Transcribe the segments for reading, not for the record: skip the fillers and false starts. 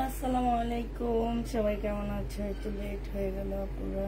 আসসালামু আলাইকুম, সবাই কেমন আছো? একটু লেট হয়ে গেল পুরো।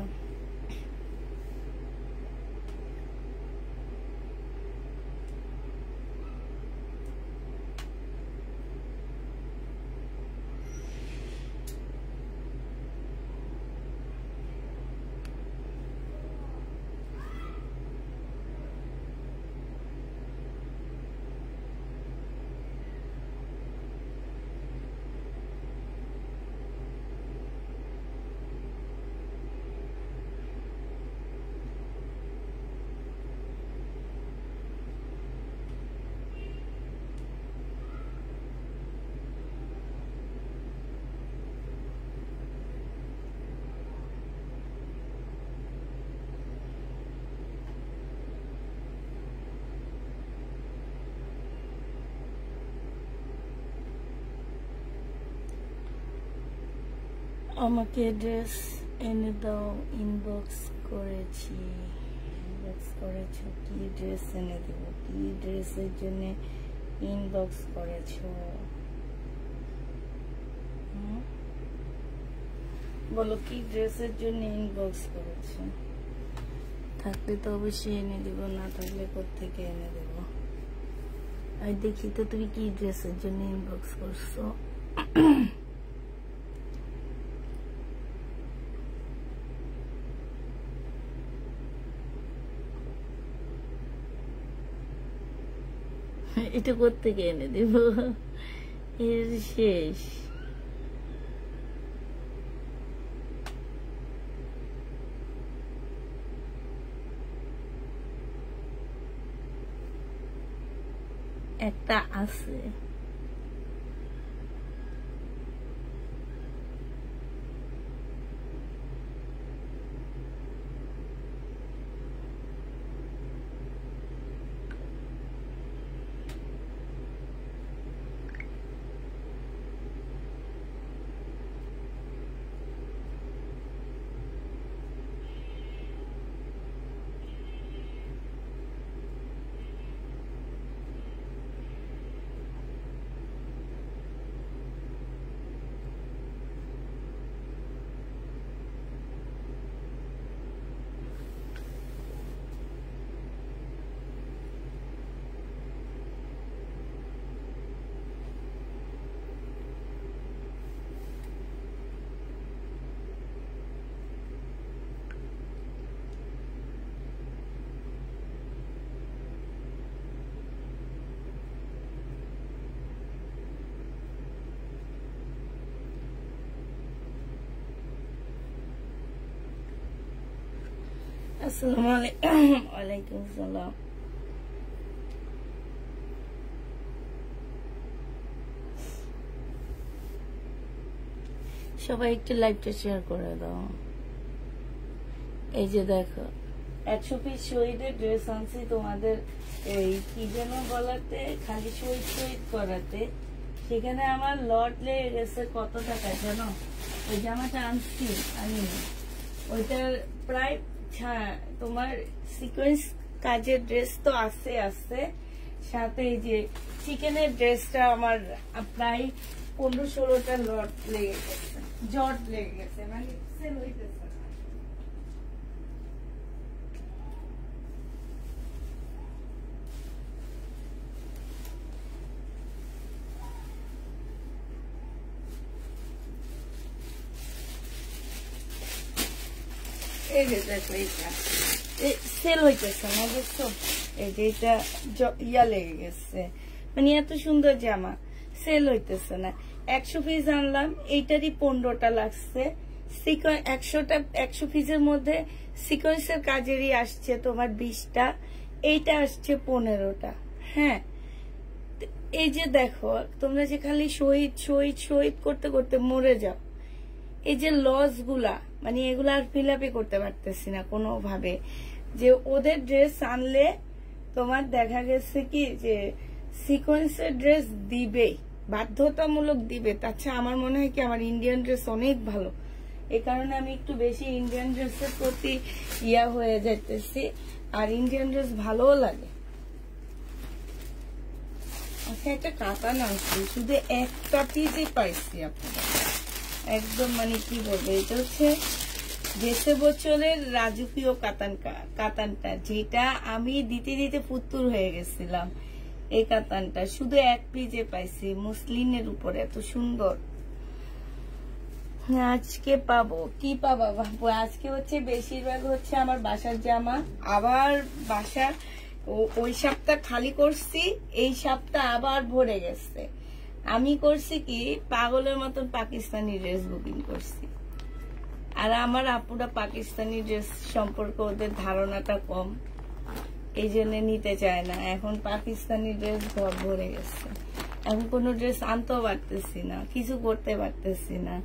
আমাকে ড্রেস এনে দাও, ইনবক্স করেছি। ইনবক্স করেছো? কি ড্রেস এনে দেব? কি ড্রেসের জন্য ইনবক্স করেছো? বলো কি ড্রেসের জন্য ইনবক্স করেছো? থাকলে তো অবশ্যই এনে দেব, না থাকলে কোত্থেকে এনে দেব? আর দেখি তো তুমি কি ড্রেসের জন্য ইনবক্স করছো। এটা কোত্থেকে এনে দেব? এর শেষ। একটা আছে, আসসালামু আলাইকুম। ওয়ালাইকুম আসসালাম। সবাই একটু লাইভটা শেয়ার করে দাও। এই যে দেখো 100 পিস শহীদের ড্রেস আনছি তোমাদের, এই কি যেন বলাতে, খালি শহীদ শহীদ করাতে। সেখানে আমার লট লেগে গেছে কত টাকা জানো? ওই জামাটা আনছি আমি, ওইটার প্রায় তোমার সিকোয়েন্স কাজের ড্রেস তো আছে, সাথে এই যে চিকেনের ড্রেসটা আমার প্রায় 15-16টা লট লেগে গেছে, জট লেগে গেছে, মানে সেল হইতেছে। এই যে দেখো এইটা সেল হইতেছে না, দেখছো? এই যে এটা ইয়া লেগে গেছে, মানে এত সুন্দর জামা সেল হইতেছে না। 100 পিস আনলাম, এইটারই 15টা লাগছে। 100 পিসের মধ্যে সিকোয়েন্সের কাজেরই আসছে তোমার 20টা, এইটা আসছে 15টা। হ্যাঁ, এই যে দেখো, তোমরা যে খালি শহীদ শহীদ শহীদ করতে করতে মরে যাও। এই যে লস গুলা, মানে এগুলা আর ফিল আপই করতে পারতেছি না কোনোভাবে। যে ওদের ড্রেস আনলে তোমার দেখা গেছে কি যে সিকোয়েন্সের ড্রেস দিবেই, বাধ্যতামূলক দিবে। তাছাড়া আমার মনে হয় কি আমার ইন্ডিয়ান ড্রেস অনেক ভালো, এই কারণে আমি একটু বেশি ইন্ডিয়ান ড্রেসের প্রতি ইয়া হয়ে যাইতেছি, আর ইন্ডিয়ান ড্রেস ভালোও লাগে। আচ্ছা, একটা কাতান আসছে, শুধু একটা পিসই পাইছি আপনারা, একদম মানে কি বলবো, এটা হচ্ছে দেশে বছরের রাজকীয় কাতানটা, যেটা আমি দিতে দিতে ফুতুর হয়ে গেছিলাম। এই কাতানটা শুধু এক পিসে পাইছি, মুসলিনের উপরে, এত সুন্দর। আজকে পাবো কি পাবা বাবু, আজকে হচ্ছে বেশিরভাগ হচ্ছে আমার বাসার জামা, আবার বাসার ওই সপ্তাহ খালি করছি, এই সপ্তাহ আবার ভরে গেছে। আমি করছি কি পাগলের মতন পাকিস্তানি ড্রেস বুকিং করছি, আর আমার আপুরা পাকিস্তানি ড্রেস সম্পর্কে ওদের ধারণাটা কম, এই জন্য নিতে চায় না। এখন পাকিস্তানি ড্রেস ঘর ভরে গেছে, এখন কোনো ড্রেস আনতেও পারতেছি না, কিছু করতে পারতেছি না।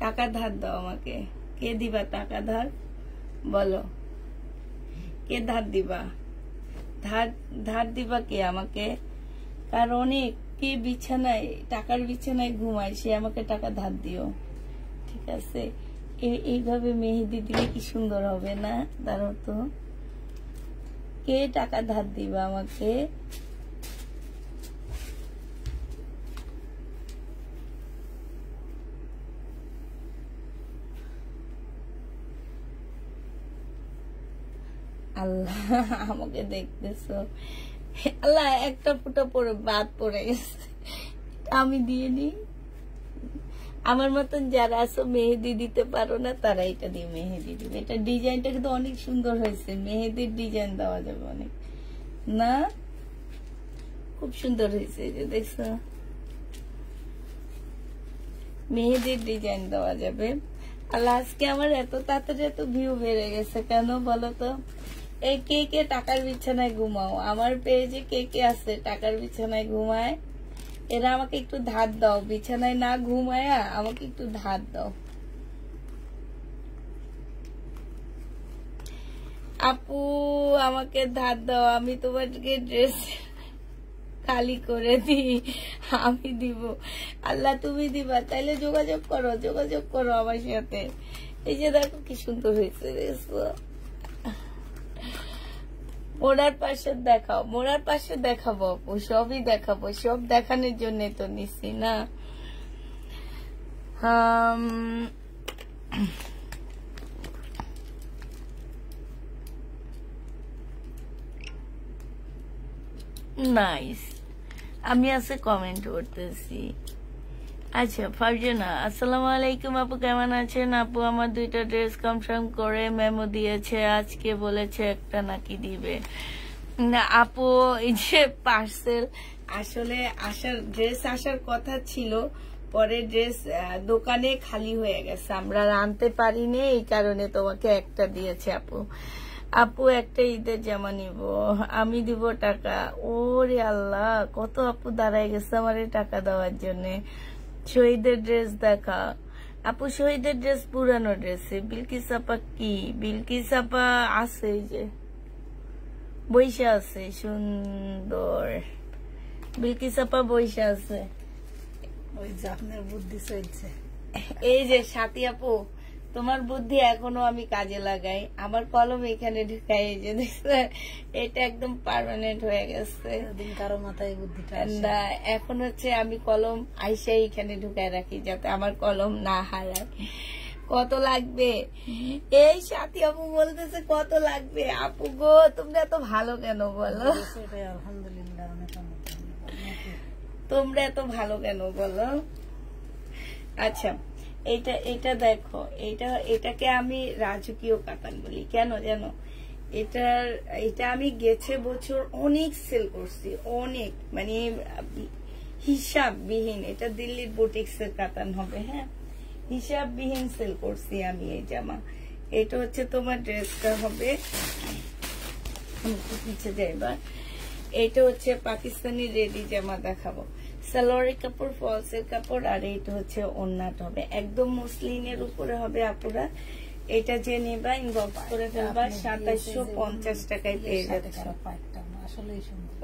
টাকা ধার দাও আমাকে, কে দিবা টাকা ধার বলো, কে ধার দিবা? ধার দিবা কে আমাকে? কারণ অনেক কে বিছানায়, টাকার বিছানায় ঘুমায়, সে আমাকে টাকা ধার দিও, ঠিক আছে? এইভাবে মেহেদি দিলে কি সুন্দর হবে না? দাঁড়াও তো, কে টাকা ধার দিবা আমাকে? আল্লাহ আমাকে দেখতেছো, আল্লাহ একটা ফুটা পরে বাদ পড়ে গেছে, আমি দিয়ে দিই। আমার মতন যারা আছো মেহেদি দিতে পারো না, তারা এটা দিয়ে মেহেদি দিবে। এটা ডিজাইনটা কিন্তু অনেক সুন্দর হয়েছে, মেহেদির ডিজাইন দেওয়া যাবে অনেক না, খুব সুন্দর হয়েছে। এই যে দেখছো, মেহেদির ডিজাইন দেওয়া যাবে। আল্লাহ আজকে আমার এত তাড়াতাড়ি এত ভিউ বেড়ে গেছে কেন বলো তো? এই কে কে টাকার বিছানায় ঘুমাও, আমার পেজে কে কে আছে টাকার বিছানায় ঘুমায়? এরা আমাকে একটু ধার দাও, বিছানায় না ঘুমায়া আমাকে একটু ধার দাও। আপু আমাকে ধার দাও, আমি তোমাকে ড্রেস খালি করে দিই, আমি দিব। আল্লাহ তুমি দিবা, তাইলে যোগাযোগ করো আমার সাথে। এই যে দেখো কি সুন্দর হয়েছে, মোড়ার পাশে দেখাও, মোড়ার পাশে দেখাবো আপু, সবই দেখাবো, সব দেখানোর জন্য তো নিছি না। নাইস, আমি আছে কমেন্ট করতেছি। আচ্ছা ফারজানা, আসসালামু আলাইকুম আপু, কেমন আছেন আপু? আমার 2টা ড্রেস কনফার্ম করে মেমো দিয়েছে, আজকে বলেছে একটা নাকি দিবে না আপু। এই যে পার্সেল আসলে আসার, ড্রেস আসার কথা ছিল, পরে ড্রেস দোকানে খালি হয়ে গেছে, আমরা আনতে পারিনি, এই কারণে তোমাকে একটা দিয়েছে আপু। আপু একটা ঈদের জামা নিব, আমি দিব টাকা। ওরে আল্লাহ, কত আপু দাঁড়ায় গেছে আমার টাকা দেওয়ার জন্য। শহীদের ড্রেস দেখা আপু, শহীদের ড্রেস পুরানো ড্রেসে। বিলকিস আপা কি? বিলকিস আপা আছে, যে বৈশা আছে, সুন্দর বিলকিস আপা বৈশা আছে। ওই যে আপনার বুদ্ধি চলছে। এই যে সাথী আপু, তোমার বুদ্ধি এখনো আমি কাজে লাগাই। আমার কলম এখানে ঢুকাই, এই যে দেখছো, এটা একদম পার্মানেন্ট হয়ে গেছে। কারো মাথায় বুদ্ধিটা না, এখন হচ্ছে আমি কলম আইসা এখানে ঢুকাই রাখি যাতে আমার কলম না হারায়। কত লাগবে? এই সাথী আপু বলতেছে কত লাগবে। আপু গো, তোমরা এত ভালো কেন বলো? আলহামদুলিল্লাহ, তোমরা এত ভালো কেন বলো? আচ্ছা, এটা দেখো, এটাকে আমি রাজকীয় কাতান বলি। কেন জানো? এটা আমি গেছে বছর অনেক সেল করছি, অনেক, মানে হিসাববিহীন। এটা দিল্লির বুটিক্স এর কাতান হবে। হ্যাঁ, হিসাববিহীন সেল করছি আমি এই জামা। এটা হচ্ছে তোমার ড্রেসটা হবে, পিছিয়ে যাই এবার। এটা হচ্ছে পাকিস্তানি রেডি জামা দেখাবো, সালোয়ারের কাপড়, ফলসের কাপড়, আর এইটা হচ্ছে ওন্নাটা হবে একদম মসলিনের উপরে হবে। আপুরা এটা যে নেবা ইনবক্স করে ফেলবা, 2750 টাকায় পেয়ে যাচ্ছে।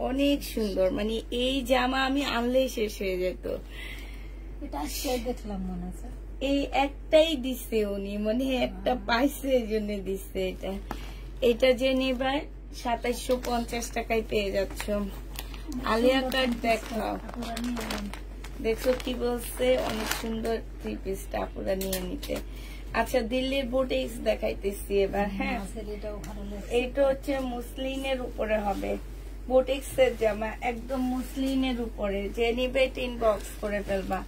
অনেক সুন্দর, মানে এই জামা আমি আনলেই শেষ হয়ে যেত। এটা দেখলাম মনে আছে, এই একটাই দিচ্ছে উনি, মানে একটা পাইছে এই জন্য দিচ্ছে। এটা যে নেবা 2750 টাকায় পেয়ে যাচ্ছ। আলিয়া কাট দেখাও, দেখো কি বলছে, অনেক সুন্দর থ্রি পিসটা আপুরা নিয়ে নিতে। আচ্ছা, দিল্লির বুটিক্স দেখাইতেছি এবার। হ্যাঁ, এইটা হচ্ছে মুসলিনের উপরে হবে, বুটিক্স এর জামা একদম মুসলিনের উপরে। যে নিবে ইনবক্স করে ফেলবা।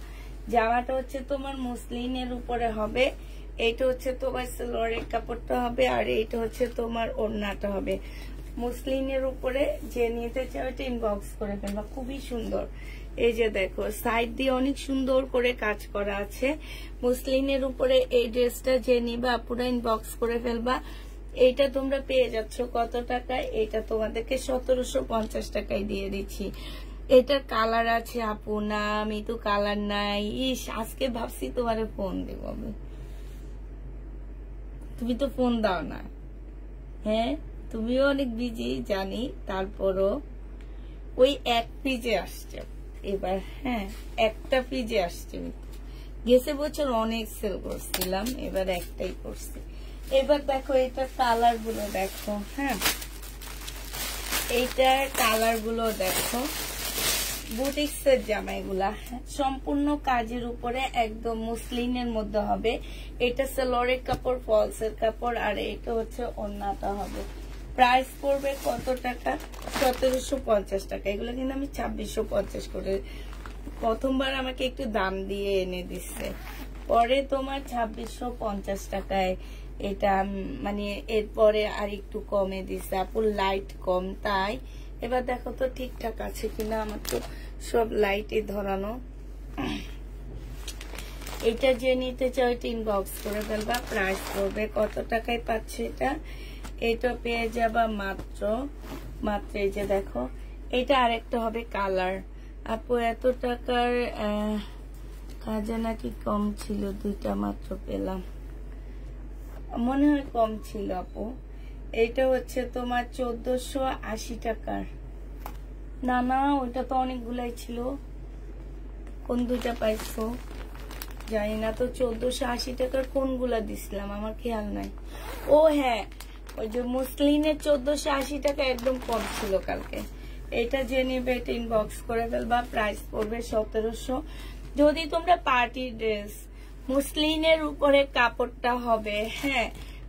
জামাটা হচ্ছে তোমার মুসলিনের উপরে হবে। এইটা হচ্ছে তোমার সালোয়ারের কাপড়টা হবে, আর এইটা হচ্ছে তোমার ওড়নাটা হবে মুসলিনের উপরে। যে নিতে চাও এটা ইনবক্স করে ফেলবা, খুবই সুন্দর। এই যে দেখো, সাইড দিয়ে অনেক সুন্দর করে কাজ করা আছে মুসলিনের উপরে। এই ড্রেসটা যে নিবা আপুরা ইনবক্স করে ফেলবা। এইটা তোমরা পেয়ে যাচ্ছ কত টাকায়? এটা তোমাদেরকে 1750 টাকায় দিয়ে দিচ্ছি। এটার কালার আছে আপু, না আমি তো কালার নাই। ইস, আজকে ভাবছি তোমারে ফোন দেব আমি, তুমি তো ফোন দাও না। হ্যাঁ, তুমিও অনেক বিজি জানি, তারপরও ওই এক পিজে আসছে এবার। হ্যাঁ, একটা পিজে আসছে। গেছে বছর অনেক সেল করছিলাম, এবার একটাই করছি। এবার দেখো এটার কালার গুলো দেখো। হ্যাঁ, এইটার কালার গুলো দেখো। বুটিক্স এর জামা এগুলা সম্পূর্ণ কাজের উপরে, একদম মুসলিনের মধ্যে হবে। এটা সালোয়ারের কাপড়, ফলসের কাপড়, আর এটা হচ্ছে ওড়নাটা হবে। প্রাইস পড়বে কত টাকা? 1750 টাকা। এগুলো কিন্তু আমি 2650 করে, প্রথমবার আমাকে একটু দাম দিয়ে এনে দিচ্ছে, পরে তোমার 2650 টাকায় এটা, মানে এরপরে আর একটু কমে দিচ্ছে আপুর, লাইট কম তাই। এবার দেখো তো ঠিকঠাক আছে কিনা, আমার তো সব লাইটে ধরানো। এটা যে নিতে চাও এটা ইনবক্স করে ফেলবা। প্রাইস পড়বে কত টাকায় পাচ্ছে এটা? এটা পেয়ে যাবা মাত্র এই যে দেখো, এটা আরেকটা হবে কালার। আপু এত টাকার কাজে নাকি কম ছিল, দুইটা মাত্র পেলাম, মনে হয় কম ছিল আপু। এইটা হচ্ছে তোমার 1480 টাকার। না না, ওইটা তো অনেকগুলাই ছিল, কোন দুইটা পাইছো জানি না তো। 1480 টাকার কোনগুলা দিছিলাম আমার খেয়াল নাই। ও হ্যাঁ, ওই যে মুসলিনের 1480 টাকা একদম কম ছিল কালকে। এটা যে নেবে এটা ইনবক্স করে ফেলবা। প্রাইস পড়বে 1700। যদি তোমরা পার্টি ড্রেস, মুসলিনের উপরে কাপড়টা হবে, হ্যাঁ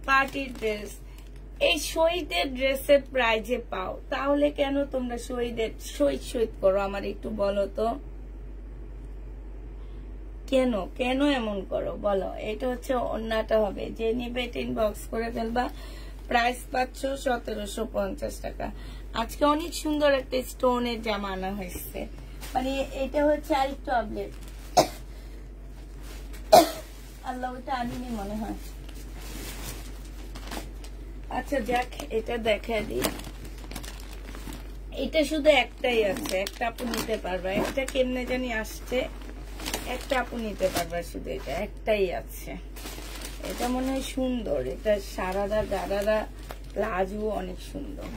পার্টি ড্রেস, এই শহীদের ড্রেসের প্রাইজে পাও, তাহলে কেন তোমরা শহীদ করো? আমার একটু বলো তো, কেন এমন করো বলো? এটা হচ্ছে ওড়নাটা হবে, যে নিবে এটা ইনবক্স করে ফেলবা। প্রাইস পাচ্ছ 1750 টাকা। আজকে অনেক সুন্দর একটা স্টোনের জামা আনা হয়েছে, মানে এটা হচ্ছে আরেকটু আপডেট। আল্লাহ, ওটা আনিনি মনে হয়। আচ্ছা যাক, এটা দেখা দিই। এটা শুধু একটাই আছে, একটা আপু নিতে পারবা। এটা কেমনে জানি আসছে, একটা আপু নিতে পারবা, শুধু এটা একটাই আছে। এটা মনে হয় সুন্দর, এটা সারারা গারারা প্লাজো অনেক সুন্দর।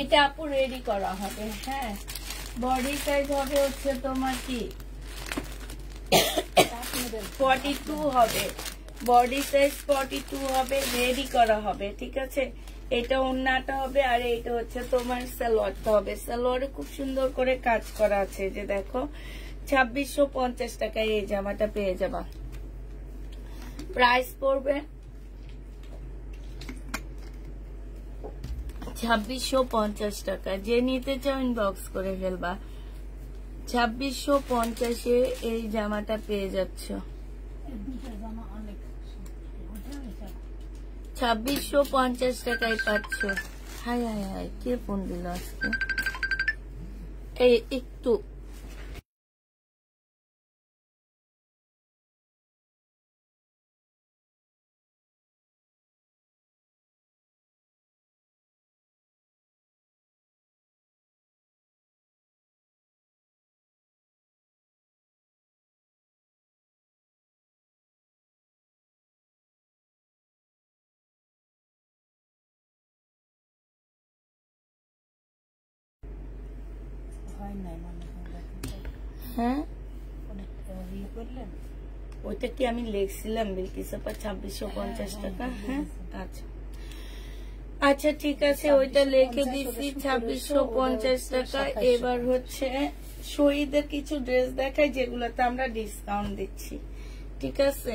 এটা আপু রেডি করা হবে। হ্যাঁ, বডি সাইজ হবে হচ্ছে তোমার কি 42 হবে, বডি সাইজ 42 হবে, রেডি করা হবে, ঠিক আছে। এটা ওন্নাটা হবে, আর এটা হচ্ছে তোমার সালোয়ারটা হবে। সালোয়ারে খুব সুন্দর করে কাজ করা আছে, যে দেখো 2650 টাকায় এই জামাটা পেয়ে যাবা। প্রাইস পড়বে 2650 টাকা। যে নিতে চাও ইনবক্স করে ফেলবা। 2650-এ এই জামাটা পেয়ে যাচ্ছ। 2650 টাকায় পাচ্ছ। হাই হাই হাই, কে ফোন দিল আজকে? এই একটু হ্যাঁ, ওইটা কি আমি লিখছিলাম বিলকিস আপা 2650 টাকা? হ্যাঁ, আচ্ছা আচ্ছা ঠিক আছে, ওইটা লিখে দিচ্ছি 2650 টাকা। এবার হচ্ছে শহীদের কিছু ড্রেস দেখাই যেগুলোতে আমরা ডিসকাউন্ট দিচ্ছি, ঠিক আছে।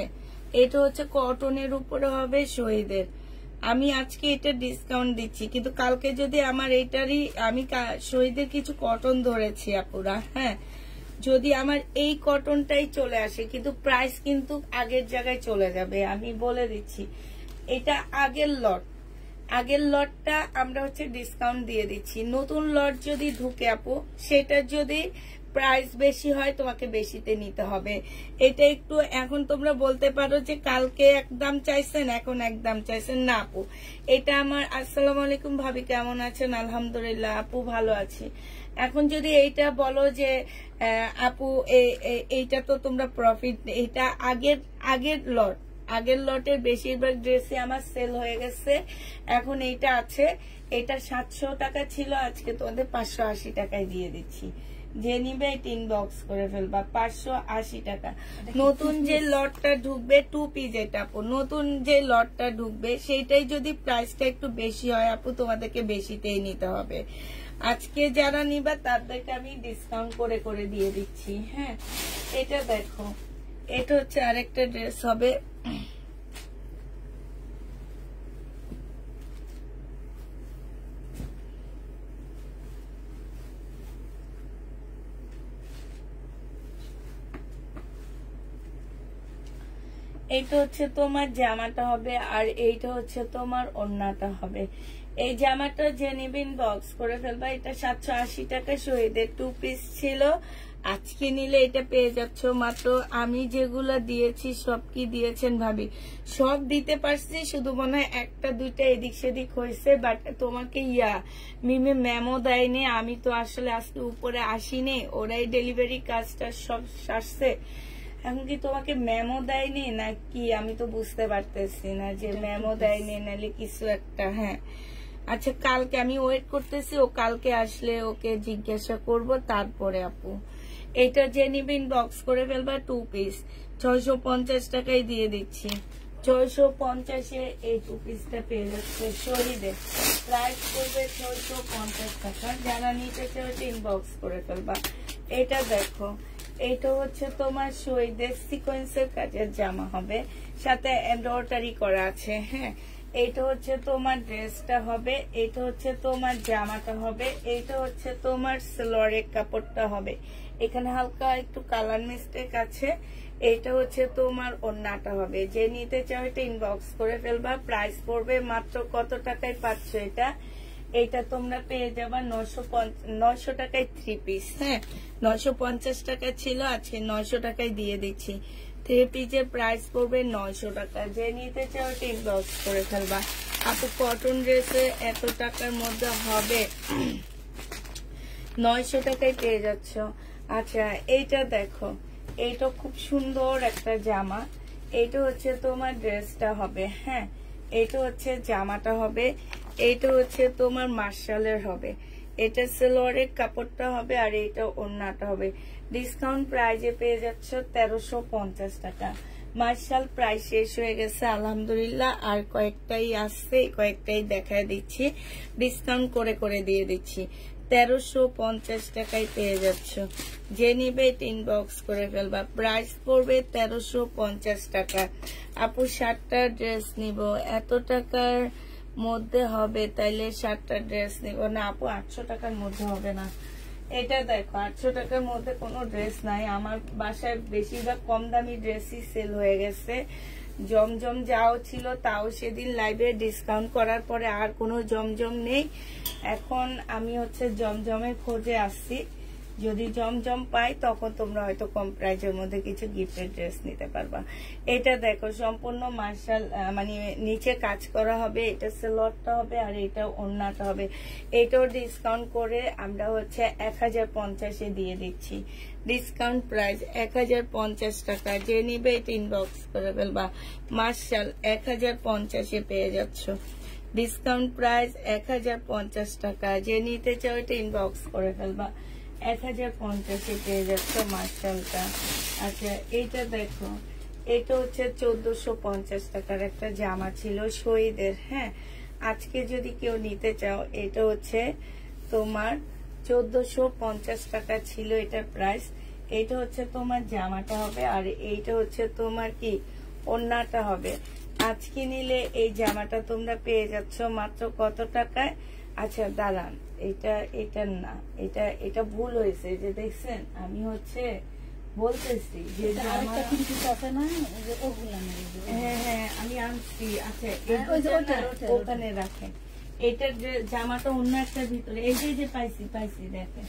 এটা হচ্ছে কটনের উপরে হবে শহীদের। আমি আজকে এটা ডিসকাউন্ট দিচ্ছি, কিন্তু কালকে যদি আমার এইটারই আমি শহীদের কিছু কটন ধরেছি আপুরা, হ্যাঁ, যদি আমার এই কটনটাই চলে আসে, কিন্তু প্রাইস কিন্তু আগের জায়গায় চলে যাবে, আমি বলে দিচ্ছি। এটা আগের লট, আগের লটটা আমরা হচ্ছে ডিসকাউন্ট দিয়ে দিচ্ছি। নতুন লট যদি ঢুকে আপু, সেটা যদি প্রাইস বেশি হয় তোমাকে বেশিতে নিতে হবে। এটা একটু এখন তোমরা বলতে পারো যে কালকে এক দাম চাইছেন, এখন এক দাম চাইছেন না আপু। এটা আমার আসসালামু আলাইকুম ভাবি, কেমন আছেন? আলহামদুলিল্লাহ আপু, ভালো আছি। এখন যদি এইটা বলো যে আপু এইটা তো তোমরা প্রফিট, এটা আগের লট, আগের লটের বেশিরভাগ ড্রেসই আমার সেল হয়ে গেছে। এখন এইটা আছে, এটা 700 টাকা ছিল, আজকে তোমাদের 580 টাকায় দিয়ে দিচ্ছি। যে নিবে টিন বক্স করে ফেলবা, 580 টাকা। নতুন যে লটটা ঢুকবে 2 পিস, এটা আপু নতুন যে লটটা ঢুকবে সেইটাই যদি প্রাইসটা একটু বেশি হয় আপু, তোমাদেরকে বেশিতেই নিতে হবে। আজকে যারা নিবা তাদেরকে আমি ডিসকাউন্ট করে করে দিয়ে দিচ্ছি। হ্যাঁ, এটা দেখো, এটা হচ্ছে আরেকটা ড্রেস হবে। এইটা হচ্ছে তোমার জামাটা হবে, আর এইটা হচ্ছে তোমার ওড়নাটা হবে। এই জামাটা যে নিবেন বক্স করে ফেলবা। এটা 780 টাকা শহীদের 2 পিস ছিল, আজকে নিলে এটা পেয়ে যাচ্ছ মাত্র। আমি যেগুলো দিয়েছি সব কি দিয়েছেন ভাবি? সব দিতে পারছি, শুধু মনে হয় একটা দুইটা এদিক সেদিক হয়েছে, বাট তোমাকে মিমে ম্যামও দেয়নি। আমি তো আসলে আজকে উপরে আসিনি, ওরাই ডেলিভারি কাজটা সব সারছে। এখন কি তোমাকে ম্যামও দেয়নি নাকি আমি তো বুঝতে পারতেছি না, যে ম্যামও দেয়নি নাহলে কিছু একটা। হ্যাঁ আচ্ছা, কালকে আমি ওয়েট করতেছি, ও কালকে আসলে ওকে জিজ্ঞাসা করব তারপরে আপু। এটা যে নিবেন বক্স করে ফেলবা 2 পিস, 650 টাকায় দিয়ে দিচ্ছি। 650-এ এই 2 পিসটা পেয়ে যাচ্ছে শহীদে। প্রাইস করবে 650 টাকা। যারা নিতে চাও ইনবক্স করে ফেলবা। এটা দেখো, এটা হচ্ছে তোমার শহীদের সিকোয়েন্সের কাজের জামা হবে, সাথে এমব্রয়ডারি করা আছে। হ্যাঁ, এইটা হচ্ছে তোমার ড্রেসটা হবে, এইটা হচ্ছে তোমার জামাটা হবে, এইটা হচ্ছে তোমার সালোয়ারের কাপড়টা হবে। এখানে হালকা একটু কালার মিস্টেক আছে। এইটা হচ্ছে তোমার ওড়নাটা হবে। যে নিতে চাও এটা ইনবক্স করে ফেলবা। প্রাইস পড়বে মাত্র কত টাকায় পাচ্ছ এটা? এইটা তোমরা পেয়ে যাবা 900 টাকায় 3 পিস। হ্যাঁ, 950 টাকা ছিল, আজকে 900 টাকায় দিয়ে দিচ্ছি। 3 পিসের প্রাইস পড়বে 900 টাকা। যে নিতে চাও এটা ইনবক্স করে ফেলবা। আপু কটন ড্রেসে এত টাকার মধ্যে হবে? 900 টাকায় পেয়ে যাচ্ছ। আচ্ছা, এইটা দেখো, এইটা খুব সুন্দর একটা জামা। এইটা হচ্ছে তোমার ড্রেসটা হবে। হ্যাঁ, এইটা হচ্ছে জামাটা হবে, এইটা হচ্ছে তোমার মার্শালের হবে, এটা সালোয়ারের কাপড়টা হবে, আর এইটা ওড়নাটা হবে। ডিসকাউন্ট প্রাইজে পেয়ে যাচ্ছ 1350 টাকা। মার্শাল প্রাইস শেষ হয়ে গেছে আলহামদুলিল্লাহ, আর কয়েকটাই আসছে, কয়েকটাই দেখায় দিচ্ছি, ডিসকাউন্ট করে করে দিয়ে দিচ্ছি। 1350 টাকায় পেয়ে যাচ্ছ, যে নিবে ইনবক্স করে ফেলবা। প্রাইস পড়বে 1350 টাকা। আপু 7টা ড্রেস নিব, এত টাকার মধ্যে হবে তাইলে 7টা ড্রেস নিব না আপু, 800 টাকার মধ্যে হবে না। এটা দেখো 800 টাকার মধ্যে কোনো ড্রেস নাই। আমার বাসায় বেশিরভাগ কম দামি ড্রেসই সেল হয়ে গেছে। জমজম যাও ছিল তাও সেদিন লাইভে ডিসকাউন্ট করার পরে আর কোনো জমজম নেই। এখন আমি হচ্ছে জমজমের খোঁজে আসছি, যদি জমজম পাই তখন তোমরা হয়তো কম প্রাইজের মধ্যে কিছু গিফটের ড্রেস নিতে পারবা। এটা দেখো সম্পূর্ণ মার্শাল মানে নিচে কাজ করা হবে, এটা সেলরটা হবে আর এটা ওড়নাটা হবে। এটাও ডিসকাউন্ট করে আমরা হচ্ছে 1050 দিয়ে দিচ্ছি। ডিসকাউন্ট প্রাইস 1050 টাকা, যে নিবে এটা ইনবক্স করে ফেলবা। মার্শাল 1050 পেয়ে যাচ্ছ। ডিসকাউন্ট প্রাইস 1050 টাকা, যে নিতে চাও এটা ইনবক্স করে ফেলবা। 1050 পেয়ে যাচ্ছ মার্শালটা। আচ্ছা এইটা দেখো, এটা হচ্ছে 1450 টাকার একটা জামা ছিল শহীদের। হ্যাঁ, আজকে যদি কেউ নিতে চাও এটা হচ্ছে তোমার 1450 টাকা ছিল এটার প্রাইস। এটা হচ্ছে তোমার জামাটা হবে, আর এইটা হচ্ছে তোমার কি ওড়নাটা হবে। আজকে নিলে এই জামাটা তোমরা পেয়ে যাচ্ছ মাত্র কত টাকায়? আচ্ছা দাঁড়ান, এটা না, এটা ভুল হয়েছে, যে দেখছেন আমি হচ্ছে বলতেছি যে আরেকটা পিস আছে না, যে ওগুলা নেই। হ্যাঁ আমি আনছি। আচ্ছা ওখানে রাখেন। এটার যে জামাটা অন্য একটা ভিতরে, এই যে পাইছি দেখেন,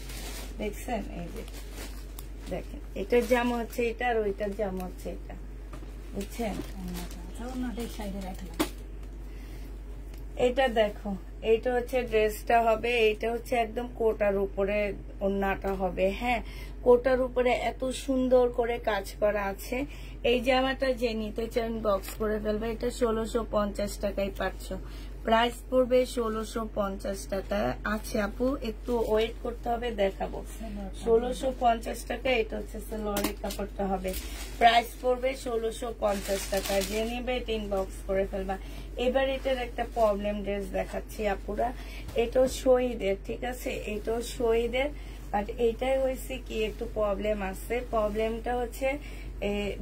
দেখছেন? এই যে দেখেন, এটার জামা হচ্ছে এটা আর ওইটার জামা হচ্ছে এটা, বুঝছেন? সাইডে রাখলাম। এটা দেখো, এইটা হচ্ছে ড্রেসটা হবে, এইটা হচ্ছে একদম কোটার উপরে ওড়নাটা হবে। হ্যাঁ, কোটার উপরে এত সুন্দর করে কাজ করা আছে। এই জামাটা যে নিতে চান বক্স করে ফেলবে। এটা 1650 টাকায় পাচ্ছ। প্রাইস পড়বে 1650 টাকা। আছে আপু, একটু ওয়েট করতে হবে, দেখাবো। 1650 টাকা। এটা হচ্ছে সালোয়ারের কাপড়টা হবে। প্রাইস পড়বে 1650 টাকা, যে নিবে ইনবক্স করে ফেলবা। এবার এটার একটা প্রবলেম ড্রেস দেখাচ্ছি আপুরা। এটাও শহীদের, ঠিক আছে? এটাও শহীদের, বাট এইটাই হয়েছে কি একটু প্রবলেম আছে। প্রবলেমটা হচ্ছে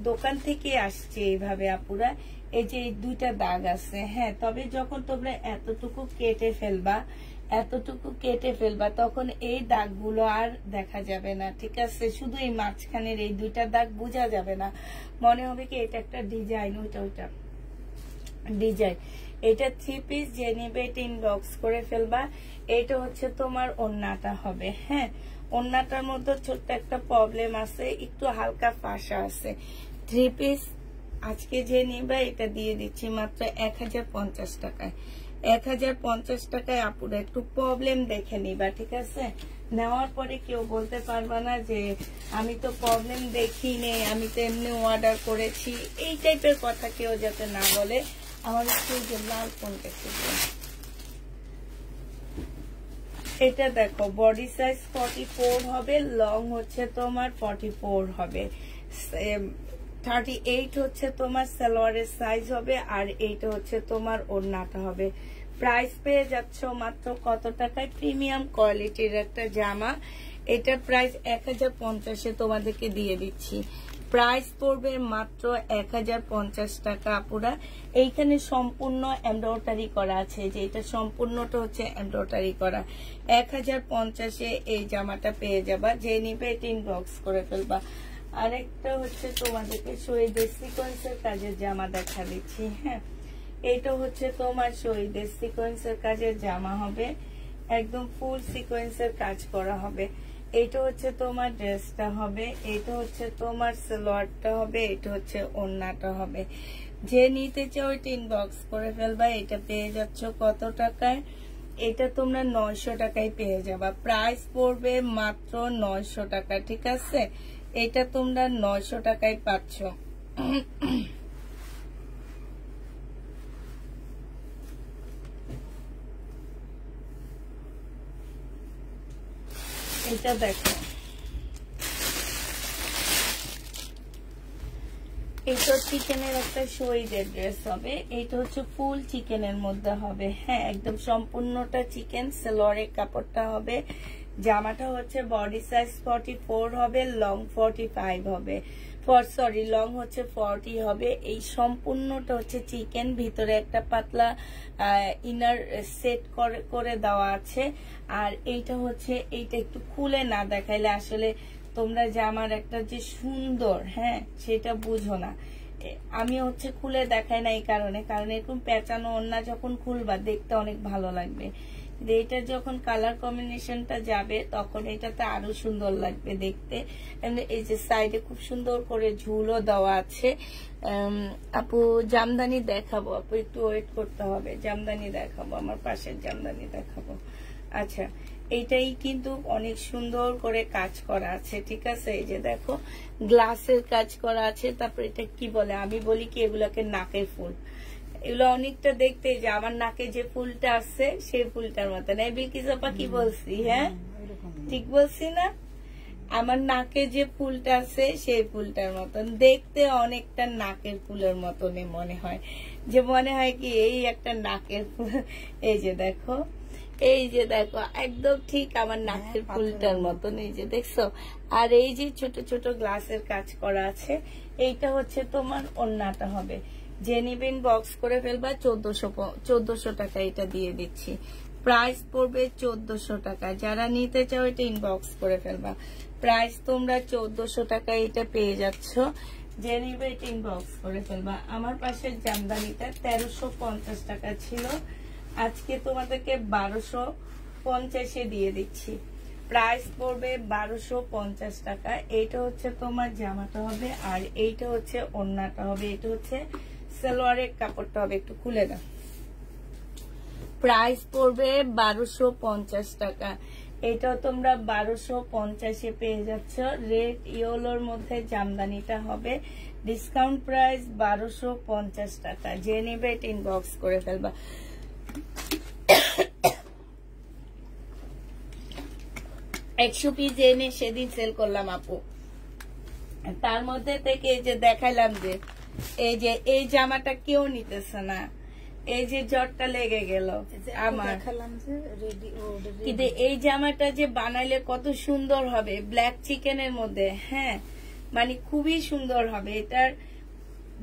দোকান থেকে আসছে এইভাবে আপুরা, এই যে এই দুইটা দাগ আছে। হ্যাঁ, তবে যখন তোমরা এতটুকু কেটে ফেলবা তখন এই দাগগুলো আর দেখা যাবে না, ঠিক আছে? শুধু এই মাঝখানের এই দুইটা দাগ বোঝা যাবে না, মনে হবে কি এটা একটা ডিজাইন, ওইটা ডিজাইন। এটা 3 পিস, যে নিবে এটা ইনবক্স করে ফেলবা। এটা হচ্ছে তোমার ওড়নাটা হবে। হ্যাঁ, ওড়নাটার মধ্যে ছোট্ট একটা প্রবলেম আছে, একটু হালকা ফাঁসা আছে। 3 পিস আজকে যে নিবে এটা দিয়ে দিচ্ছি মাত্র 1050 টাকায়। 1050 টাকায় আপুরা একটু প্রবলেম দেখে নিবা, ঠিক আছে? নেওয়ার পরে কেউ বলতে পারবা না যে আমি তো প্রবলেম দেখি নেই, আমি তো এমনি অর্ডার করেছি, এই টাইপের কথা কেউ যাতে না বলে। আমার একটু যে লাল কোনটা ছিল, এটা দেখো বডি সাইজ 44 হবে, লং হচ্ছে তোমার 44 হবে, 38 হচ্ছে তোমার সালোয়ারের সাইজ হবে, আর এইটা হচ্ছে তোমার ওড়নাটা হবে। প্রাইস পেয়ে যাচ্ছ মাত্র কত টাকায়? প্রিমিয়াম কোয়ালিটির একটা জামা। এটার প্রাইস 1050 তোমাদেরকে দিয়ে দিচ্ছি। প্রাইস পড়বে মাত্র 1050 টাকা আপুরা। এইখানে সম্পূর্ণ এমব্রয়ডারি করা আছে, যে এটা সম্পূর্ণটা হচ্ছে এমব্রয়ডারি করা। 1050 এই জামাটা পেয়ে যাবা, যে নিবে এটা ইনবক্স করে ফেলবা। আরেকটা হচ্ছে তোমাদেরকে শহীদের সিকোয়েন্সের কাজের জামা দেখা দিচ্ছি। হ্যাঁ, এটা হচ্ছে তোমার শহীদের সিকোয়েন্সের কাজের জামা হবে, একদম ফুল সিকোয়েন্সের কাজ করা হবে। এটা হচ্ছে তোমার ড্রেসটা হবে, এটা হচ্ছে তোমার সালোয়ারটা হবে, এটা হচ্ছে ওড়নাটা হবে। যে নিতে চাও এটা ইনবক্স করে ফেলবা। এটা পেয়ে যাচ্ছ কত টাকায়? এটা তোমরা 900 টাকায় পেয়ে যাবা। প্রাইস পড়বে মাত্র 900 টাকা, ঠিক আছে? এটা তোমরা 900 টাকায় পাচ্ছ। এটা দেখো, এইটা চিকেনের একটা শহীদের ড্রেস হবে, এইটা হচ্ছে ফুল চিকেনের মধ্যে হবে। হ্যাঁ, একদম সম্পূর্ণটা চিকেন। সালোয়ারের কাপড়টা হবে, জামাটা হচ্ছে বডি সাইজ 44 হবে, লং 45 হবে, সরি লং হচ্ছে 40 হবে। এই সম্পূর্ণটা হচ্ছে চিকেন, ভিতরে একটা পাতলা ইনার সেট করে দেওয়া আছে। আর এইটা হচ্ছে, এইটা একটু খুলে না দেখাইলে আসলে তোমরা জামার একটা যে সুন্দর, হ্যাঁ, সেটা বুঝো না। আমি হচ্ছে খুলে দেখাই না এই কারণে, কারণ এরকম পেঁচানো ওড়না যখন খুলবা দেখতে অনেক ভালো লাগবে। এটা যখন কালার কম্বিনেশনটা যাবে তখন এটাতে আরো সুন্দর লাগবে দেখতে। এই যে সাইডে খুব সুন্দর করে ঝুলও দেওয়া আছে। আপু জামদানি দেখাবো, আপু একটু ওয়েট করতে হবে, জামদানি দেখাবো, আমার পাশের জামদানি দেখাবো। আচ্ছা, এইটাই কিন্তু অনেক সুন্দর করে কাজ করা আছে, ঠিক আছে। এই যে দেখো গ্লাসের কাজ করা আছে। তারপর এটা কি বলে, আমি বলি কি এগুলোকে নাকের ফুল। এগুলো অনেকটা দেখতে যে আমার নাকে যে ফুলটা আছে সেই ফুলটার মতন। এই বিলকিস আপা কি বলছি? হ্যাঁ, ঠিক বলছি না? আমার নাকে যে ফুলটা আছে সেই ফুলটার মতন দেখতে, অনেকটা নাকের ফুলের মতনই মনে হয়, যে মনে হয় কি এই একটা নাকের ফুল। এই যে দেখো, এই যে দেখো একদম ঠিক আমার নাকের ফুলটার মতন, এই যে দেখছো। আর এই যে ছোট ছোট গ্লাসের কাজ করা আছে, এইটা হচ্ছে তোমার ওড়নাটা হবে। যে নিবেন বক্স করে ফেলবা, 1400 টাকা এটা দিয়ে দিচ্ছি। প্রাইস পড়বে 1400 টাকা। যারা নিতে চাও এটা ইনবক্স করে ফেলবা। প্রাইস তোমরা 1400 টাকা এটা পেয়ে যাচ্ছ। যে নিবে এটা ইনবক্স করে ফেলবা। আমার পাশের জামদানিটা 1350 টাকা ছিল, আজকে তোমাদেরকে 1250 দিয়ে দিচ্ছি। প্রাইস পড়বে 1250 টাকা। এইটা হচ্ছে তোমার জামাটা হবে, আর এইটা হচ্ছে ওড়নাটা হবে। এটা হচ্ছে সালোয়ারের কাপড়টা হবে, একটু খুলে দাও। প্রাইস পড়বে 1250 টাকা। এটা তোমরা 1250 পেয়ে যাচ্ছ। রেড ইয়েলোর মধ্যে জামদানিটা হবে, ডিসকাউন্ট প্রাইস 1250 টাকা। যে নেবে এটা ইনবক্স করে ফেলবা। 100 পিস এনে সেদিন সেল করলাম আপু, তার মধ্যে থেকে এই যে দেখাইলাম যে এই জামাটা কেউ নিতেছে না, এই যে জ্বরটা লেগে গেল আমার। কিন্তু এই জামাটা যে বানাইলে কত সুন্দর হবে, ব্ল্যাক চিকেনের মধ্যে। হ্যাঁ, মানে খুবই সুন্দর হবে। এটার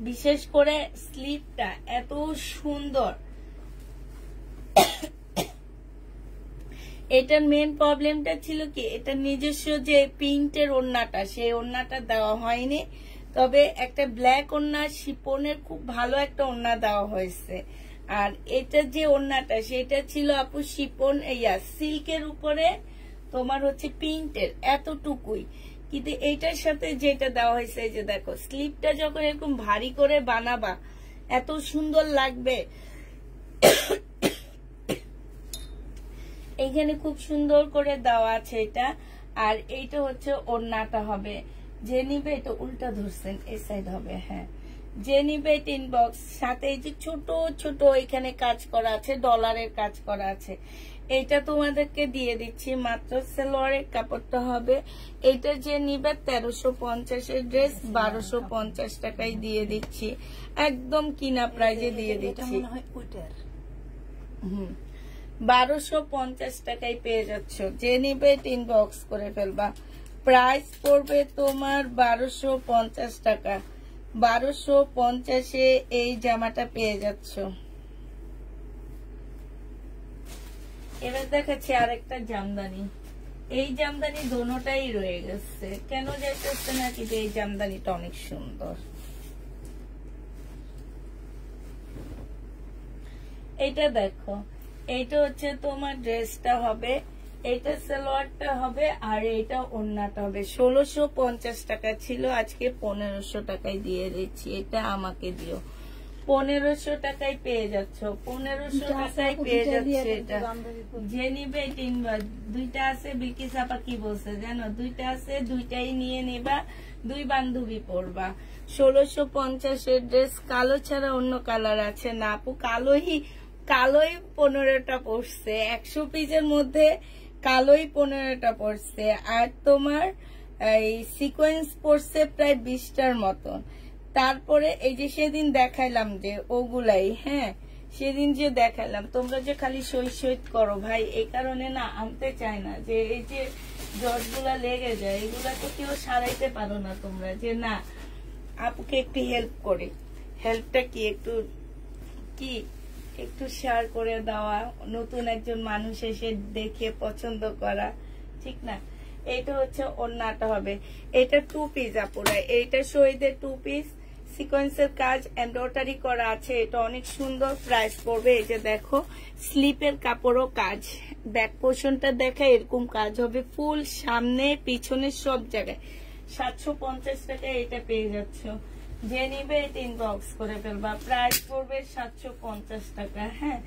বিশেষ করে স্লিভটা এত সুন্দর। এটার মেন প্রবলেমটা ছিল কি, এটা নিজস্ব যে প্রিন্টের ওড়নাটা, সেই ওড়নাটা দেওয়া হয়নি। তবে একটা ব্ল্যাক ওড়না শিপনের খুব ভালো একটা ওড়না দেওয়া হয়েছে। আর এটা যে ওড়নাটা সেটা ছিল আপু শিপন সিল্কের উপরে তোমার হচ্ছে প্রিন্টের, এতটুকুই। কিন্তু এইটার সাথে যেটা দেওয়া হয়েছে, যে দেখো স্লিভটা যখন এরকম ভারী করে বানাবা এত সুন্দর লাগবে। এইখানে খুব সুন্দর করে দেওয়া আছে এটা। আর এইটা হচ্ছে ওড়নাটা হবে। যে নিবে এটা উল্টা ধরছেন, এই সাইড হবে। হ্যাঁ, যে নিবে এটা ইনবক্স। সাথে এই যে ছোট ছোট এখানে কাজ করা আছে, ডলারের কাজ করা আছে। এইটা তোমাদেরকে দিয়ে দিচ্ছি মাত্র। সালোয়ারের কাপড়টা হবে। এইটা যে নিবে 1350 ড্রেস 1250 টাকায় দিয়ে দিচ্ছি, একদম কিনা প্রাইজে দিয়ে দিচ্ছি। 1250 টাকায় পেয়ে যাচ্ছ। যে নিবে ইনবক্স করে ফেলবা। প্রাইস পড়বে তোমার 1250 টাকা। 1250 এই জামাটা পেয়ে যাচ্ছ। এবার দেখাচ্ছি আরেকটা জামদানি। এই জামদানি দোনোটাই রয়ে গেছে, কেন যাইতেছে না? কিন্তু এই জামদানিটা অনেক সুন্দর। এইটা দেখো, এইটা হচ্ছে তোমার ড্রেসটা হবে, এইটা সালোয়ারটা হবে, আর এইটা ওড়নাটা হবে। 1650 টাকা ছিল, আজকে 1500 টাকায় দিয়ে দিচ্ছি। এটা আমাকে দিও, 1500 টাকায় পেয়ে যাচ্ছ। 1500 টাকায় পেয়ে যাচ্ছে এটা। যে নিবে দুইটা আছে। বিলকিস আপা কি বলছে জানো? দুইটা আছে, দুইটাই নিয়ে নিবা, দুই বান্ধবী পরবা। 1650 ড্রেস। কালো ছাড়া অন্য কালার আছে না আপু? কালোই 15টা পড়ছে। 100 পিসের মধ্যে কালোই 15টা পড়ছে। আর তোমার এই সিকোয়েন্স পড়ছে প্রায় 20টার মতন। তারপরে এই যে সেদিন দেখাইলাম যে ওগুলাই, হ্যাঁ সেদিন যে দেখাইলাম, তোমরা যে খালি সই করো ভাই, এই কারণে না আনতে চায় না, যে এই যে জটগুলা লেগে যায় এগুলা তো কেউ সারাইতে পারো না তোমরা, যে না আপুকে একটু হেল্প করে। হেল্পটা কি একটু শেয়ার করে দেওয়া, নতুন একজন মানুষ এসে দেখে পছন্দ করা, ঠিক না? এইটা হচ্ছে ওড়নাটা হবে, এটা 2 পিস আপুরা, এইটা শহীদের 2 পিস, সিকোয়েন্সের কাজ এমব্রয়ডারি করা আছে, এটা অনেক সুন্দর। প্রাইস পড়বে, এই যে দেখো স্লিপের কাপড়ও কাজ, ব্যাক পোর্শনটা দেখা এরকম কাজ হবে ফুল, সামনে পিছনে সব জায়গায়। 750 টাকায় এটা পেয়ে যাচ্ছ, যে নিবে এটা ইনবক্স করে ফেলবা। প্রাইস পড়বে 750 টাকা। হ্যাঁ,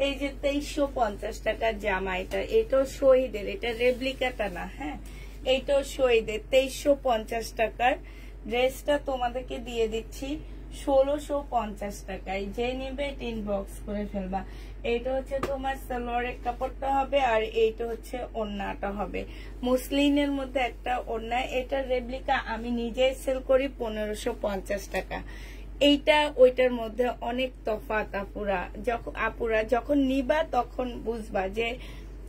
এই যে 2350 টাকার জামা, এটাও শহীদের, এটা রেপ্লিকাটা না। হ্যাঁ, এইটাও শহীদের 2350 টাকার ড্রেসটা তোমাদেরকে দিয়ে দিচ্ছি 1650 টাকায়, যে নিবে এটা ইনবক্স করে ফেলবা। এইটা হচ্ছে তোমার সালোয়ারের কাপড়টা হবে, আর এইটা হচ্ছে ওড়নাটা হবে মুসলিনের মধ্যে একটা ওড়না। এটা রেপ্লিকা আমি নিজেই সেল করি 1550 টাকা। এইটা ওইটার মধ্যে অনেক তফাৎ আপুরা যখন নিবা তখন বুঝবা যে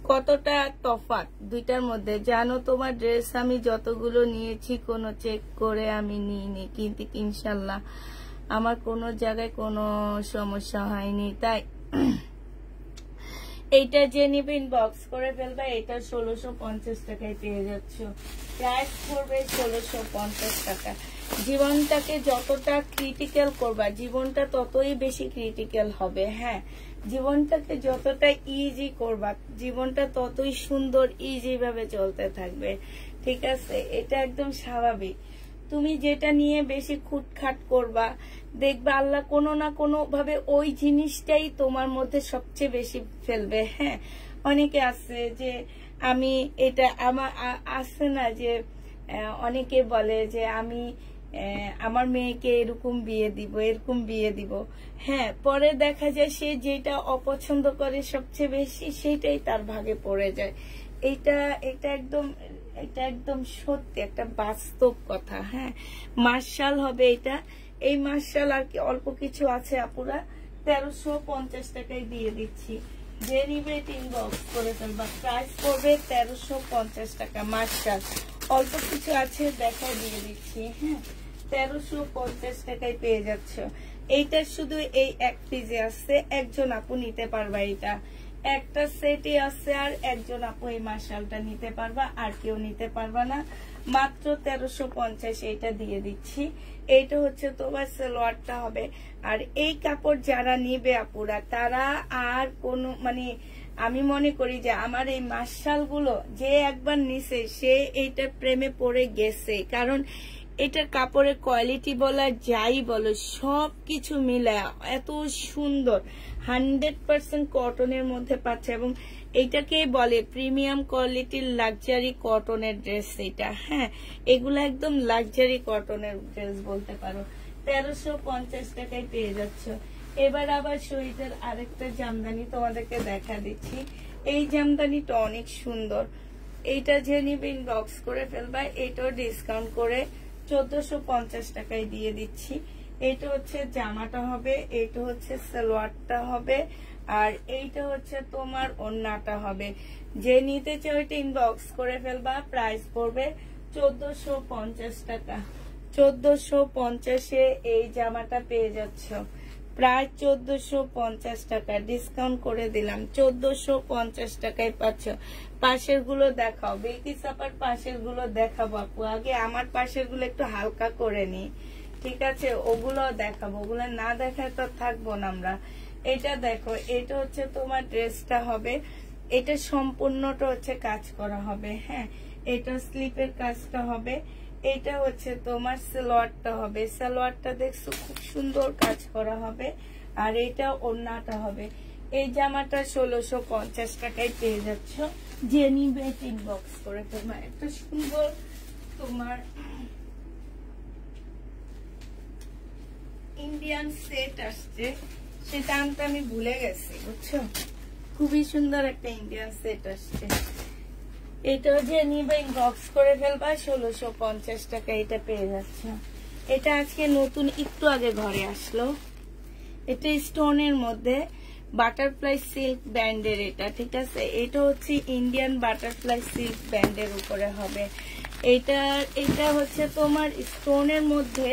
কতটা তফাৎ দুইটার মধ্যে। জানো তোমার ড্রেস আমি যতগুলো নিয়েছি কোনো চেক করে আমি নিইনি, কিন্তু ইনশাল্লাহ আমার কোনো জায়গায় কোনো সমস্যা হয়নি। তাই এইটা যে নিবে ইনবক্স করে ফেলবা। এটা 1650 টাকায় পেয়ে যাচ্ছ, প্রাইস পড়বে 1650 টাকা। জীবনটাকে যতটা ক্রিটিক্যাল করবা জীবনটা ততই বেশি ক্রিটিক্যাল হবে। হ্যাঁ, জীবনটাকে যতটা ইজি করবা জীবনটা ততই সুন্দর ইজি ভাবে চলতে থাকবে, ঠিক আছে? এটা একদম স্বাভাবিক। তুমি যেটা নিয়ে বেশি খুটখাট করবা দেখবা আল্লাহ কোনো না কোনো ভাবে ওই জিনিসটাই তোমার মধ্যে সবচেয়ে বেশি ফেলবে। হ্যাঁ, অনেকে আছে যে আমি এটা আমার আছে না, যে অনেকে বলে যে আমি আমার মেয়েকে এরকম বিয়ে দিব। হ্যাঁ, পরে দেখা যায় সে যেটা অপছন্দ করে সবচেয়ে বেশি সেইটাই তার ভাগে পড়ে যায়। এটা একদম সত্যি একটা বাস্তব কথা। হ্যাঁ, মার্শাল হবে এটা, এই মার্শাল আর কি অল্প কিছু আছে আপুরা, 1350 টাকায় দিয়ে দিচ্ছি, যে নিবে ইনবক্স করে ফেলবা। প্রাইস পড়বে 1350 টাকা। মার্শাল অল্প কিছু আছে দেখাই দিয়ে দিচ্ছি। হ্যাঁ, 1350 টাকায় পেয়ে যাচ্ছ। এইটা শুধু এই এক পিসে আছে, একজন আপু নিতে পারবা, এটা একটা সেটে আছে, আর একজন আপু এই মার্শালটা নিতে পারবা, আর কেউ নিতে পারবা না। মাত্র 1350 এইটা দিয়ে দিচ্ছি। এইটা হচ্ছে তোমার সালোয়ারটা হবে। আর এই কাপড় যারা নিবে আপুরা তারা আর কোনো আমি মনে করি যে আমার এই মার্শাল গুলো যে একবার নিছে সে এইটা প্রেমে পড়ে গেছে, কারণ এটার কাপড়ের কোয়ালিটি বলা যাই বলো সবকিছু মিলে এত সুন্দর, 100% কটনের মধ্যে পাচ্ছে, এবং এইটাকেই বলে প্রিমিয়াম কোয়ালিটির লাক্সারি কটনের ড্রেস এটা। হ্যাঁ, এগুলো একদম লাক্সারি কটনের ড্রেস বলতে পারো। 1350 টাকায় পেয়ে যাচ্ছ। এবার আবার শহীদের আরেকটা জামদানি তোমাদেরকে দেখা দিচ্ছি। এই জামদানিটা অনেক সুন্দর, এইটা যে নিবে ইনবক্স করে ফেলবা। এটাও ডিসকাউন্ট করে 1450 টাকায় দিয়ে দিচ্ছি। এটা হচ্ছে জামাটা হবে, এটা হচ্ছে সালোয়ারটা হবে, আর এইটা হচ্ছে তোমার ওড়নাটা হবে। যে নিতে চাও এটা ইনবক্স করে ফেলবা। প্রাইস পড়বে 1450 টাকা। 1450-এ এই জামাটা পেয়ে যাচ্ছ, প্রায় 1450 টাকা ডিসকাউন্ট করে দিলাম, 1450 টাকায় পাচ্ছ। পাশের গুলো দেখাও, বিলকিস আপার পাশের গুলো দেখাবো আপু। আগে আমার পাশের গুলো একটু হালকা করে নি, ঠিক আছে? ওগুলো দেখাবো, ওগুলো না দেখায় তো থাকবো না আমরা। এটা দেখো, এটা হচ্ছে তোমার ড্রেসটা হবে, এটা সম্পূর্ণটা হচ্ছে কাজ করা হবে। হ্যাঁ, এটা স্লিপের কাজটা হবে, এটা হচ্ছে তোমার সালোয়ারটা হবে। সালোয়ারটা দেখছো খুব সুন্দর কাজ করা হবে, আর এটা ওড়নাটা হবে। এই জামাটা 1650 টাকায় পেয়ে যাচ্ছ। যে নিবে ইনবক্স করে তোমার একটা সুন্দর তোমার ইন্ডিয়ান সেট আসছে, সেটা আনতে আমি ভুলে গেছি, বুঝছো? খুবই সুন্দর একটা ইন্ডিয়ান সেট আসছে। এটাও যে নিবে ইনবক্স করে ফেলবা, 1650 টাকা এটা পেয়ে যাচ্ছে। এটা আজকে নতুন একটু আগে ঘরে আসলো। এটা স্টোনের মধ্যে বাটারফ্লাই সিল্ক ব্যান্ডের, এটা ঠিক আছে। এটা হচ্ছে ইন্ডিয়ান বাটারফ্লাই সিল্ক ব্যান্ডের উপরে হবে। এটা হচ্ছে তোমার স্টোনের মধ্যে,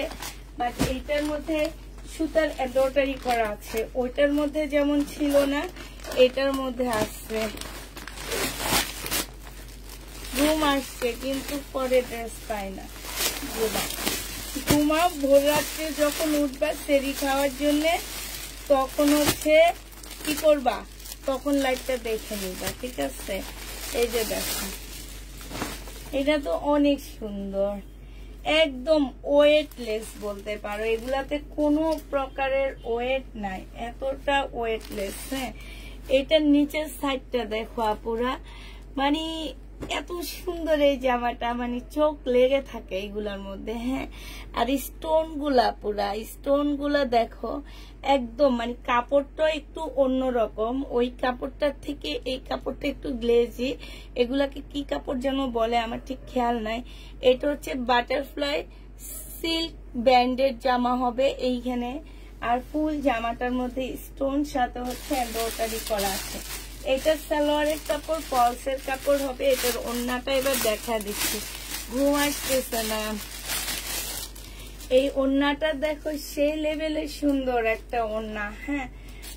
বাট এইটার মধ্যে সুতার এমব্রয়ডারি করা আছে। ওইটার মধ্যে যেমন ছিল না, এটার মধ্যে আসছে। ঘুম আসছে কিন্তু পরে ড্রেস পায় না। ঘুমা ভোর রাত্রে যখন উঠবা সেরি খাওয়ার জন্য, তখন হচ্ছে কি করবা, তখন লাইটটা দেখে নিবা, ঠিক আছে। এই যে দেখো, এটা তো অনেক সুন্দর, একদম ওয়েটলেস বলতে পারো। এগুলাতে কোনো প্রকারের ওয়েট নাই, এতটা ওয়েটলেস। হ্যাঁ, এটার নিচের সাইডটা দেখো আপুরা, মানে এত সুন্দর এই জামাটা, মানে চোখ লেগে থাকে এইগুলার মধ্যে। হ্যাঁ, আর স্টোন গুলা, পুরা স্টোন গুলা দেখো একদম, মানে কাপড়টা একটু অন্যরকম। ওই কাপড়টার থেকে এই কাপড়টা একটু গ্লেজি। এগুলাকে কি কাপড় যেন বলে আমার ঠিক খেয়াল নাই। এটা হচ্ছে বাটারফ্লাই সিল্ক ব্যান্ডের জামা হবে এইখানে। আর ফুল জামাটার মধ্যে স্টোন সাথে হচ্ছে এমব্রয়ডারি করা আছে। এটার সালোয়ারের কাপড় পলসের কাপড় হবে। এটার ওড়নাটা এবার দেখা দিচ্ছি, ঘুম আসতেছে না। এই ওড়নাটা দেখো সেই লেভেলে সুন্দর একটা ওড়না। হ্যাঁ,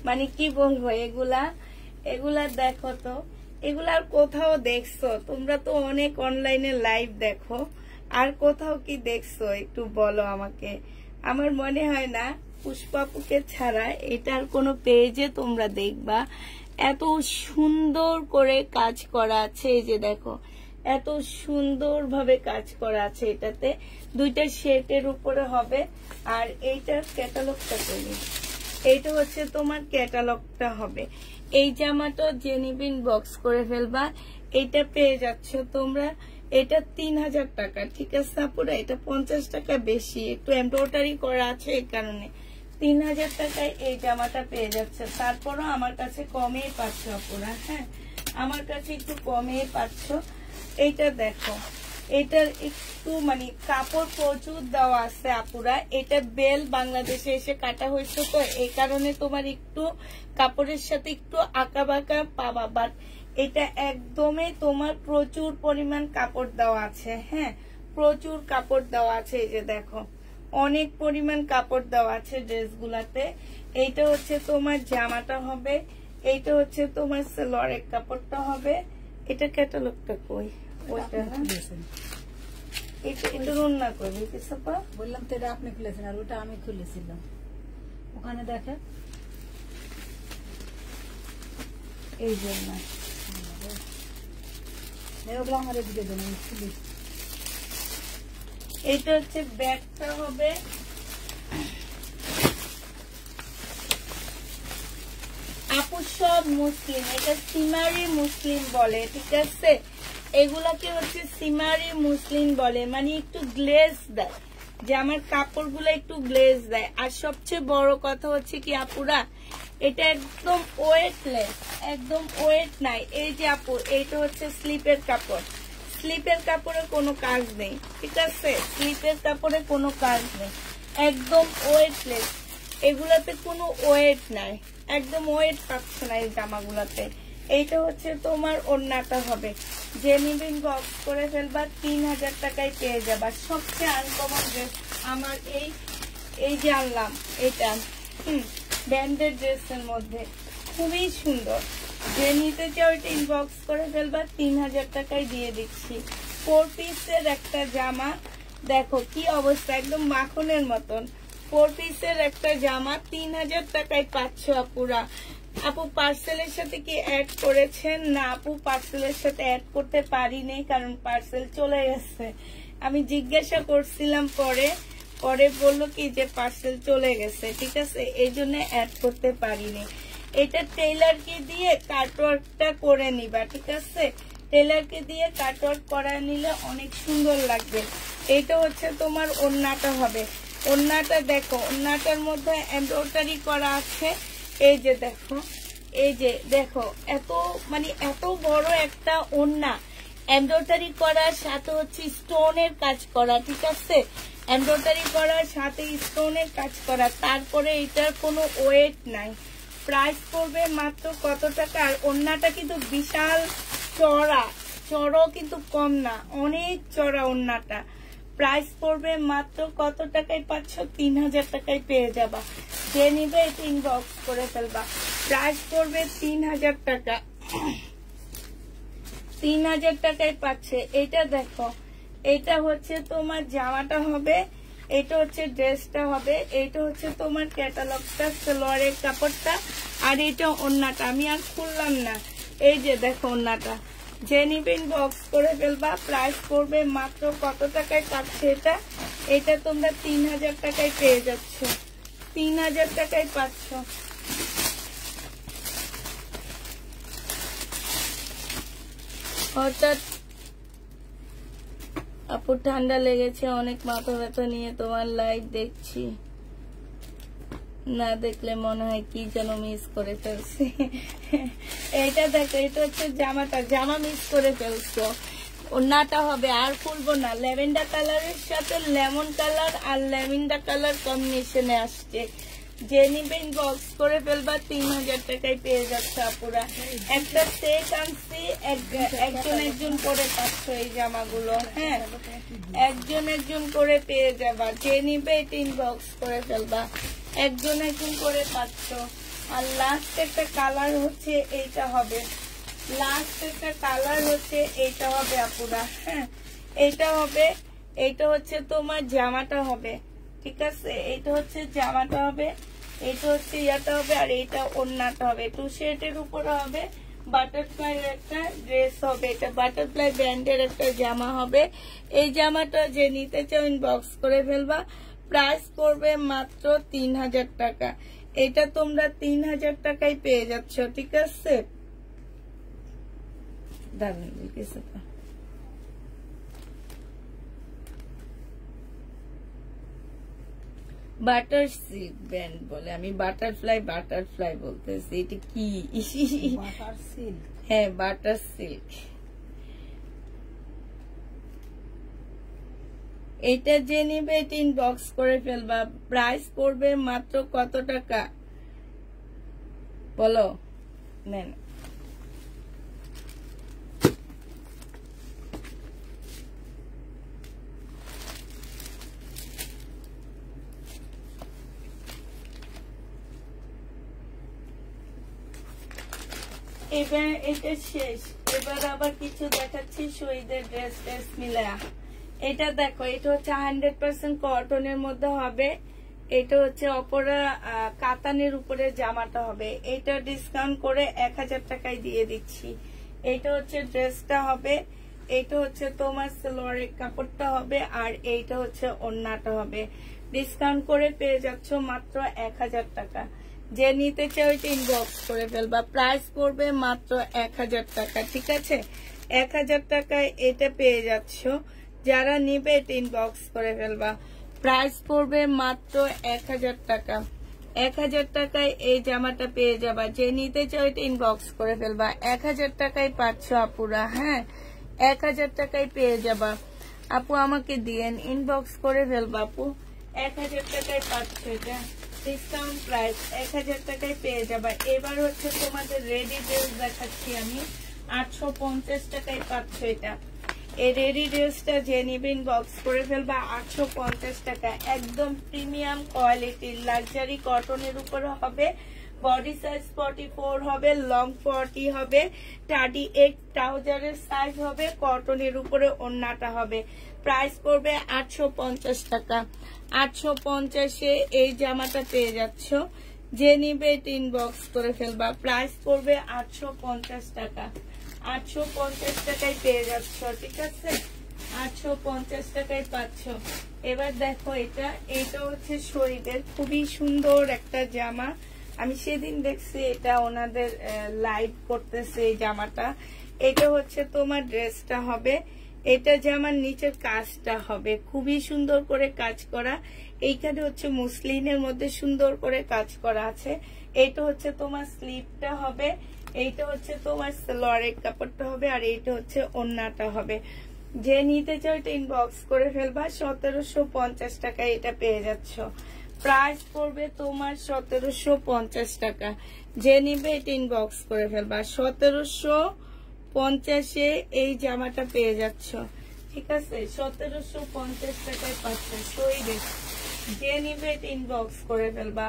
মানে কি বলবো, এগুলা দেখো তো, এগুলা আর কোথাও দেখছো তোমরা? তো অনেক অনলাইনে লাইভ দেখো, আর কোথাও কি দেখছো একটু বলো আমাকে। আমার মনে হয় না পুষ্পাপুকে ছাড়া এটার কোনো পেজে তোমরা দেখবা। এত সুন্দর করে কাজ করা আছে, এই যে দেখো এত সুন্দর ভাবে কাজ করা আছে। এটাতে দুইটা শেডের উপরে হবে। আর এইটার ক্যাটালগটা করি, এইটা হচ্ছে তোমার ক্যাটালগটা হবে। এই জামাটা জেনিবিন বক্স করে ফেলবা। এটা পেয়ে যাচ্ছ তোমরা, এটা 3000 টাকা, ঠিক আছে আপুরা। এটা 50 টাকা বেশি, একটু এমব্রয়ডারি করা আছে এই কারণে। 3000 টাকায় এই জামাটা পেয়ে যাচ্ছে। তারপরও আমার কাছে কমেই পাচ্ছ আপুরা। হ্যাঁ, আমার কাছে একটু কমেই পাচ্ছ। এইটা দেখো, এটার একটু মানে কাপড় প্রচুর দেওয়া আছে আপুরা। এটা বেল বাংলাদেশে এসে কাটা হয়েছে, তো এই কারণে তোমার একটু কাপড়ের সাথে একটু আঁকা বাঁকা পাবা। বাট এটা একদমই তোমার প্রচুর পরিমাণ কাপড় দেওয়া আছে। হ্যাঁ, প্রচুর কাপড় দেওয়া আছে। এই যে দেখো অনেক পরিমাণ কাপড় দেওয়া আছে ড্রেসগুলাতে। এইটা হচ্ছে তোমার জামাটা হবে, এইটা হচ্ছে তোমার সালোয়ারের কাপড়টা হবে। এটা ক্যাটালগটা কই? ওইটা না, এটা রান্না করবে কি সাপা? বললাম তো এটা আপনি খুলেছেন, আর ওটা আমি খুলেছিলাম। ওখানে দেখে এই জন্য ওগুলো আমার এদিকে দেন, আমি খুলি। এইটা হচ্ছে ব্যাগটা হবে। আপু সব মুসলিম, এটা সিমারি মুসলিম বলে, ঠিক আছে। এগুলাকে হচ্ছে সিমারি মুসলিম বলে, মানে একটু গ্লেজ দেয়, যে আমার কাপড়গুলো একটু গ্লেজ দেয়। আর সবচেয়ে বড় কথা হচ্ছে কি আপুরা, এটা একদম ওয়েটলেস, একদম ওয়েট নাই। এই যে আপু, এইটা হচ্ছে স্লিপের কাপড়, স্লিপের কাপড়ে কোনো কাজ নেই, ঠিক আছে। স্লিপের কাপড়ে কোনো কাজ নেই, একদম ওয়েটলেস। এগুলাতে কোনো ওয়েট নাই, একদম ওয়েট পাচ্ছ না এই জামাগুলাতে। এইটা হচ্ছে তোমার ওড়নাটা হবে। জেনিবিন বক্স করে ফেলবা, 3000 টাকায় পেয়ে যাবা। সবচেয়ে আনকমন ড্রেস আমার এই যে আনলাম, এটা ব্যান্ডেড ড্রেসের মধ্যে খুবই সুন্দর। যে নিতে চাও এটা ইনবক্স করে ফেলবা, 3000 টাকায় দিয়ে দিচ্ছি। 4 পিসের একটা জামা, দেখো কি অবস্থা, একদম মাখনের মতন। 4 পিসের একটা জামা 3000 টাকায় পাচ্ছ আপুরা। আপু পার্সেলের সাথে কি অ্যাড করেছেন? না আপু, পার্সেলের সাথে অ্যাড করতে পারিনি, কারণ পার্সেল চলে গেছে। আমি জিজ্ঞাসা করছিলাম, পরে বললো কি যে পার্সেল চলে গেছে, ঠিক আছে, এই জন্য অ্যাড করতে পারিনি। এটা টেইলারকে দিয়ে কাটওয়ার্কটা করে নিবা, ঠিক আছে। টেইলারকে দিয়ে কাটওয়ার্ক করা নিলে অনেক সুন্দর লাগবে। এইটা হচ্ছে তোমার ওড়নাটা হবে। ওড়নাটা দেখো, ওড়নাটার মধ্যে এমব্রয়ডারি করা আছে। এই যে দেখো, এই যে দেখো, এত মানে এত বড় একটা ওড়না, এমব্রয়ডারি করার সাথে হচ্ছে স্টোনের কাজ করা, ঠিক আছে। এমব্রয়ডারি করার সাথে স্টোনের কাজ করা, তারপরে এটার কোনো ওয়েট নাই। প্রাইস পড়বে মাত্র কত টাকা? আর ওড়নাটা কিন্তু বিশাল চড়া, চড়ও কিন্তু কম না, অনেক চড়া ওড়নাটা। প্রাইস পড়বে মাত্র কত টাকায় পাচ্ছ? 3000 টাকায় পেয়ে যাবা। যে নিবে ইনবক্স করে ফেলবা। প্রাইস পড়বে 3000 টাকা। 3000 টাকায় পাচ্ছে। এটা দেখো, এটা হচ্ছে তোমার জামাটা হবে, এটা হচ্ছে ড্রেসটা হবে, এটা হচ্ছে তোমার ক্যাটালগটা, সালোয়ারের কাপড়টা, আর এটা ওড়নাটা। আমি আর খুললাম না, এই যে দেখো ওড়নাটা। যে নিবেন বক্স করে ফেলবা। প্রাইস পড়বে মাত্র কত টাকায় পাচ্ছে এটা? এটা তোমরা 3000 টাকায় পেয়ে যাচ্ছ। 3000 টাকায় পাচ্ছ। হঠাৎ আপু ঠান্ডা লেগেছে অনেক, মাথা ব্যথা নিয়ে তোমার লাইভ দেখছি, না দেখলে মনে হয় কি যেন মিস করে ফেলছি। এটা দেখো, এটা হচ্ছে জামাটা, জামা মিস করে ফেলছো। ওড়নাটা হবে, আর খুলবো না। ল্যাভেন্ডার কালারের সাথে লেমন কালার আর ল্যাভেন্ডার কালার কম্বিনেশনে আসছে। যে নিবেন বক্স করে ফেলবা। 3000 টাকায় পেয়ে যাচ্ছে আপুরা। একটা সেট আনছি, একজন করে পাচ্ছ এই জামাগুলো। হ্যাঁ, একজন করে পেয়ে যাবা। যে নিবে ইনবক্স করে ফেলবা। একজন করে পাচ্ছ। আর লাস্ট একটা কালার হচ্ছে এইটা হবে, লাস্ট একটা কালার হচ্ছে এইটা হবে আপুরা। হ্যাঁ, এইটা হবে, এইটা হচ্ছে তোমার জামাটা হবে, ঠিক আছে? এইটা হচ্ছে জামাটা হবে, এইটা হচ্ছে ইয়াটা হবে, আর এইটা ওড়নাটা হবে। 2 শেডের উপরে হবে, বাটারফ্লাই একটা ড্রেস হবে, এটা বাটারফ্লাই ব্র্যান্ডের একটা জামা হবে। এই জামাটা যে নিতে চাও ইনবক্স করে ফেলবা। প্রাইস পড়বে মাত্র 3000 টাকা। এটা তোমরা 3000 টাকায় পেয়ে যাচ্ছ, ঠিক আছে? দারুণ কিছু বাটার সিল্ক ব্র্যান্ড বলে, আমি বাটারফ্লাই বলতেছি। এটা কি? Butter silk. হ্যাঁ, বাটার সিল্ক। এটা যে নিবে এটা ইনবক্স করে ফেলবা। প্রাইস পড়বে মাত্র কত টাকা বলো? নেন, এবার এটা শেষ। এবার আবার কিছু দেখাচ্ছি শহীদের ড্রেস মিলা। এটা দেখো, এটা হচ্ছে 100% কটনের মধ্যে হবে। এটা হচ্ছে অপরা কাতানের উপরে জামাটা হবে। এটা ডিসকাউন্ট করে 1000 টাকায় দিয়ে দিচ্ছি। এটা হচ্ছে ড্রেসটা হবে, এটা হচ্ছে তোমার সালোয়ারের কাপড়টা হবে, আর এইটা হচ্ছে ওড়নাটা হবে। ডিসকাউন্ট করে পেয়ে যাচ্ছ মাত্র 1000 টাকা। যে নিতে চাও এটা ইনবক্স করে ফেলবা। প্রাইস পড়বে মাত্র 1000 টাকা, ঠিক আছে? 1000 টাকায় এটা পেয়ে যাচ্ছ। যারা নিবে এটা ইনবক্স করে ফেলবা। প্রাইস পড়বে মাত্র 1000 টাকা। 1000 টাকায় এই জামাটা পেয়ে যাবা। যে নিতে চাও এটা ইনবক্স করে ফেলবা। 1000 টাকায় পাচ্ছ আপুরা। হ্যাঁ, 1000 টাকায় পেয়ে যাবা। আপু আমাকে দিয়েন, ইনবক্স করে ফেলবা আপু। 1000 টাকায় পাচ্ছ এটা, ডিসকাউন্ট প্রাইস 1000 টাকায় পেয়ে যাবা। এবার হচ্ছে তোমাদের রেডি ড্রেস দেখাচ্ছি আমি। 850 টাকায় পাচ্ছ এটা। এই রেডি ড্রেসটা যে নিবেন বক্স করে ফেলবা। 850 টাকা, একদম প্রিমিয়াম কোয়ালিটির লাক্সারি কটনের উপরে হবে। বডি সাইজ 44 হবে, লং 40 হবে, 38 ট্রাউজারের সাইজ হবে, কটনের উপরে ওড়নাটা হবে। প্রাইস পড়বে 850 টাকা। 850-এ এই জামাটা পেয়ে যাচ্ছ। যে নিবে এটা ইনবক্স করে ফেলবা। প্রাইস পড়বে 850 টাকা। 850 টাকায় পেয়ে যাচ্ছ, ঠিক আছে? 850 টাকায় পাচ্ছ। এবার দেখো, এটা হচ্ছে শহীদের খুবই সুন্দর একটা জামা। আমি সেদিন দেখছি এটা ওনাদের লাইভ করতেছে এই জামাটা। এটা হচ্ছে তোমার ড্রেসটা হবে, এটা জামার নিচের কাজটা হবে খুবই সুন্দর করে কাজ করা। এইখানে হচ্ছে মুসলিনের মধ্যে সুন্দর করে কাজ করা আছে। এইটা হচ্ছে তোমার স্লিভটা হবে, এইটা হচ্ছে তোমার সালোয়ারের কাপড়টা হবে, আর এইটা হচ্ছে ওড়নাটা হবে। যে নিতে চাও এটা ইনবক্স করে ফেলবা। 1750 টাকায় এটা পেয়ে যাচ্ছ। প্রাইস পড়বে তোমার 1750 টাকা। যে নিবে এটা ইনবক্স করে ফেলবা। 1750-এ এই জামাটা পেয়ে যাচ্ছ, ঠিক আছে? 1750 টাকায় পাচ্ছ শোইবে। যে নিবে এটা ইনবক্স করে ফেলবা।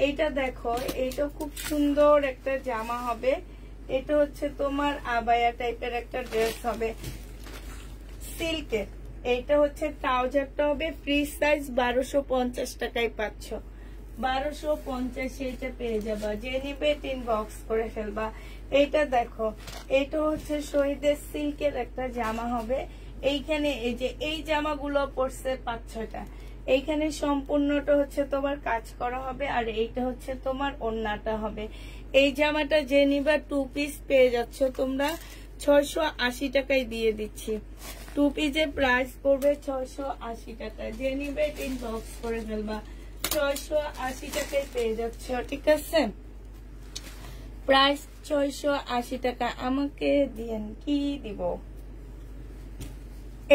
এইটা দেখো, এইটা খুব সুন্দর একটা জামা হবে। এটা হচ্ছে তোমার আবায়া টাইপের একটা ড্রেস হবে সিল্কের। এইটা হচ্ছে ট্রাউজারটা হবে ফ্রি সাইজ। 1250 টাকায় পাচ্ছ। 1250 এটা পেয়ে যাবা। যে নিবে ইনবক্স করে ফেলবা। এইটা দেখো, এটা হচ্ছে শহীদের সিল্কের একটা জামা হবে। এইখানে এই যে এই জামাগুলো পড়ছে 5-6টা। এইখানে সম্পূর্ণটা হচ্ছে তোমার কাজ করা হবে, আর এইটা হচ্ছে তোমার ওড়নাটা হবে। এই জামাটা যে নিবা 2 পিস পেয়ে যাচ্ছ তোমরা 680 টাকায় দিয়ে দিচ্ছি। 2 পিসের প্রাইস পড়বে 680 টাকা। যে নিবে ইনবক্স করে ফেলবা। 680 টাকায় পেয়ে যাচ্ছ, ঠিক আছে? প্রাইস 680 টাকা। আমাকে দিয়েন, কি দিব?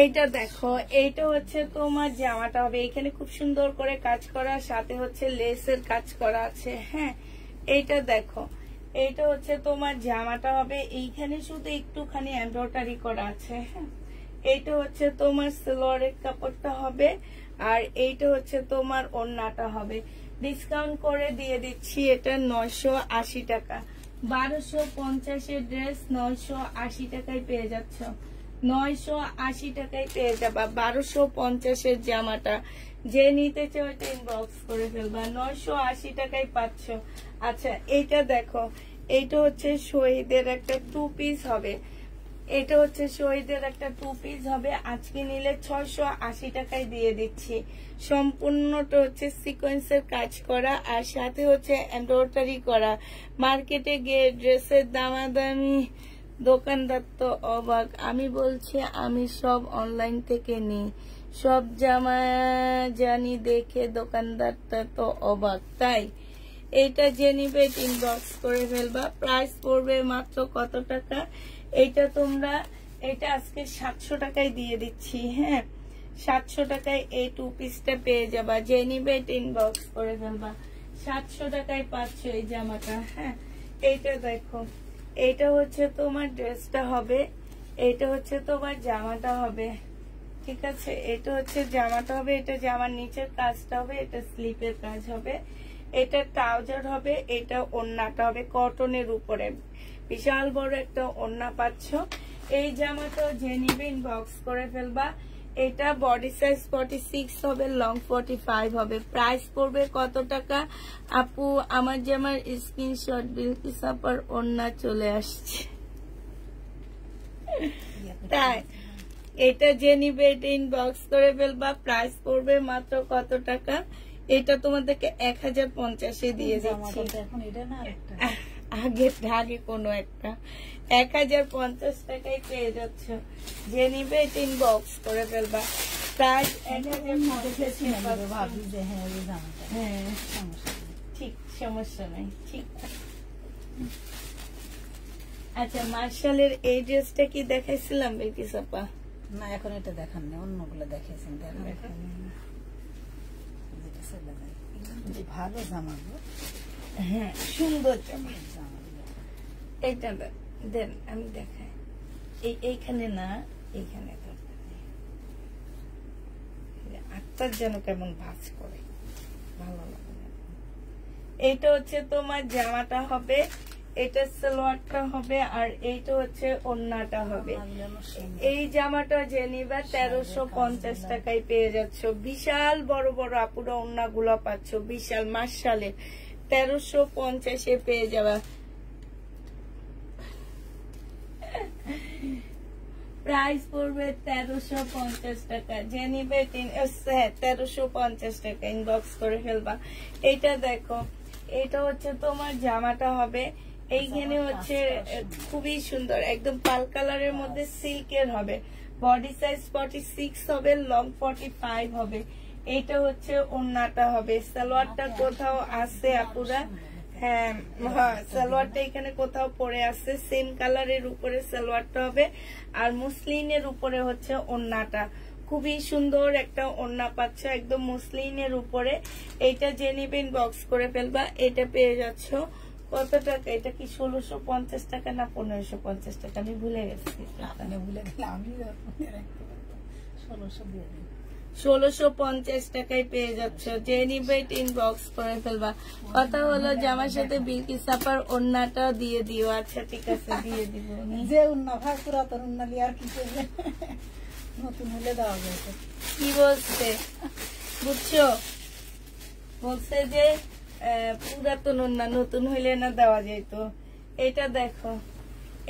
এইটা দেখো, এইটা হচ্ছে তোমার জামাটা হবে। এখানে খুব সুন্দর করে কাজ করা, সাথে হচ্ছে লেসের কাজ করা আছে। হ্যাঁ, এইটা দেখো, এইটা হচ্ছে তোমার জামাটা হবে। এইখানে শুধু একটুখানি এমব্রয়ডারি করা আছে। হ্যাঁ, এইটা হচ্ছে তোমার সালোয়ারের কাপড়টা হবে, আর এইটা হচ্ছে তোমার ওড়নাটা হবে। ডিসকাউন্ট করে দিয়ে দিচ্ছি এটা 980 টাকা। 1250-এর ড্রেস 980 টাকায় পেয়ে যাচ্ছ। 980 টাকায় পেয়ে যাবা 1250-এর জামাটা। যে নিতে চাও এটা ইনবক্স করে ফেলবা। 980 টাকায় পাচ্ছ। আচ্ছা, এইটা দেখো, এইটা হচ্ছে শহীদের একটা 2 পিস হবে। এটা হচ্ছে শহীদের একটা 2 পিস হবে। আজকে নিলে 680 টাকায় দিয়ে দিচ্ছি। সম্পূর্ণটা হচ্ছে সিকোয়েন্সের কাজ করা, আর সাথে হচ্ছে এমব্রয়ডারি করা। মার্কেটে গিয়ে ড্রেসের দামাদামি, দোকানদার তো অবাক। আমি বলছি আমি সব অনলাইন থেকে নিই, সব জামা জানি দেখে দোকানদারটা তো অবাক। তাই এইটা যে নিবে ইনবক্স করে ফেলবা। প্রাইস পড়বে মাত্র কত টাকা? এইটা তোমরা, এটা আজকে 700 টাকায় দিয়ে দিচ্ছি। হ্যাঁ, 700 টাকায় এই 2 পিসটা পেয়ে যাবা। যে নিবে ইনবক্স করে ফেলবা। 700 টাকায় পাচ্ছ এই জামাটা। হ্যাঁ, এইটা দেখো, এইটা হচ্ছে তোমার ড্রেসটা হবে, এইটা হচ্ছে তোমার জামাটা হবে, ঠিক আছে? এটা হচ্ছে জামাটা হবে, এটা জামার নিচের কাজটা হবে, এটা স্লিপের কাজ হবে, এটা ট্রাউজার হবে, এটা ওড়নাটা হবে কটনের উপরে। বিশাল বড় একটা ওড়না পাচ্ছ। এই জামাটা যে নিবে ইনবক্স করে ফেলবা। এটা বডি সাইজ 46 হবে, লং 45 হবে। প্রাইস পড়বে কত টাকা? আপু আমার জামার স্ক্রিনশট বিলকিস আপার ওড়না চলে আসছে। তাই এটা যে নিবে এটা ইনবক্স করে ফেলবা। প্রাইস পড়বে মাত্র কত টাকা? এটা তোমাদেরকে 1050-এ দিয়ে দিচ্ছি। আগে কোনো একটা 1050 টাকায় পেয়ে যাচ্ছ। যে নিবে এটা ইনবক্স করে ফেলবা। প্রাইস 1050। হ্যাঁ, ঠিক, সমস্যা নাই, ঠিক। আচ্ছা, মার্শালের এই ড্রেসটা কি দেখাইছিলাম বিলকিস আপা? না, এখন এটা দেখান না, অন্যগুলো দেখাইছেন। ভালো জামা, হ্যাঁ, সুন্দর জামা। এইটা দেন, আমি দেখাই। এইখানে না, এইখানে আত্মার যেন কেমন ভাঁজ করে, ভালো লাগে না। এইটা হচ্ছে তোমার জামাটা হবে, এটা সালোয়ারটা হবে, আর এইটা হচ্ছে ওড়নাটা হবে। এই জামাটা যে নিবা 1350 টাকায় পেয়ে যাচ্ছ। বিশাল বড় বড় আপুরা ওড়নাগুলো পাচ্ছ, বিশাল। মার্শালের 1350-এ পেয়ে যাবা। প্রাইস পড়বে 1350 টাকা। যে নিবে 1350 টাকা ইনবক্স করে ফেলবা। এটা দেখো, এটা হচ্ছে তোমার জামাটা হবে। এইখানে হচ্ছে খুবই সুন্দর, একদম পাল কালারের মধ্যে সিল্কের হবে। বডি সাইজ 46 হবে, লং 45 হবে। এইটা হচ্ছে ওড়নাটা হবে। সালোয়ারটা কোথাও আছে আপুরা? হ্যাঁ হ্যাঁ, সালোয়ারটা এখানে কোথাও পরে আছে, সেম কালারের উপরে সালোয়ারটা হবে, আর মুসলিনের উপরে হচ্ছে ওড়নাটা। খুবই সুন্দর একটা ওড়না পাচ্ছ একদম মুসলিনের উপরে। এইটা যে নিবেন বক্স করে ফেলবা। এটা পেয়ে যাচ্ছ কত টাকা? এটা কি 1650 টাকা না 1550 টাকা? আমি ভুলে গেছি। ভুলে গেলে আমি 1600 দিয়ে দিই। 1650 টাকায় পেয়ে যাচ্ছ। যে নিবে ইনবক্স করে ফেলবা। কথা হলো জামার সাথে বিলকিস আপার ওড়নাটা দিয়ে দিও। আচ্ছা ঠিক আছে, দিয়ে দিব। যে ওড়না ভাই পুরাতন ওড়না দিয়ে আর কি করবে, নতুন হলে দেওয়া যাবে। কি বলছে বুঝছো? বলছে যে পুরাতন ওড়না নতুন হইলে না দেওয়া যেত। এটা দেখো,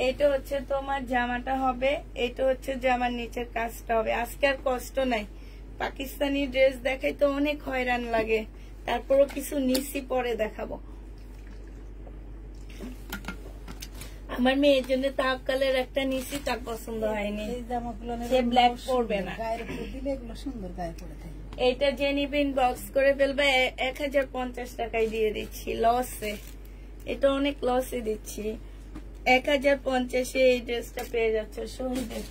এটা হচ্ছে তোমার জামাটা হবে, এটা হচ্ছে জামার নিচের কাজটা হবে। আজকে আর কষ্ট নাই, পাকিস্তানি ড্রেস দেখাই তো অনেক হয়রান লাগে, তারপরও কিছু নিচি পরে দেখাবো। আমার মেয়ের জন্য তাওয়াক্কালের একটা নিচি তার পছন্দ হয়নি, সে ব্ল্যাক পরবে না। সুন্দর গায়ে পড়ে থাকে। এইটা যে নিবেন বক্স করে ফেলবে। 1050 টাকায় দিয়ে দিচ্ছি লসে। এটা অনেক লসে দিচ্ছি। 1050-এ এই ড্রেসটা পেয়ে যাচ্ছে। শহীদের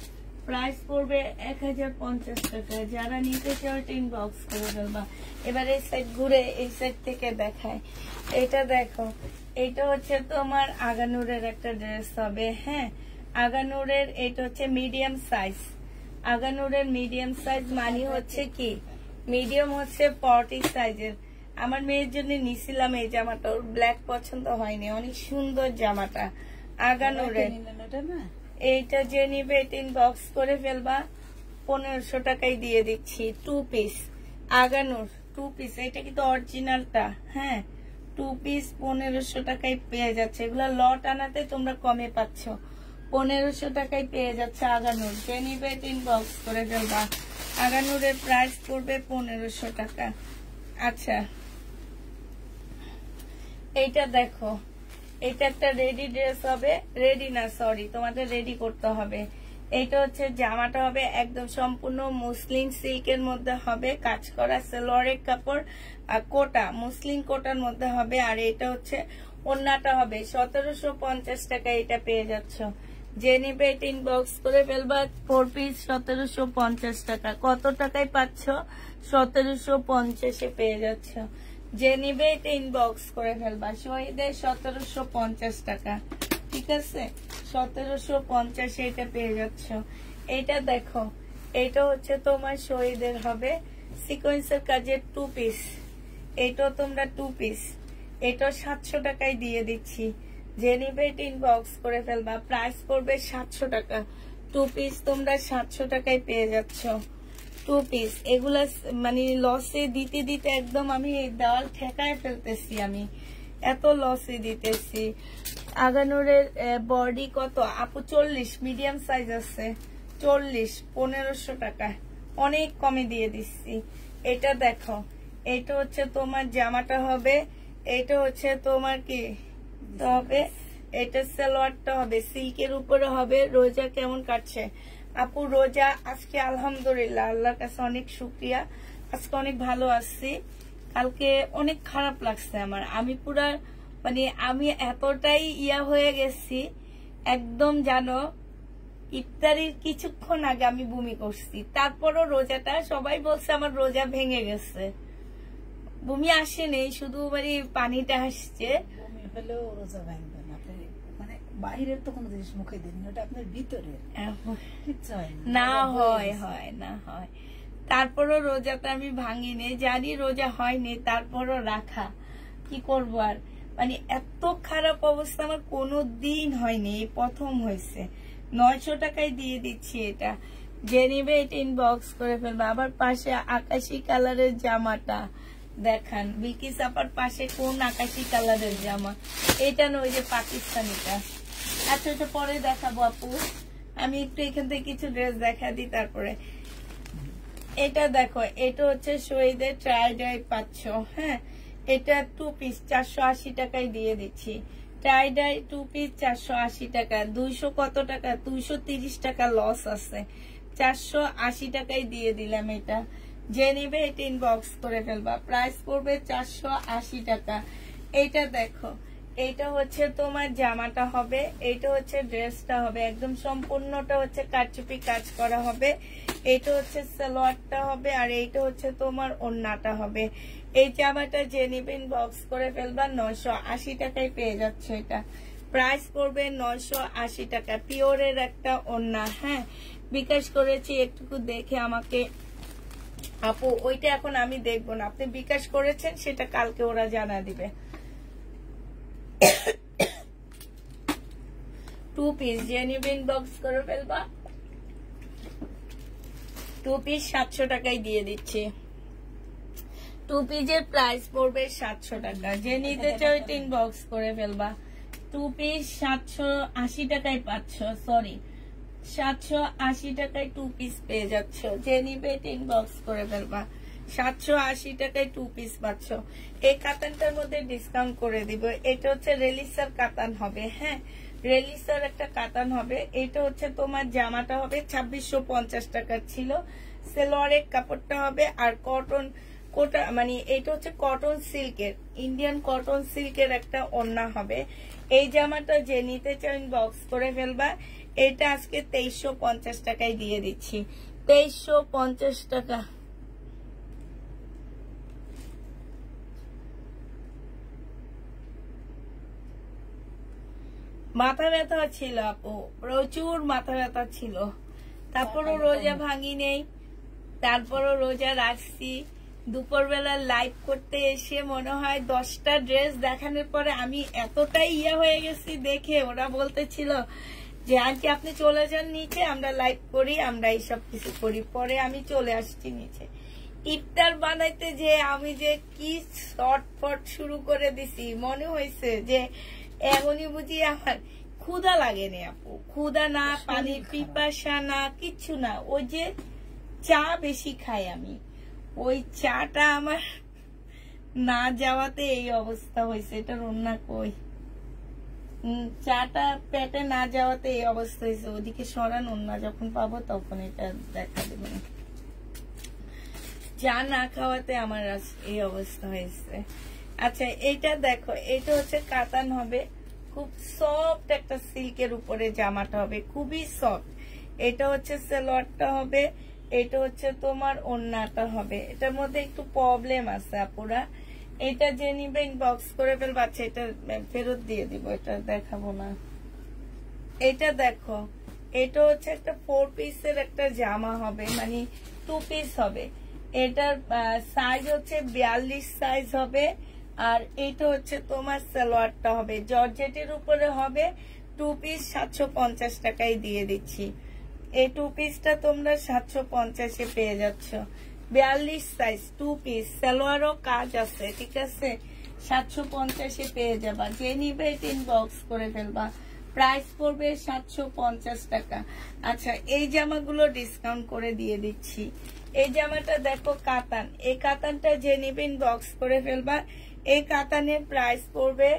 প্রাইস পড়বে 1050 টাকা। যারা নিতে চাও ইনবক্স করে ফেলবা। এবার এই সাইড ঘুরে এই সাইড থেকে দেখায়। এটা দেখো, এটা হচ্ছে তোমার আগানুরের একটা ড্রেস হবে। হ্যাঁ, আগানুরের এটা হচ্ছে মিডিয়াম সাইজ। আগানুরের মিডিয়াম সাইজ মানে হচ্ছে কি, মিডিয়াম হচ্ছে 40 সাইজের। আমার মেয়ের জন্য নিছিলাম এই জামাটা, ওর ব্ল্যাক পছন্দ হয়নি। অনেক সুন্দর জামাটা আগানুরের। এইটা যে নিবে ইনবক্স করে ফেলবা। 1500 টাকায় দিয়ে দিচ্ছি। 2 পিস আগানুর 2 পিস। এটা কিন্তু অরিজিনালটা। হ্যাঁ, 2 পিস 1500 টাকায় পেয়ে যাচ্ছে। এগুলা লট আনাতে তোমরা কমে পাচ্ছ। 1500 টাকায় পেয়ে যাচ্ছে আগানুর। যে নিবে ইনবক্স করে ফেলবা। আগানুরের প্রাইস পড়বে 1500 টাকা। আচ্ছা, এইটা দেখো, এটা একটা রেডি ড্রেস হবে। রেডি না, সরি, তোমাদের রেডি করতে হবে। এটা হচ্ছে জামাটা হবে একদম সম্পূর্ণ মুসলিম সিল্কের মধ্যে হবে, কাজ করা সালোয়ারের কাপড় আর কোটা মুসলিম কোটার মধ্যে হবে। আর এটা হচ্ছে ওড়নাটা হবে 1750 টাকা। এটা পেয়ে যাচ্ছ। যে নিবে এটা ইনবক্স করে ফেলবা। 4 পিস 1750 টাকা। কত টাকায় পাচ্ছ? 1750-এ পেয়ে যাচ্ছ। যে নিবে এটা ইনবক্স করে ফেলবা। শহীদের 1750 টাকা। ঠিক আছে, 1750-এ এটা পেয়ে যাচ্ছ। এটা দেখো, এটা হচ্ছে তোমার শহীদের হবে সিকোয়েন্সের কাজের 2 পিস। এটাও তোমরা 2 পিস। এটা 700 টাকায় দিয়ে দিচ্ছি। যে নিবে এটা ইনবক্স করে ফেলবা। প্রাইস পড়বে 700 টাকা। 2 পিস তোমরা 700 টাকায় পেয়ে যাচ্ছ। 2 পিস এগুলা মানে লসে দিতে দিতে একদম আমি দেওয়াল ঠেকায় ফেলতেছি। আমি এত লসে দিতেছি। আগানুরের বডি কত আপু? 40 মিডিয়াম সাইজ আছে। 40 1500 টাকা, অনেক কমে দিয়ে দিচ্ছি। এটা দেখো, এটা হচ্ছে তোমার জামাটা হবে। এটা হচ্ছে তোমার কি হবে, এটা সালোয়ারটা হবে সিল্কের উপরে হবে। রোজা কেমন কাটছে আপু? রোজা আজকে আলহামদুলিল্লাহ, আল্লাহর কাছে অনেক শুকরিয়া, আজকে অনেক ভালো আছি। কালকে অনেক খারাপ লাগছে আমার। আমি পুরা মানে আমি এতটাই হয়ে গেছি একদম, জানো ইফতারির কিছুক্ষণ আগে আমি বমি করছি। তারপরও রোজাটা সবাই বলছে আমার রোজা ভেঙে গেছে। বমি আসেনি, শুধু মানে পানিটা আসছে। রোজা ভাঙবে না, মানে বাইরের তো কোনো জিনিস মুখে দিন, ওটা আপনার ভিতরে না হয় না হয়। তারপরও রোজাটা আমি ভাঙিনি, জানি রোজা হয়নি, তারপরও রাখা। কি করব আর, মানে এত খারাপ অবস্থা আমার কোনো দিন হয়নি, এই প্রথম হয়েছে। 900 টাকায় দিয়ে দিচ্ছি। এটা যে নিবে এটা ইনবক্স করে ফেলবে। আবার পাশে আকাশি কালারের জামাটা দেখান। বিলকিস আপার পাশে কোন আকাশি কালারের জামা? এটা নয়, যে পাকিস্তানিটা। আচ্ছা, এটা পরে দেখাবো আপু। আমি একটু এখান থেকে কিছু ড্রেস দেখা দিই তারপরে। এটা দেখো, এটা হচ্ছে শহীদের ট্রাই ডাই পাচ্ছ। হ্যাঁ, এটা 2 পিস 480 টাকায় দিয়ে দিচ্ছি। ট্রাই ডাই 2 পিস 480 টাকা। 200 কত টাকা? 230 টাকা লস আছে। 480 টাকায় দিয়ে দিলাম। এটা যে নিবে এটা ইনবক্স করে ফেলবা। প্রাইস পড়বে 480 টাকা। এইটা দেখো, এইটা হচ্ছে তোমার জামাটা হবে, এইটা হচ্ছে ড্রেসটা হবে, একদম সম্পূর্ণটা হচ্ছে কারচুপি কাজ করা হবে। এইটা হচ্ছে সালোয়ারটা হবে, আর এইটা হচ্ছে তোমার ওড়নাটা হবে। এই জামাটা যে নিবেন বক্স করে ফেলবা, 980 টাকায় পেয়ে যাচ্ছে। এটা প্রাইস পড়বে 980 টাকা, পিওরের একটা ওড়না। হ্যাঁ, বিকাশ করেছি, একটু দেখে আমাকে আপু, ওইটা এখন আমি দেখবো না, আপনি বিকাশ করেছেন সেটা কালকে ওরা জানা দিবে। 2 পিস যে নিবেন বক্স করে ফেলবা, 2 পিস 700 টাকায় দিয়ে দিচ্ছি। 2 পিসের প্রাইস পড়বে 700 টাকা, যে নিতে চাও 3 বক্স করে ফেলবা। 2 পিস 780 টাকায় পাচ্ছ, সরি 780 টাকায় 2 পিস পেয়ে যাচ্ছ, যে নিবে 3 বক্স করে ফেলবা। 780 টাকায় 2 পিস পাচ্ছ। এই কাতানটার মধ্যে ডিসকাউন্ট করে দিব। এটা হচ্ছে রেলিসার কাতান হবে। হ্যাঁ, রেলিসার একটা কাতান হবে। এটা হচ্ছে তোমার জামাটা হবে 2650 টাকার ছিল, সেলোয়ারের কাপড়টা হবে, আর কটন কোটা মানে এটা হচ্ছে কটন সিল্কের, ইন্ডিয়ান কটন সিল্কের একটা ওড়না হবে। এই জামাটা যে নিতে চান বক্স করে ফেলবা। এটা আজকে 2350 টাকায় দিয়ে দিচ্ছি, 2350 টাকা। মাথা ব্যথা ছিল আপু, প্রচুর মাথা ব্যথা ছিল, তারপরও রোজা ভাঙি নেই, তারপরও রোজা রাখছি। দুপুরবেলা লাইভ করতে এসে মনে হয় 10টা ড্রেস দেখানোর পরে আমি এতটাই হয়ে গেছি দেখে, ওরা বলতেছিল যে আজকে আপনি চলে যান নিচে, আমরা লাইভ করি, আমরা এইসব কিছু করি। পরে আমি চলে আসছি নিচে। ইফতার বানাইতে যে আমি যে কি শর্টফট শুরু করে দিছি, মনে হয়েছে যে এমনই বুঝি আমার ক্ষুধা লাগেনি আপু, ক্ষুধা না, পানির পিপাসা না, কিচ্ছু না। ওই যে চা বেশি খাই আমি, ওই চাটা আমার না যাওয়াতে এই অবস্থা হয়েছে। এটা রান্না কই, চাটা পেটে না যাওয়াতে এই অবস্থা হয়েছে। ওদিকে সরান, অন্য যখন পাবো তখন এটা দেখা দেবে। চা না খাওয়াতে আমার এই অবস্থা হয়েছে। আচ্ছা, এইটা দেখো, এটা হচ্ছে কাতান হবে, খুব সফট একটা সিল্কের উপরে জামাটা হবে, খুবই সফট। এটা হচ্ছে সালোয়ারটা হবে, এটা হচ্ছে তোমার ওড়নাটা হবে। এটার মধ্যে একটু প্রবলেম আছে আপুরা, এটা যে নিবেন বক্স করে ফেলবা। আচ্ছা, এটা ফেরত দিয়ে দিব, এটা দেখাবো না। এটা দেখো, এটা হচ্ছে একটা 4 পিসের একটা জামা হবে, মানে 2 পিস হবে। এটার সাইজ হচ্ছে 42 সাইজ হবে, আর এটা হচ্ছে তোমার সালোয়ারটা হবে, জর্জেটের উপরে হবে। 2 পিস 750 টাকায় দিয়ে দিচ্ছি। এই 2 পিসটা তোমরা 750-এ পেয়ে যাচ্ছ। 42 সাইজ 2 পিস, সালোয়ারও কাজ আছে, ঠিক আছে। 750-এ পেয়ে যাবা, যে নিবে 3 বক্স করে ফেলবা। প্রাইস পড়বে 750 টাকা। আচ্ছা, এই জামাগুলো ডিসকাউন্ট করে দিয়ে দিচ্ছি। এই জামাটা দেখো কাতান, এই কাতানটা যে নিবেন বক্স করে ফেলবা। এই কাতানের প্রাইস পড়বে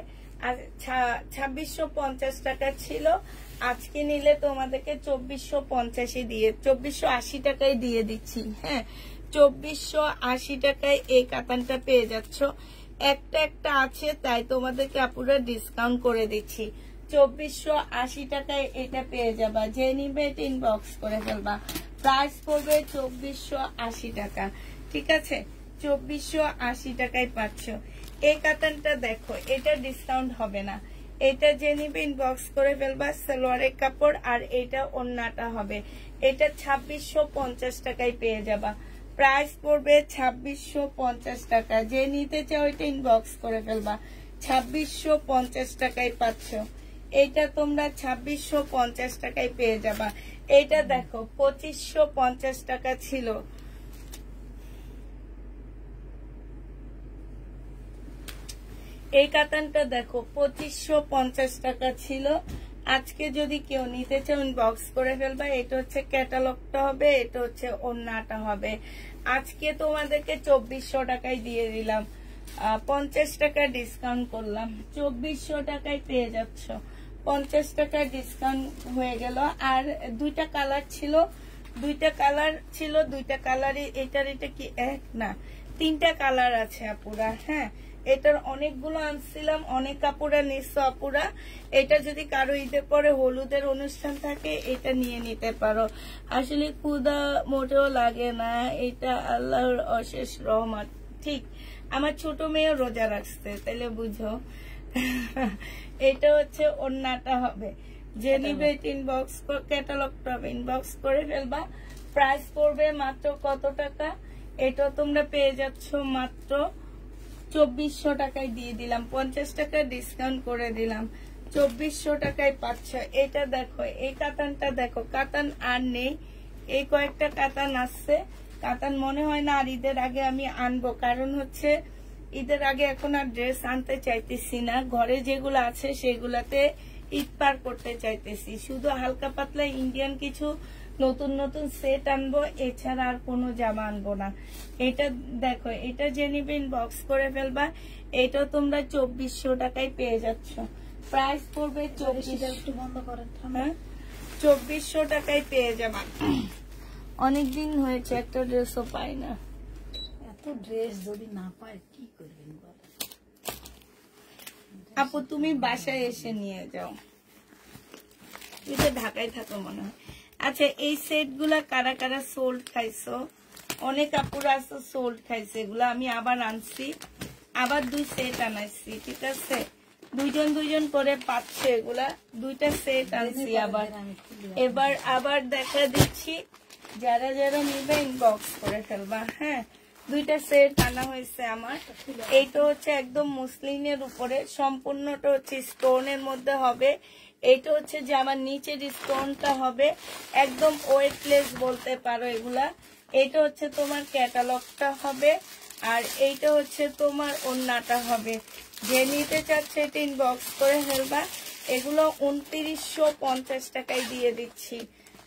2650 টাকা ছিল, আজকে নিলে তোমাদেরকে 2450 দিয়ে 2480 টাকায় দিয়ে দিচ্ছি। হ্যাঁ, 2480 টাকায় এই কাতানটা পেয়ে যাচ্ছ। একটা একটা আছে তাই তোমাদেরকে আপুরা ডিসকাউন্ট করে দিচ্ছি। 2480 টাকায় এটা পেয়ে যাবা, যে নিবে 3 বক্স করে ফেলবা। প্রাইস পড়বে 2480 টাকা, ঠিক আছে। 2480 টাকায় পাচ্ছ। এই কাতানটা দেখো, এটা ডিসকাউন্ট হবে না, এটা যে নিবে ইনবক্স করে ফেলবা। সালোয়ারের কাপড়, আর এটা ওড়নাটা হবে। এটা 2650 টাকায় পেয়ে যাবা। প্রাইস পড়বে 2650 টাকা, যে নিতে চাও এটা ইনবক্স করে ফেলবা। 2650 টাকায় পাচ্ছ। এটা তোমরা 2650 টাকায় পেয়ে যাবা। এটা দেখো 2550 টাকা ছিল। এই কাতানটা দেখো 2550 টাকা ছিল, আজকে যদি কেউ নিতে চাও ইনবক্স করে ফেলবা। এটা হচ্ছে ক্যাটালগটা হবে, এটা হচ্ছে ওড়নাটা হবে। আজকে তোমাদেরকে 2400 টাকায় দিয়ে দিলাম, 50 টাকা ডিসকাউন্ট করলাম, 2400 টাকায় পেয়ে যাচ্ছ। 50 টাকা ডিসকাউন্ট হয়ে গেল। আর দুইটা কালার ছিল, দুইটা কালারই, এটার এটা কি এক না, 3টা কালার আছে আপুরা। হ্যাঁ, এটার অনেকগুলো আনছিলাম, অনেক আপুরা নিঃস্ব আপুরা। এটা যদি কারো ঈদের পরে হলুদের অনুষ্ঠান থাকে এটা নিয়ে নিতে পারো। আসলে ক্ষুধা মোটেও লাগে না, এটা আল্লাহর অশেষ রহমত। ঠিক আমার ছোট মেয়ে রোজা রাখছে, তাইলে বুঝো। এটা হচ্ছে ওন্নাটা হবে, যে নিবে ইনবক্স ক্যাটালগটা ইনবক্স করে ফেলবা। প্রাইস পড়বে মাত্র কত টাকা? এটা তোমরা পেয়ে যাচ্ছ মাত্র 2400 টাকায় দিয়ে দিলাম, 50 টাকা ডিসকাউন্ট করে দিলাম, 2400 টাকায় পাচ্ছ। এটা দেখো, এই কাতানটা দেখো, কাতান আর নেই, এই কয়েকটা কাতান আসছে। কাতান মনে হয় না আর ঈদের আগে আমি আনবো, কারণ হচ্ছে ঈদের আগে এখন আর ড্রেস আনতে চাইতেছি না। ঘরে যেগুলো আছে সেগুলাতে ঈদ পার করতে চাইতেছি। শুধু হালকা পাতলা ইন্ডিয়ান কিছু নতুন নতুন সেট আনবো, এছাড়া আর কোনো জামা আনবো না। এটা দেখো, এটা যে নিবে ইনবক্স করে ফেলবা। এটা তোমরা 2400 টাকায় পেয়ে যাচ্ছ। প্রাইস পড়বে 2400 টাকায় পেয়ে যাবা। অনেকদিন হয়েছে একটা ড্রেসও পাই না। এত ড্রেস যদি না পায় কি করবেন বলো? আপু তুমি বাসায় এসে নিয়ে যাও, তুমি তো ঢাকায় থাকো মনে হয়। আচ্ছা, এই সেট গুলা কারা কারা সোল্ড খাইছো? অনেক আপুরা আছে সোল্ড খাইছে। এগুলা আমি আবার আনছি, আবার 2 সেট আনাইছি, ঠিক আছে? দুইজন করে পাচ্ছে এগুলা, 2টা সেট আনছি আবার। এবার আবার দেখা দিচ্ছি, যারা যারা নিবে ইনবক্স করে ফেলবা। হ্যাঁ, 2টা সেট আনা হয়েছে আমার। এইটা হচ্ছে একদম মুসলিনের উপরে, সম্পূর্ণটা হচ্ছে স্টোনের মধ্যে হবে। এইটা হচ্ছে যে আমার নিচের স্টোনটা হবে একদম ওয়েটলেস বলতে পারো এগুলা। এইটা হচ্ছে তোমার ক্যাটালগটা হবে, আর এইটা হচ্ছে তোমার ওন্নাটা হবে। যে নিতে চাচ্ছে এটা ইনবক্স করে ফেলবা। এগুলো 2950 টাকায় দিয়ে দিচ্ছি।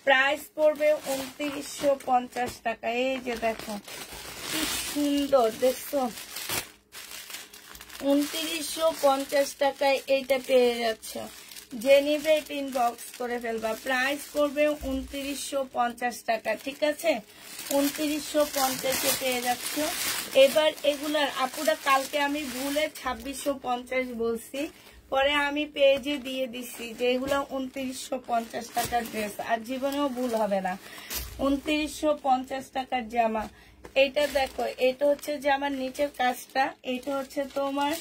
প্রাইস পড়বে 2950 টাকা। এই যে দেখো কি সুন্দর, দেখছো? 2950 টাকায় এইটা পেয়ে যাচ্ছ। যে নিবে এটা ইনবক্স করে ফেলবা। প্রাইস পড়বে 2950 টাকা, ঠিক আছে? 2950 পেয়ে যাচ্ছ। এবার এগুলার আপুরা, কালকে আমি ভুলে 2650 বলছি, পরে আমি পেজে দিয়ে দিছি যে এগুলো 2950 টাকার ড্রেস, আর জীবনেও ভুল হবে না। 2950 টাকার জামা। এটা দেখো, এটা হচ্ছে জামার নিচের কাজটা, এটা হচ্ছে তোমার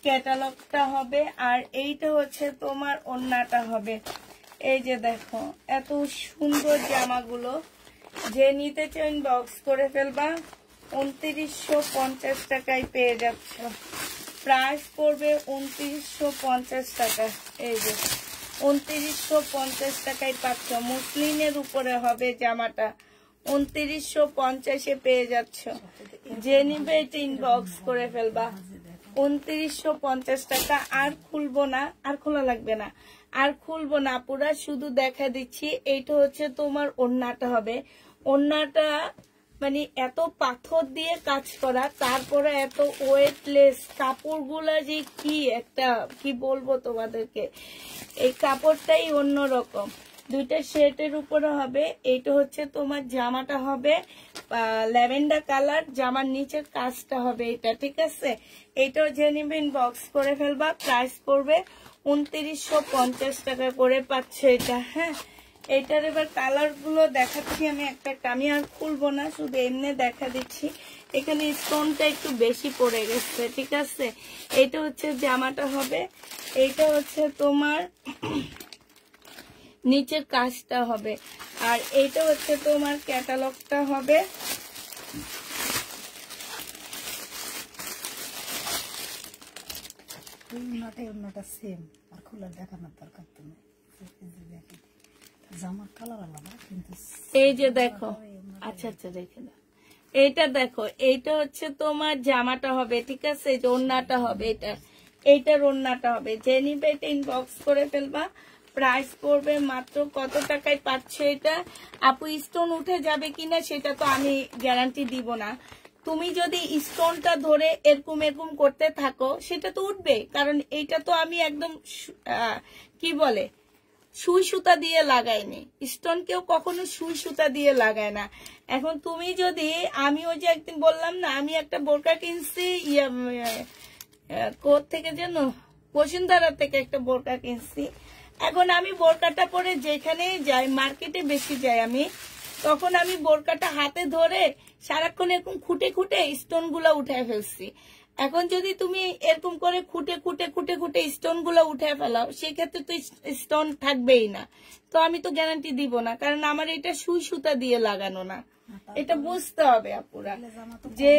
ক্যাটালগটা হবে, আর এইটা হচ্ছে তোমার ওন্নাটা হবে। এই যে দেখো, এত সুন্দর জামাগুলো। যে নিতে চাই ইনবক্স করে ফেলবা। 2950 টাকায় পেয়ে যাচ্ছ। প্রাইস পড়বে 2950 টাকা। এই যে 2950 টাকায় পাচ্ছ। মুসলিনের উপরে হবে জামাটা, 2950 পেয়ে যাচ্ছ। যে নিবে এটা ইনবক্স করে ফেলবা। 2950 টাকা। আর খুলবো না, আর খোলা লাগবে না, আর খুলবো না পুরা, শুধু দেখা দিচ্ছি। এইটা হচ্ছে তোমার ওন্নাটা হবে। ওন্নাটা মানে এত পাথর দিয়ে কাজ করা, তারপরে এত ওয়েটলেস কাপড়গুলা, যে কি একটা কি বলবো তোমাদেরকে, এই কাপড়টাই অন্যরকম। 2টা সেটের উপরে হবে। এইটা হচ্ছে তোমার জামাটা হবে ল্যাভেন্ডার কালার, জামার নিচের কাজটা হবে এটা, ঠিক আছে? এইটাও যে নিবে ইনবক্স করে ফেলবা। প্রাইস পড়বে 2950 টাকা করে পাচ্ছ এটা। হ্যাঁ, এটার এবার কালার গুলো দেখাচ্ছি আমি একটা, আমি আর খুলবো না, শুধু এমনি দেখা দিচ্ছি। এখানে স্টোনটা একটু বেশি পড়ে গেছে, ঠিক আছে? এটা হচ্ছে জামাটা হবে, এইটা হচ্ছে তোমার নিচের কাজটা হবে, আর এইটা হচ্ছে তোমার ক্যাটালগটা হবে। ওন্নাটা সেম, আর খোলা দেখানোর দরকার তো নেই। জামার কালার আলাদা, কিন্তু এই যে দেখো, আচ্ছা আচ্ছা দেখে দাও, এইটা দেখো, এইটা হচ্ছে তোমার জামাটা হবে, ঠিক আছে? এই যে ওন্নাটা হবে, এইটার ওন্নাটা হবে। যে নিবে এটা ইনবক্স করে ফেলবা। প্রাইস পড়বে মাত্র কত টাকায় পাচ্ছ এটা? আপু স্টোন উঠে যাবে কিনা সেটা তো আমি গ্যারান্টি দিব না। তুমি যদি স্টোনটা ধরে এরকম এরকম করতে থাকো সেটা তো উঠবে, কারণ এইটা তো আমি একদম কি বলে সুই সুতা দিয়ে লাগাইনি। স্টোন কেউ কখনো সুই সুতা দিয়ে লাগায় না। এখন তুমি যদি, আমি ওই যে একদিন বললাম না, আমি একটা বোরকা কিনছি থেকে যেন বসুন্ধরা থেকে একটা বোরকা কিনছি। এখন আমি বোরকাটা পরে যেখানে যাই, মার্কেটে বেশি যাই আমি, তখন আমি বোরকাটা হাতে ধরে সারাক্ষণ এরকম খুঁটে খুঁটে স্টোন গুলা উঠায় ফেলছি। এখন যদি তুমি এরকম করে খুঁটে খুঁটে খুঁটে খুঁটে স্টোন গুলো উঠে ফেলাও, সেক্ষেত্রে তো স্টোন থাকবেই না। তো আমি তো গ্যারান্টি দিব না, কারণ আমার এটা সুই সুতা দিয়ে লাগানো না। এটা বুঝতে হবে আপুরা যে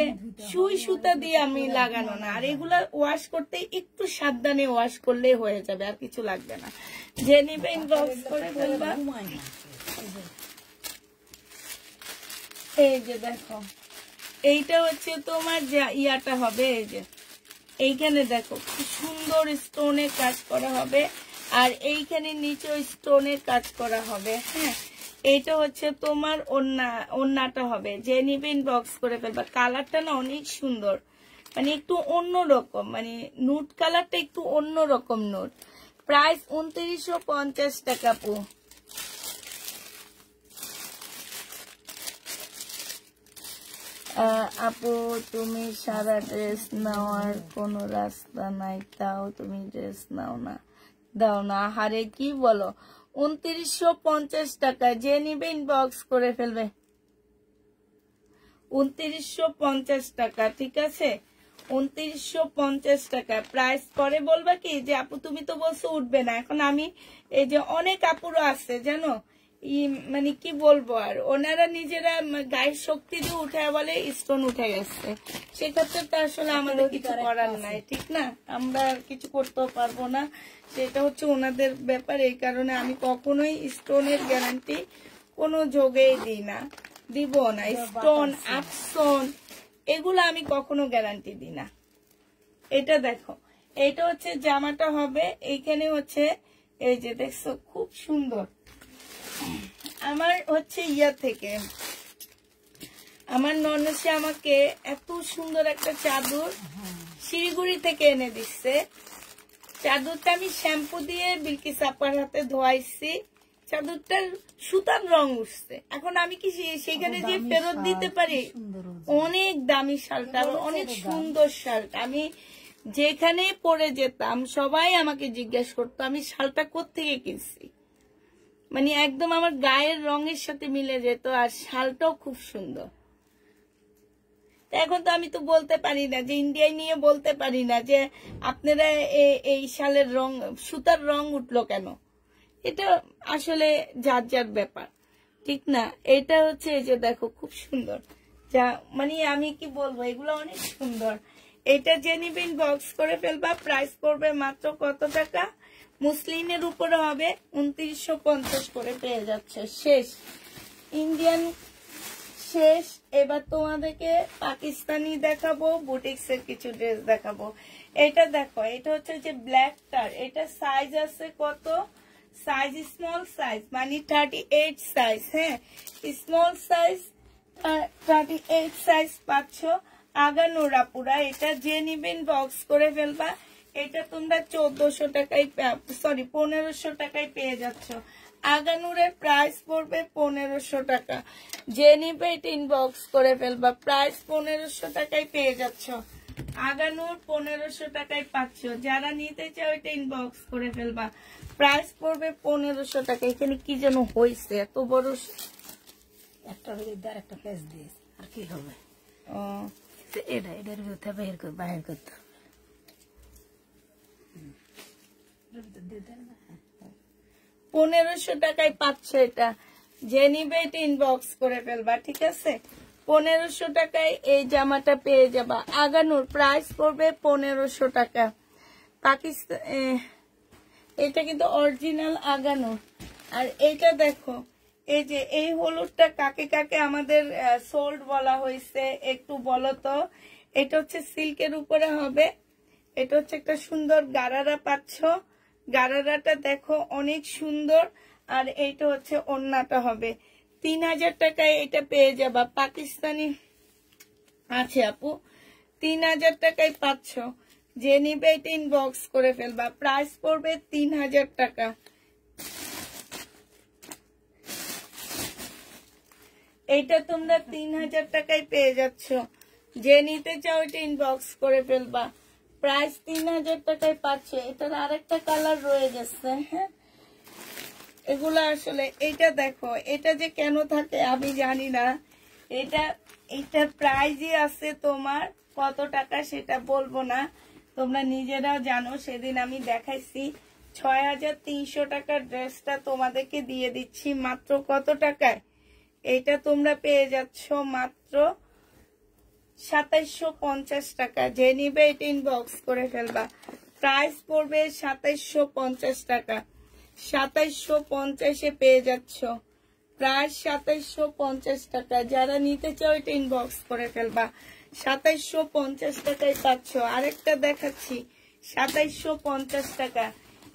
সুই সুতা দিয়ে আমি লাগানো না। আর এগুলা ওয়াশ করতে একটু সাবধানে ওয়াশ করলে হয়ে যাবে, আর কিছু লাগবে না। যে নিবে ইনবক্স করে ফেলবা। এই যে দেখো, এইটা হচ্ছে তোমার ইয়াটা হবে, এই যে এইখানে দেখো খুব সুন্দর স্টোনের কাজ করা হবে, আর এইখানে নিচেও স্টোনের কাজ করা হবে। হ্যাঁ, এইটা হচ্ছে তোমার ওন্নাটা হবে। যে নিবে ইনবক্স করে ফেলবা। কালারটা না অনেক সুন্দর, মানে একটু অন্যরকম, মানে নুট কালারটা একটু অন্যরকম নুট। প্রাইস 2950 টাকা পু। আপু তুমি সারা ড্রেস নেওয়ার কোনো রাস্তা নাই, তাও তুমি ড্রেস নাও না, দাও না। হারে কি বলো, 2950 টাকা। যে নিবে ইনবক্স করে ফেলবে। 2950 টাকা, ঠিক আছে? 2950 টাকা প্রাইস। পরে বলবা কি যে আপু তুমি তো বলছো উঠবে না। এখন আমি এই যে অনেক আপুরও আছে জানো, মানে কি বলবো, আর ওনারা নিজেরা গায়ের শক্তি দিয়ে উঠে বলে স্টোন উঠে গেছে। সেক্ষেত্রে তো আসলে আমাদের কিছু করার নাই, ঠিক না? আমরা কিছু করতেও পারবো না, সেটা হচ্ছে ওনাদের ব্যাপার। এই কারণে আমি কখনোই স্টোনের গ্যারান্টি কোনো যোগেই দিই না, দিব না। স্টোন আপসন এগুলো আমি কখনো গ্যারান্টি দিই না। এটা দেখো, এটা হচ্ছে জামাটা হবে। এইখানে হচ্ছে এই যে দেখছো খুব সুন্দর। আমার হচ্ছে ইয়া থেকে আমার ননসে আমাকে এত সুন্দর একটা চাদর শিলিগুড়ি থেকে এনে দিচ্ছে। চাদরটা আমি শ্যাম্পু দিয়ে বিলকিস আপার হাতে ধোয়াইছি। চাদরটার সুতার রং উঠছে। এখন আমি কি সেখানে যে ফেরত দিতে পারি? অনেক দামি শালটা, অনেক সুন্দর শালটা। আমি যেখানে পরে যেতাম সবাই আমাকে জিজ্ঞেস করতো আমি শালটা কোত্থেকে কিনছি। মানে একদম আমার গায়ের রঙের সাথে মিলে যেত, আর শালটাও খুব সুন্দর। এখন তো আমি তো বলতে পারি না যে ইন্ডিয়ায় নিয়ে বলতে পারি না যে আপনারা এই শালের রং সুতার রং উঠলো কেন। এটা আসলে যার যার ব্যাপার, ঠিক না? এটা হচ্ছে এই যে দেখো খুব সুন্দর, যা মানে আমি কি বলবো, এগুলো অনেক সুন্দর। এটা যে নিবে ইনবক্স করে ফেলবা। প্রাইস পড়বে মাত্র কত টাকা? মুসলিনের উপরে হবে 2950 করে পেয়ে যাচ্ছে। শেষ ইন্ডিয়ান শেষ। এবার তোমাদেরকে পাকিস্তানি দেখাবো, বুটিক্সের কিছু ড্রেস দেখাবো। এটা দেখো, এটা হচ্ছে যে ব্ল্যাকটার, এটা সাইজ আছে কত? সাইজ স্মল সাইজ, মানে 38 সাইজ। হ্যাঁ, স্মল সাইজ 38 সাইজ পাচ্ছ। আগানোরা পুরা। এটা যে নিবেন বক্স করে ফেলবা। এটা তোমরা 1400 টাকায়, সরি 1500 টাকায় পেয়ে যাচ্ছ। আগানুরের প্রাইস পড়বে 1500 টাকা। যে নিবে এটা ইনবক্স করে ফেলবা। প্রাইস 1500 টাকায় পেয়ে যাচ্ছ। আগানুর 1500 টাকায় পাচ্ছ। যারা নিতে চাও এটা ইনবক্স করে ফেলবা। প্রাইস পড়বে 1500 টাকা। এখানে কি যেন হয়েছে, এত বড় একটা একটা পেজ দিয়ে আর কি হবে? এটার ভিতরে বাহির করতে হবে। 1500 টাকায় পাচ্ছ এটা। যে নিবে এটা ইনবক্স করে ফেলবা, ঠিক আছে? 1500 টাকায় এই জামাটা পেয়ে যাবা। আগানুর প্রাইস পড়বে 1500 টাকা। পাকিস্তান এটা কিন্তু অরিজিনাল আগানুর। আর এইটা দেখো, এই যে এই হলুদটা কাকে কাকে আমাদের সোল্ড বলা হয়েছে একটু বলো তো। এটা হচ্ছে সিল্কের উপরে হবে। এটা হচ্ছে একটা সুন্দর গারারা পাচ্ছ। গারারাটা দেখো অনেক সুন্দর। আর এইটা হচ্ছে ওড়নাটা হবে। 3000 টাকায় এটা পেয়ে যাবা। পাকিস্তানি আছে আপু, 3000 টাকায় পাচ্ছ। যে নিবে এটা ইনবক্স করে ফেলবা। প্রাইস পড়বে 3000 টাকা। এইটা তোমরা 3000 টাকায় পেয়ে যাচ্ছ। যে নিতে চাও এটা ইনবক্স করে ফেলবা। প্রাইস 3000 টাকায় পাচ্ছে। এটার আরেকটা কালার রয়ে গেছে। হ্যাঁ, এগুলো আসলে এটা দেখো, এটা যে কেন থাকে আমি জানি না। এটার প্রাইসই আছে তোমার কত টাকা সেটা বলবো না, তোমরা নিজেরাও জানো। সেদিন আমি দেখাইছি 6300 টাকার ড্রেসটা তোমাদেরকে দিয়ে দিচ্ছি মাত্র কত টাকায়? এটা তোমরা পেয়ে যাচ্ছ মাত্র 2750 টাকা। যে নিবে এটা ইনবক্স করে ফেলবা। প্রাইস পড়বে 2750 টাকা। 2750 পেয়ে যাচ্ছ, প্রাইস 2750 টাকা। যারা নিতে চাও এটা ইনবক্স করে ফেলবা। 2750 টাকায় পাচ্ছ। আরেকটা দেখাচ্ছি 2750 টাকা।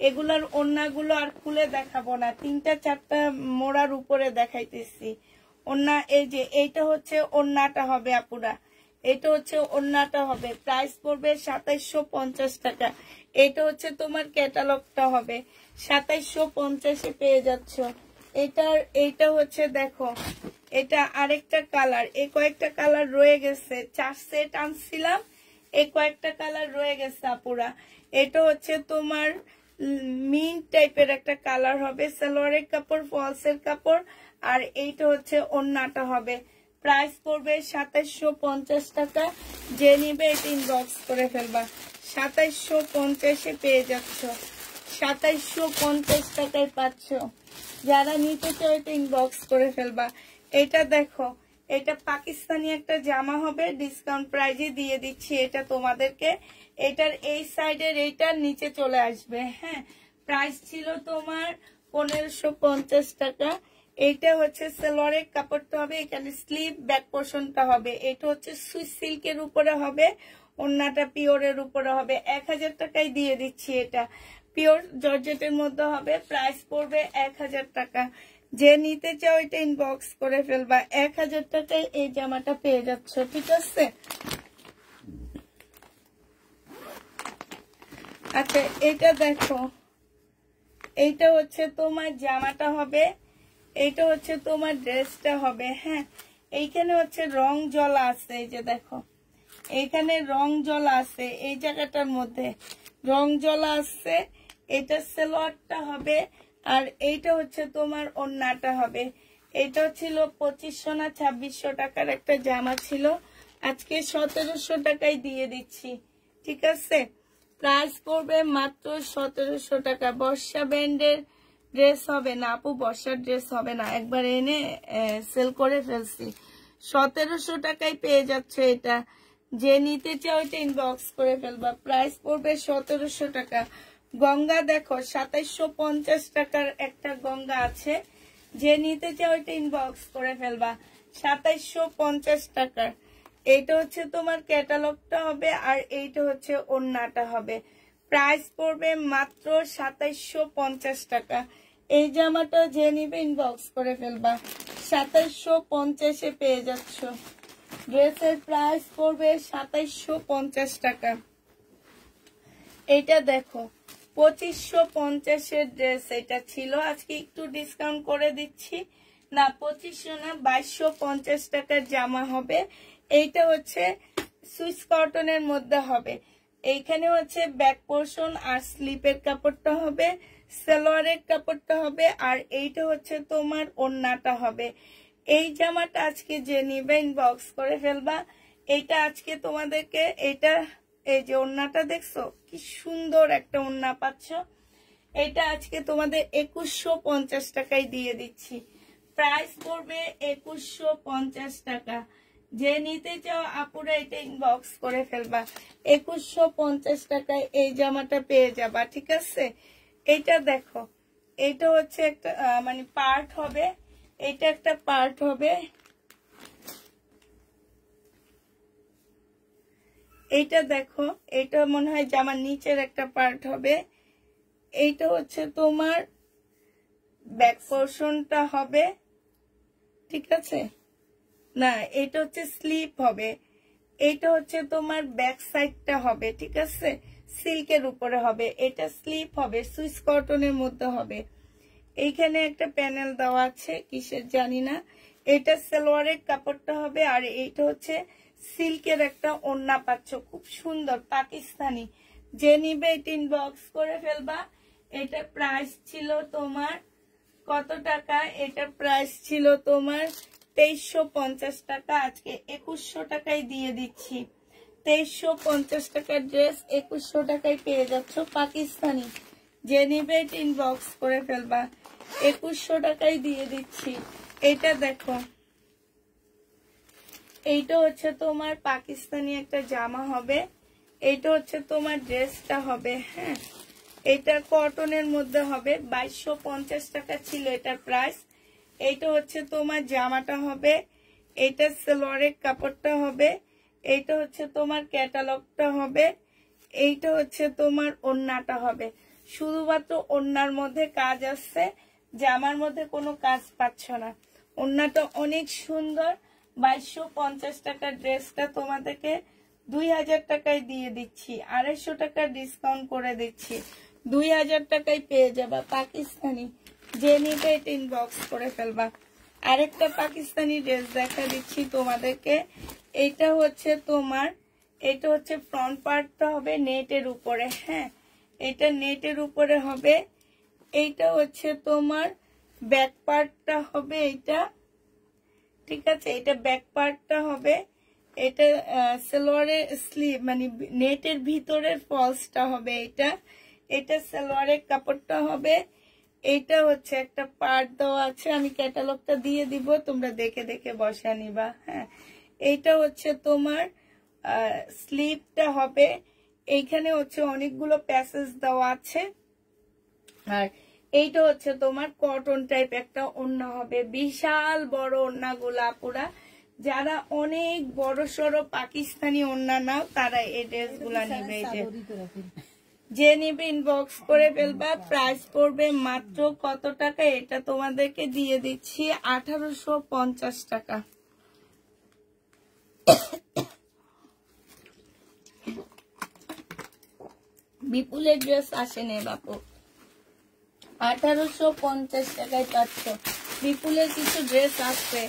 এগুলার ওড়নাগুলো আর খুলে দেখাবো না, 3-4টা মোড়ার উপরে দেখাইতেছি ওড়না। এই যে এইটা হচ্ছে ওড়নাটা হবে আপুরা, এটা হচ্ছে ওড়নাটা হবে। প্রাইস পড়বে 2750 টাকা। এটা হচ্ছে তোমার ক্যাটালগটা হবে, 2750 পেয়ে যাচ্ছ। এইটা হচ্ছে দেখো, এটা আরেকটা কালার। এই কয়েকটা কালার রয়ে গেছে, 4 সেট আনছিলাম, এই কয়েকটা কালার রয়ে গেছে আপুরা। এটা হচ্ছে তোমার মিন্ট টাইপের একটা কালার হবে, সালোয়ারের কাপড়, ফলসের কাপড়, আর এইটা হচ্ছে ওড়নাটা হবে। প্রাইস পড়বে 2750 টাকা। যে নিবে এটা ইনবক্স করে ফেলবা। 2750 পেয়ে যাচ্ছ, 2750 টাকায় পাচ্ছ। যারা নিতে চাও এটা ইনবক্স করে ফেলবা। এটা দেখো, এটা পাকিস্তানি একটা জামা হবে, ডিসকাউন্ট প্রাইজে দিয়ে দিচ্ছি এটা তোমাদেরকে। এটার এই সাইডের এইটার নিচে চলে আসবে। হ্যাঁ, প্রাইস ছিল তোমার 1550 টাকা। এইটা হচ্ছে সালোয়ারের কাপড়টা হবে, এখানে স্লিভ ব্যাক পোর্শনটা হবে। এটা হচ্ছে সুইস সিল্কের উপরে হবে, ওড়নাটা পিওরের উপরে হবে। 1000 টাকায় দিয়ে দিচ্ছি। এটা পিওর জর্জেটের মধ্যে হবে। প্রাইস পড়বে 1000 টাকা। যে নিতে চাও এটা ইনবক্স করে ফেলবা। 1000 টাকায় এই জামাটা পেয়ে যাচ্ছ, ঠিক আছে? আচ্ছা, এটা দেখো, এইটা হচ্ছে তোমার জামাটা হবে, এইটা হচ্ছে তোমার ড্রেসটা হবে। হ্যাঁ, এইখানে হচ্ছে রং জলা আছে, এই যে দেখো এইখানে রং জলা আছে, এই জায়গাটার মধ্যে রং জলা আছে। এটা সালোয়ারটা হবে, আর এইটা হচ্ছে তোমার ওড়নাটা হবে। এটা ছিল 2500 না 2600 টাকার একটা জামা ছিল, আজকে 1700 টাকায় দিয়ে দিচ্ছি, ঠিক আছে? প্রাইস পড়বে মাত্র 1700 টাকা। বর্ষা ব্র্যান্ডের ড্রেস হবে না আপু, বর্ষার ড্রেস হবে না, একবার এনে সেল করে ফেলছি। 1700 টাকায় পেয়ে যাচ্ছে এটা। যে নিতে চাও এটা ইনবক্স করে ফেলবা। প্রাইস পড়বে 1700 টাকা। গঙ্গা দেখো, 2750 টাকার একটা গঙ্গা আছে। যে নিতে চাও এটা ইনবক্স করে ফেলবা। 2750 টাকার। এইটা হচ্ছে তোমার ক্যাটালগটা হবে, আর এইটা হচ্ছে ওড়নাটা হবে। প্রাইস পড়বে মাত্র 2750 টাকা। এই জামাটা যে নিবে ইনবক্স করে ফেলবা। 2750 পেয়ে যাচ্ছ। ড্রেসের প্রাইস পড়বে 2750 টাকা। এইটা দেখো, 2550 ড্রেস এটা ছিল, আজকে একটু ডিসকাউন্ট করে দিচ্ছি। না 2500 না, 2250 টাকার জামা হবে। এইটা হচ্ছে সুইস কটনের মধ্যে হবে। এইখানে হচ্ছে ব্যাক পোর্শন আর স্লিপের কাপড়টা হবে, সালোয়ারের কাপড়টা হবে, আর এইটা হচ্ছে তোমার ওড়নাটা হবে। এই জামাটা আজকে যে নিবে ইনবক্স করে ফেলবা। এইটা আজকে তোমাদেরকে, এটা এই যে ওড়নাটা দেখছো কি সুন্দর একটা ওড়না পাচ্ছ, এটা আজকে তোমাদের 2150 টাকায় দিয়ে দিচ্ছি। প্রাইস পড়বে 2150 টাকা। যে নিতে চাও আপুরা এটা ইনবক্স করে ফেলবা। 2150 টাকায় এই জামাটা পেয়ে যাবা, ঠিক আছে? এইটা দেখো, এইটা হচ্ছে একটা মানে পার্ট হবে, এটা একটা পার্ট হবে। এইটা দেখো, এটা মনে হয় জামার নিচের একটা পার্ট হবে। এইটা হচ্ছে তোমার ব্যাক পোর্শনটা হবে, ঠিক আছে? না, এটা হচ্ছে স্লিপ হবে। এটা হচ্ছে তোমার ব্যাক সাইডটা হবে, ঠিক আছে? সিল্কের উপরে হবে, এটা স্লিপ হবে, সুইস কটনের মধ্যে হবে। এইখানে একটা প্যানেল দেওয়া আছে, কিসের জানি না। এটা সালোয়ারের কাপড়টা হবে, আর এইটা হচ্ছে সিল্কের একটা ওড়না পাচ্ছ, খুব সুন্দর পাকিস্তানি। যে নিবে এটা ইনবক্স করে ফেলবা। এটা প্রাইস ছিল তোমার কত টাকা? এটা প্রাইস ছিল তোমার 2350 টাকা। আজকে 2100 টাকায় দিয়ে দিচ্ছি। 2350 টাকার ড্রেস 2100 টাকায় পেয়ে যাচ্ছ পাকিস্তানি। যে নিবে এটা ইনবক্স করে ফেলবা। 2100 টাকায় দিয়ে দিচ্ছি। এটা দেখো, এইটা হচ্ছে তোমার পাকিস্তানি একটা জামা হবে। এইটা হচ্ছে তোমার ড্রেসটা হবে। হ্যাঁ, এটা কটনের মধ্যে হবে। 2250 টাকা ছিল এটার প্রাইস। এইটা হচ্ছে তোমার জামাটা হবে। এইটা সালোয়ারের কাপড়টা হবে। এইটা হচ্ছে তোমার ক্যাটালগটা হবে। এইটা হচ্ছে তোমার ওড়নাটা হবে। শুধুমাত্র ওড়নার মধ্যে কাজ আসছে, জামার মধ্যে কোনো কাজ পাচ্ছ না। ওড়নাটা অনেক সুন্দর। 2250 টাকার ড্রেসটা তোমাদেরকে 2000 টাকায় দিয়ে দিচ্ছি। 250 টাকা ডিসকাউন্ট করে দিচ্ছি। 2000 টাকায় পেয়ে যাবা পাকিস্তানি। যে নিবে এটা ইনবক্স করে ফেলবা। আরেকটা পাকিস্তানি ড্রেস দেখা দিচ্ছি তোমাদেরকে। এটা হচ্ছে তোমার, এটা হচ্ছে ফ্রন্ট পার্টটা হবে নেটের উপরে। হ্যাঁ, এটা নেটের উপরে হবে। এইটা হচ্ছে তোমার ব্যাক পার্টটা হবে। এইটা ঠিক আছে, এটা ব্যাক পার্টটা হবে। এটা সালোয়ারের স্লিভ মানে নেটের ভিতরের ফলসটা হবে। এটা সালোয়ারের কাপড়টা হবে। এইটা হচ্ছে একটা পার্ট দেওয়া আছে, আমি ক্যাটালগটা দিয়ে দিব, তোমরা দেখে দেখে বসা নিবা। হ্যাঁ, এইটা হচ্ছে তোমার স্লিভটা হবে। এইখানে হচ্ছে অনেকগুলো প্যাসেজ দেওয়া আছে। আর এইটা হচ্ছে তোমার কটন টাইপ একটা ওড়না হবে। বিশাল বড় ওড়নাগুলা পুরা। যারা অনেক বড় সড়ো পাকিস্তানি ওড়না নাও তারা এই ড্রেসগুলা নিবে। যে নিবে ইনবক্স করে ফেলবা। প্রাইস পড়বে মাত্র কত টাকা? এটা তোমাদেরকে দিয়ে দিচ্ছি 1850 টাকা। বিপুলের ড্রেস আসেনি বাপু, 1850 টাকায় পাচ্ছ। বিপুলের কিছু ড্রেস আসছে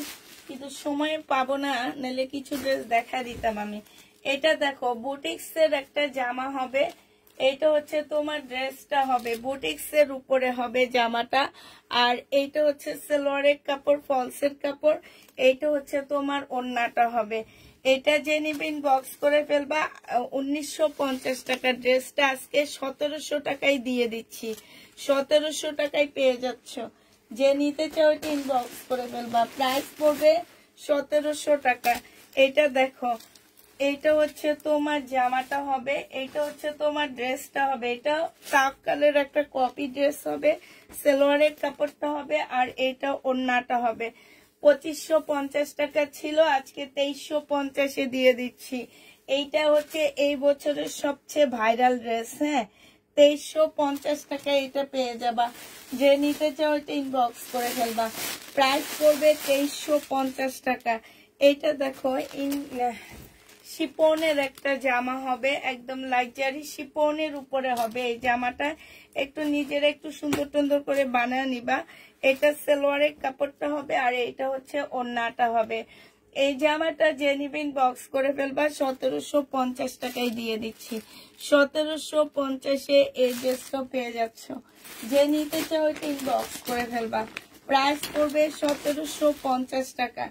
কিন্তু সময় পাবো না, নাহলে কিছু ড্রেস দেখা দিতাম আমি। এটা দেখো, বুটিক্সের একটা জামা হবে। এইটা হচ্ছে তোমার ড্রেসটা হবে, বুটিক্সের উপরে হবে জামাটা। আর এইটা হচ্ছে সালোয়ারের কাপড়, ফলসের কাপড়। এইটা হচ্ছে তোমার ওড়নাটা হবে। এটা যে নিবে ইনবক্স করে ফেলবা। 1950 টাকার ড্রেসটা আজকে 1700 টাকায় দিয়ে দিচ্ছি। 1700 টাকায় পেয়ে যাচ্ছ। যে নিতে চাও এটা ইনবক্স করে ফেলবা। প্রাইস পড়বে 1700 টাকা। এটা দেখো, এইটা হচ্ছে তোমার জামাটা হবে। এইটা হচ্ছে তোমার ড্রেসটা হবে। এটা কাপ কালের একটা কপি ড্রেস হবে। সালোয়ারের কাপড়টা হবে। আর এটা ওড়নাটা হবে। 2550 টাকা ছিল, আজকে 2350-এ দিয়ে দিচ্ছি। এইটা হচ্ছে এই বছরের সবচেয়ে ভাইরাল ড্রেস। হ্যাঁ, 2350 টাকায় এটা পেয়ে যাবা। যে নিতে চাও এটা ইনবক্স করে ফেলবা। প্রাইস পড়বে 2350 টাকা। এইটা দেখো, শিপনের একটা জামা হবে, একদম লাক্সারি শিপনের উপরে হবে। এই জামাটা একটু নিজেরা একটু সুন্দর সুন্দর করে বানায় নিবা। এটা সালোয়ারের কাপড়টা হবে। আর এটা হচ্ছে ওড়নাটা হবে। এই জামাটা যে নিবে ইনবক্স করে ফেলবা। 1750 টাকায় দিয়ে দিচ্ছি। 1750-এ এই ড্রেসটা পেয়ে যাচ্ছ। যে নিতে চাও এটা ইনবক্স করে ফেলবা। প্রাইস পড়বে 1750 টাকা।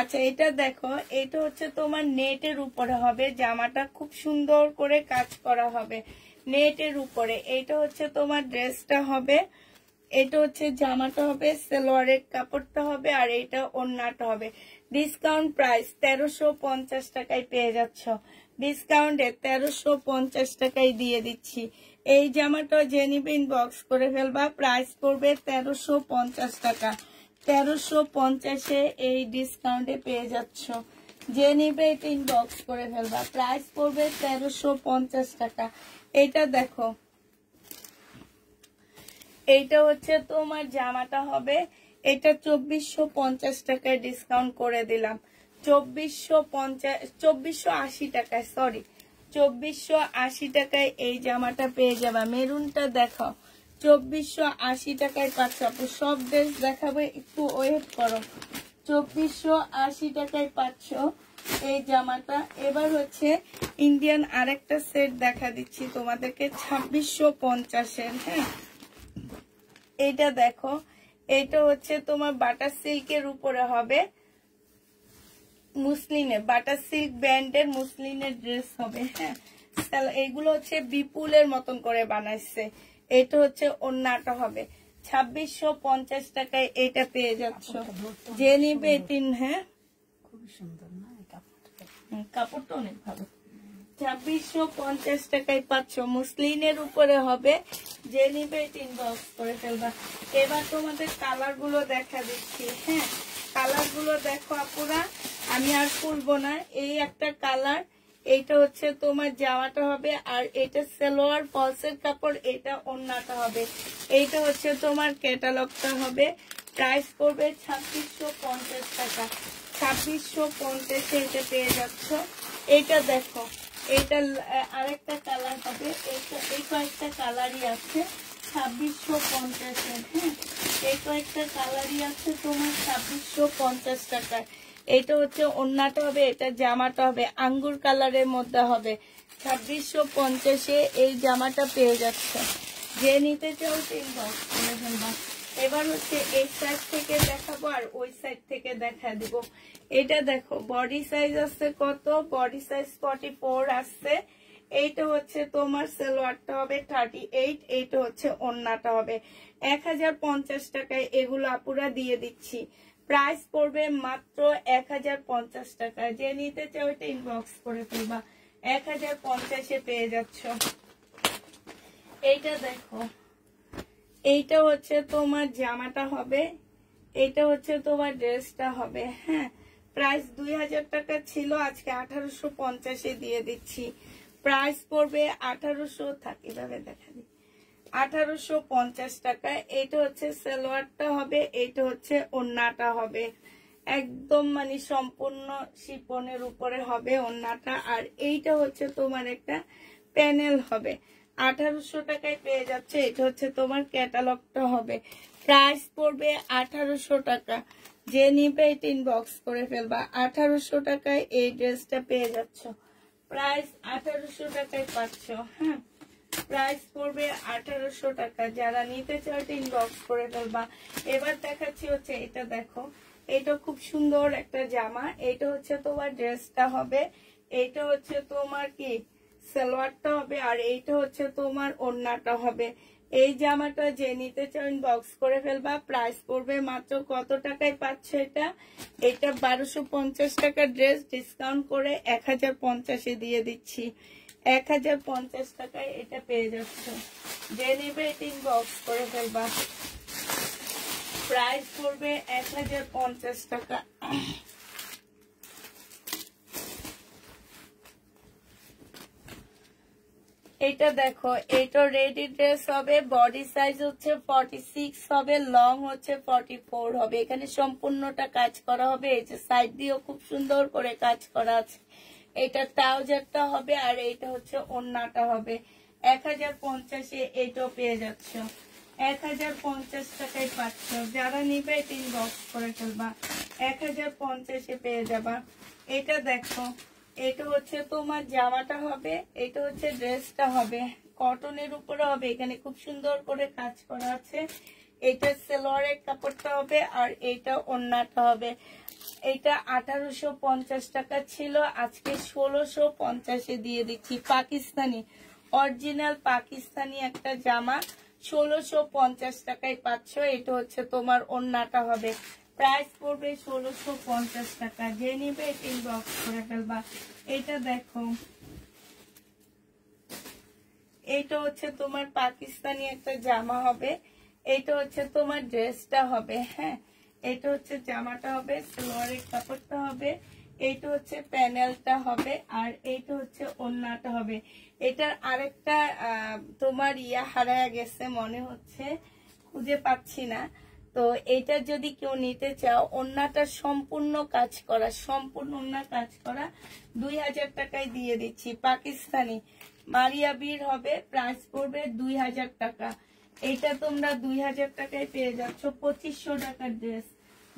আচ্ছা, এটা দেখো, এটা হচ্ছে তোমার নেটের উপরে হবে। জামাটা খুব সুন্দর করে কাজ করা হবে নেটের উপরে। এটা হচ্ছে তোমার ড্রেসটা হবে। এটা হচ্ছে জামাটা হবে, সালোয়ারের কাপড়টা হবে। আর এটা ওড়নাটা হবে। ডিসকাউন্ট প্রাইস 1350 টাকায় পেয়ে যাচ্ছ। ডিসকাউন্টে 1350 টাকায় দিয়ে দিচ্ছি। এই জামাটা যে নিবে ইনবক্স করে ফেলবা। প্রাইস পড়বে 1350 টাকা। 1350-এ এই ডিসকাউন্টে পেয়ে যাচ্ছ। যে নিবে এটা ইনবক্স করে ফেলবা। প্রাইস পড়বে 1350 টাকা। এটা দেখো, এইটা হচ্ছে তোমার জামাটা হবে। এটা 2450 টাকায় ডিসকাউন্ট করে দিলাম। 2480 টাকায়, সরি 2480 টাকায় এই জামাটা পেয়ে যাবা। মেরুনটা দেখো, 2480 টাকায় পাচ্ছ। আপু সব ড্রেস দেখাবো, একটু ওয়েট করো। 2480 টাকায় পাচ্ছ। এই জামাটা। এবার হচ্ছে ইন্ডিয়ান আরেকটা সেট দেখা দিচ্ছি তোমাদেরকে 2650-এর। হ্যাঁ, এইটা দেখো, এইটা হচ্ছে তোমার বাটার সিল্কের উপরে হবে, মুসলিনের বাটার সিল্ক ব্যান্ডের মুসলিনের ড্রেস হবে। হ্যাঁ, এইগুলো হচ্ছে বিপুলের মতন করে বানাইছে। এটা হচ্ছে ওন্নাটা হবে 2650 টাকায়। এটা পেয়ে যাচ্ছ, যে নিবে 3। হ্যাঁ, খুবই সুন্দর না এই কাপড়টা? কাপড়টা অনেক ভালো। 2650 টাকায় পাচ্ছ, মুসলিনের উপরে হবে, যে নিবে 3 বক্স করে ফেলবা। এবার তোমাদের কালার গুলো দেখা দিচ্ছি। হ্যাঁ, কালার গুলো দেখো আপুরা, আমি আর খুলবো না। এই একটা কালার, এইটা হচ্ছে তোমার জামাটা হবে, আর এটা সালোয়ার ফলসের কাপড়, এটা ওন্নাটা হবে। এইটা হচ্ছে তোমার ক্যাটালগটা হবে। প্রাইস পড়বে 2650 টাকা। 2650 এটা পেয়ে যাচ্ছ। এটা দেখো, এটা আরেকটা কালার হবে। এই কয়েকটা কালারই আছে 2650-এর। হ্যাঁ, এই কয়েকটা কালারই আছে তোমার 2650 টাকায়। এটা হচ্ছে ওন্নাটা হবে, এটা জামাটা হবে, আঙ্গুর কালারের মধ্যে হবে। 2650-এ এই জামাটা পেয়ে যাচ্ছে, যে নিতে চাও 3 বক্স করে ফেলবা। এবার হচ্ছে এই সাইড থেকে দেখাবো আর ওই সাইড থেকে দেখা দিব। এটা দেখো, বডি সাইজ আছে কত, বডি সাইজ 44 আসছে। এইটা হচ্ছে তোমার সালোয়ারটা হবে 38, এইটা হচ্ছে ওন্নাটা হবে। 1050 টাকায় এগুলো আপুরা দিয়ে দিচ্ছি। প্রাইস পড়বে মাত্র 1050 টাকা। যে নিতে চাও এটা ইনবক্স করে ফেলবা। 1050-এ পেয়ে যাচ্ছ। এইটা দেখো, এইটা হচ্ছে তোমার জামাটা হবে, এইটা হচ্ছে তোমার ড্রেসটা হবে। হ্যাঁ, প্রাইস 2000 টাকা ছিল, আজকে 1850-এ দিয়ে দিচ্ছি। প্রাইস পড়বে 1800, থাকি ভাবে দেখা দিই, 1850 টাকা। এইটা হচ্ছে সালোয়ারটা হবে, এইটা হচ্ছে ওন্নাটা হবে। একদম মানে সম্পূর্ণ শিপনের উপরে হবে ওন্নাটা, আর এইটা হচ্ছে তোমার একটা প্যানেল হবে। 1800 টাকায় পেয়ে যাচ্ছে। এটা হচ্ছে তোমার ক্যাটালগটা হবে। প্রাইস পড়বে 1800 টাকা। যে নিবে 3 বক্স করে ফেলবা। 1800 টাকায় এই ড্রেসটা পেয়ে যাচ্ছ। প্রাইস 1800 টাকায় পাচ্ছ। হ্যাঁ, প্রাইস পড়বে 1800 টাকা। যারা নিতে চাও 3 বক্স করে ফেলবা। এবার দেখাচ্ছি হচ্ছে এটা দেখো, এটা খুব সুন্দর একটা জামা। এটা হচ্ছে তোমার ড্রেসটা হবে, এইটা হচ্ছে তোমার কি সালোয়ারটা হবে, আর এইটা হচ্ছে তোমার ওন্নাটা হবে। এই জামাটা যে নিতে চাও বক্স করে ফেলবা। প্রাইস পড়বে মাত্র কত টাকায় পাচ্ছ এটা? এটা 1250 টাকা ড্রেস, ডিসকাউন্ট করে 1050-এ দিয়ে দিচ্ছি। 1050 টাকায় এটা পেয়ে যাচ্ছ। যে নেবে 3 বক্স করে ফেলবা। প্রাইস পড়বে 1050 টাকা। এটা দেখো, এটা রেডি ড্রেস হবে, বডি সাইজ হচ্ছে 46 হবে, লং হচ্ছে 44 হবে। এখানে সম্পূর্ণটা কাজ করা হবে, এই যে সাইড দিয়েও খুব সুন্দর করে কাজ করা আছে। এটা ট্রাউজারটা হবে, আর এইটা হচ্ছে ওন্নাটা হবে। 1050-এ এটাও পেয়ে যাচ্ছ। 1050 টাকায় পাচ্ছ। যারা নিবে 3 বক্স করে ফেলবা। 1050-এ পেয়ে যাবা। এটা দেখো, এটা হচ্ছে তোমার জামাটা হবে, এটা হচ্ছে ড্রেসটা হবে, কটনের উপরে হবে। এখানে খুব সুন্দর করে কাজ করা আছে। এটা সালোয়ারের কাপড়টা হবে, আর এইটা ওন্নাটা হবে। এটা 1850 টাকা ছিল, আজকে 1650-এ দিয়ে দিচ্ছি। পাকিস্তানি, অরিজিনাল পাকিস্তানি একটা জামা 1650 টাকায় পাচ্ছ। এটা হচ্ছে তোমার ওন্নাটা হবে। প্রাইস পড়বে 1650 টাকা। যে নিবে 3 বক্স করে ফেলবা। এটা দেখো, এইটা হচ্ছে তোমার পাকিস্তানি একটা জামা হবে, এইটা হচ্ছে তোমার ড্রেসটা হবে। হ্যাঁ, এটা হচ্ছে জামাটা হবে, সালোয়ারের কাপড়টা হবে, এইটা হচ্ছে প্যানেলটা হবে, আর এইটা হচ্ছে ওন্নাটা হবে। এটার আরেকটা তোমার হারায় গেছে মনে হচ্ছে, খুঁজে পাচ্ছি না। তো এটা যদি কেউ নিতে চাও, ওন্নাটা সম্পূর্ণ কাজ করা, সম্পূর্ণ ওন্না কাজ করা, 2000 টাকায় দিয়ে দিচ্ছি। পাকিস্তানি মারিয়া বীর হবে, প্রাইস পড়বে 2000 টাকা। এটা তোমরা 2000 টাকায় পেয়ে যাচ্ছ। 2500 টাকার ড্রেস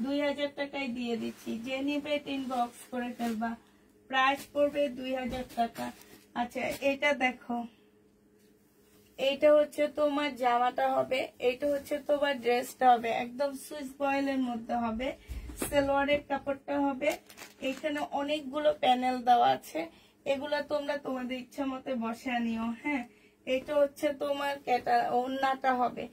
2000 টাকায় দিয়ে দিচ্ছি। যে নিবে 3 বক্স করে ফেলবা। প্রাইস পড়বে 2000 টাকা। আচ্ছা এটা দেখো, এইটা হচ্ছে তোমার জামাটা হবে, এইটা হচ্ছে তোমার ড্রেসটা হবে, একদম সুইস বয়েলের মধ্যে হবে, সালোয়ারের কাপড়টা হবে। এখানে অনেকগুলো প্যানেল দেওয়া আছে, এগুলা তোমরা তোমাদের ইচ্ছা মতো বসা নিও। হ্যাঁ, এটা হচ্ছে তোমার ওড়নাটা হবে।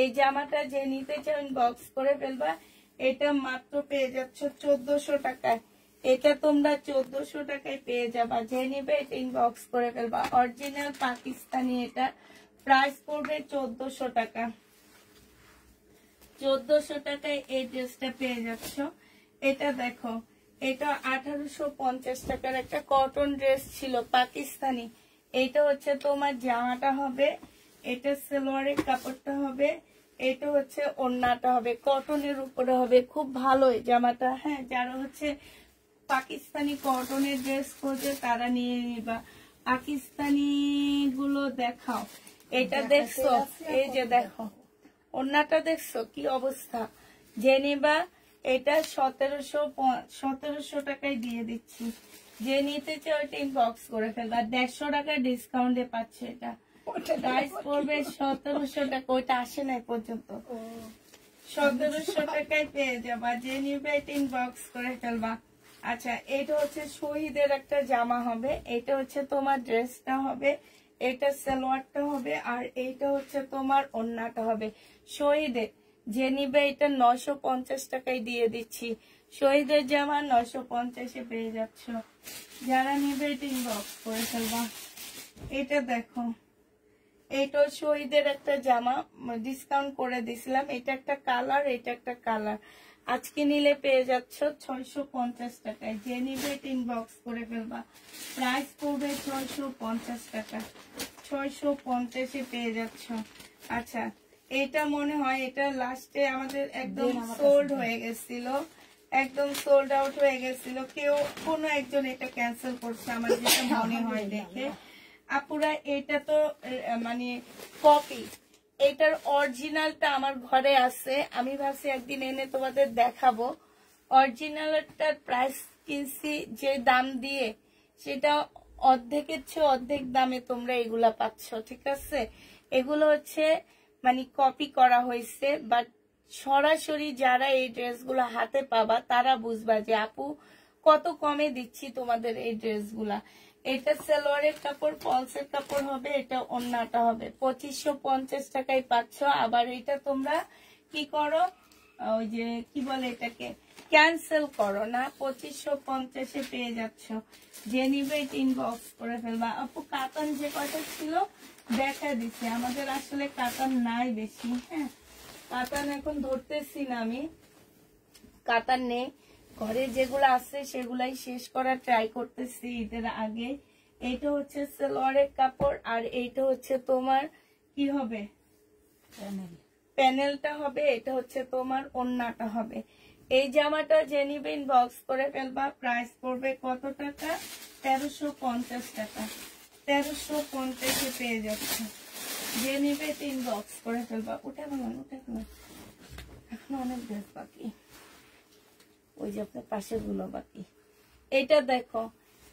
এই জামাটা যে নিতে চাও ইনবক্স করে ফেলবা। এটা মাত্র পেয়ে যাচ্ছ 1400 টাকায়। এটা তোমরা 1400 টাকায় পেয়ে যাবা। যে নিবে এটা ইনবক্স করে ফেলবা। অরিজিনাল পাকিস্তানি, এটা প্রাইস পড়বে 1400 টাকা। 1400 টাকায় এই ড্রেসটা পেয়ে যাচ্ছ। এটা দেখো, এটা 1850 টাকার একটা কটন ড্রেস ছিল পাকিস্তানি। এটা হচ্ছে তোমার জামাটা হবে, এটা সালোয়ারের কাপড়টা হবে, এটা হচ্ছে ওড়নাটা হবে, কটনের উপরে হবে। খুব ভালো এই জামাটা। হ্যাঁ, যারা হচ্ছে পাকিস্তানি কটনের ড্রেস খোঁজে তারা নিয়ে নিবা। পাকিস্তানি গুলো দেখাও। এটা দেখছো, এই যে দেখো ওড়নাটা দেখছো কি অবস্থা। যে নিবা এটা 1700 টাকায় দিয়ে দিচ্ছি। যে নিতে চাও এটা ইনবক্স করে ফেলবা। 150 টাকা ডিসকাউন্টে পাচ্ছে। এটা প্রাইস পড়বে 1700 টাকা। ওইটা আসে নাই পর্যন্ত। 1700 টাকায় পেয়ে যাবা। যে নিবে এটা ইনবক্স করে ফেলবা। আচ্ছা, এটা হচ্ছে শহীদের একটা জামা হবে, এটা হচ্ছে তোমার ড্রেসটা হবে, এটা সালোয়ারটা হবে, আর এইটা হচ্ছে তোমার ওড়নাটা হবে। শহীদের যে নিবে এটা 950 টাকায় দিয়ে দিচ্ছি। শহীদের জামা 950-এ পেয়ে যাচ্ছ। যারা নিবে এটা ইনবক্স করে ফেলবা। এটা দেখো, এইটা শহীদের একটা জামা, ডিসকাউন্ট করে দিছিলাম। এটা একটা কালার, এটা একটা কালার। আজকে নিলে পেয়ে যাচ্ছ 650 টাকায়। যে নিবে এটা ইনবক্স করে ফেলবা। প্রাইস পড়বে 650 টাকা। 650-এ পেয়ে যাচ্ছ। আচ্ছা, এটা মনে হয় এটা লাস্টে আমাদের একদম সোল্ড হয়ে গেছিল, একদম সোল্ড আউট হয়ে গেছিল। কেউ কোনো একজন এটা ক্যান্সেল করছে আমার যেটা মনে হয় দেখে। আপুরা এটা তো মানে কপি, এটার অরিজিনালটা আমার ঘরে আছে। আমি ভাবছি একদিন এনে তোমাদের দেখাবো। অরিজিনালটার প্রাইস কিনছি যে দাম দিয়ে, সেটা অর্ধেকের চেয়ে অর্ধেক দামে তোমরা এগুলা পাচ্ছ। ঠিক আছে, এগুলো হচ্ছে মানে কপি করা হয়েছে। বাট সরাসরি যারা এই ড্রেসগুলো হাতে পাবা তারা বুঝবা যে আপু কত কমে দিচ্ছি তোমাদের এই ড্রেসগুলা। এটা সালোয়ারের কাপড়, পলসের কাপড় হবে, এটা ওড়নাটা হবে। 2550 টাকায় পাচ্ছ। আবার এটা তোমরা কি করো, ওই যে কি বলে এটাকে ক্যান্সেল করো না, 2550-এ পেয়ে যাচ্ছ। যে নিবে এটা ইনবক্স করে ফেলবা। আপু কাতান যে কয়টা ছিল দেখা দিচ্ছে, আমাদের আসলে কাতান নাই বেশি। হ্যাঁ, কাতান এখন ধরতেছি না আমি, কাতান নেই ঘরে। যেগুলো আছে সেগুলাই শেষ করার ট্রাই করতেছি ঈদের আগে। এইটা হচ্ছে সালোয়ারের কাপড়, আর এইটা হচ্ছে তোমার কি হবে, প্যানেলটা হবে। এটা হচ্ছে তোমার ওড়নাটা হবে। এই জামাটা যে নিবে ইনবক্স করে ফেলবা। প্রাইস পড়বে কত টাকা, 1350 টাকা। 1350-এ পেয়ে যাচ্ছে। যে নিবে ইনবক্স করে ফেলবা। উঠে ফেলাম, উঠে ফেলাম, এখন অনেক ড্রেস বাকি, ওই যে আপনার পাশের গুলো বাকি। এটা দেখো,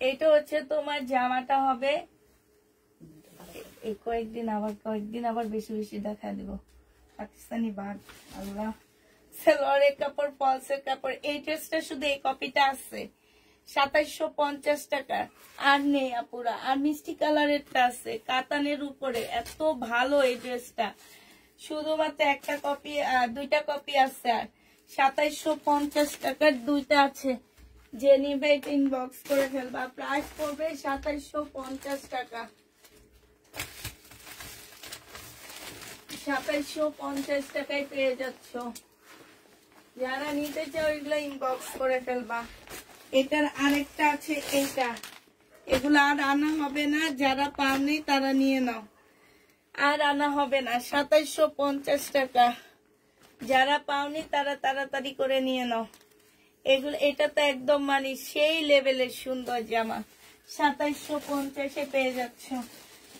এটা হচ্ছে তোমার জামাটা হবে। এই কয়েকদিন আবার বেশি বেশি দেখা দিব। পাকিস্তানি বাগ, আল্লাহ। সালোয়ারের কাপড়, পলসের কাপড়। এই ড্রেসটা শুধু এই কপিটা আছে 2750 টাকা, আর নেই আপুরা। আর মিষ্টি কালারেরটা আছে কাতানের উপরে, এত ভালো এই ড্রেসটা। শুধুমাত্র একটা কপি, দুইটা কপি আছে, আর 2750 টাকার দুইটা আছে। যে নিবে এটা ইনবক্স করে ফেলবা। প্রাইস পড়বে 2750 টাকা। 2750 টাকায় পেয়ে যাচ্ছ। যারা নিতে চাও এগুলো ইনবক্স করে ফেলবা। এটার আরেকটা আছে, এইটা, এগুলো আর আনা হবে না। যারা পাওনি তারা নিয়ে নাও, আর আনা হবে না। 2750 টাকা। যারা পাওনি তারা তাড়াতাড়ি করে নিয়ে নাও এগুলো। এটা তো একদম মানে সেই লেভেলের সুন্দর জামা। 2750-এ পেয়ে যাচ্ছ।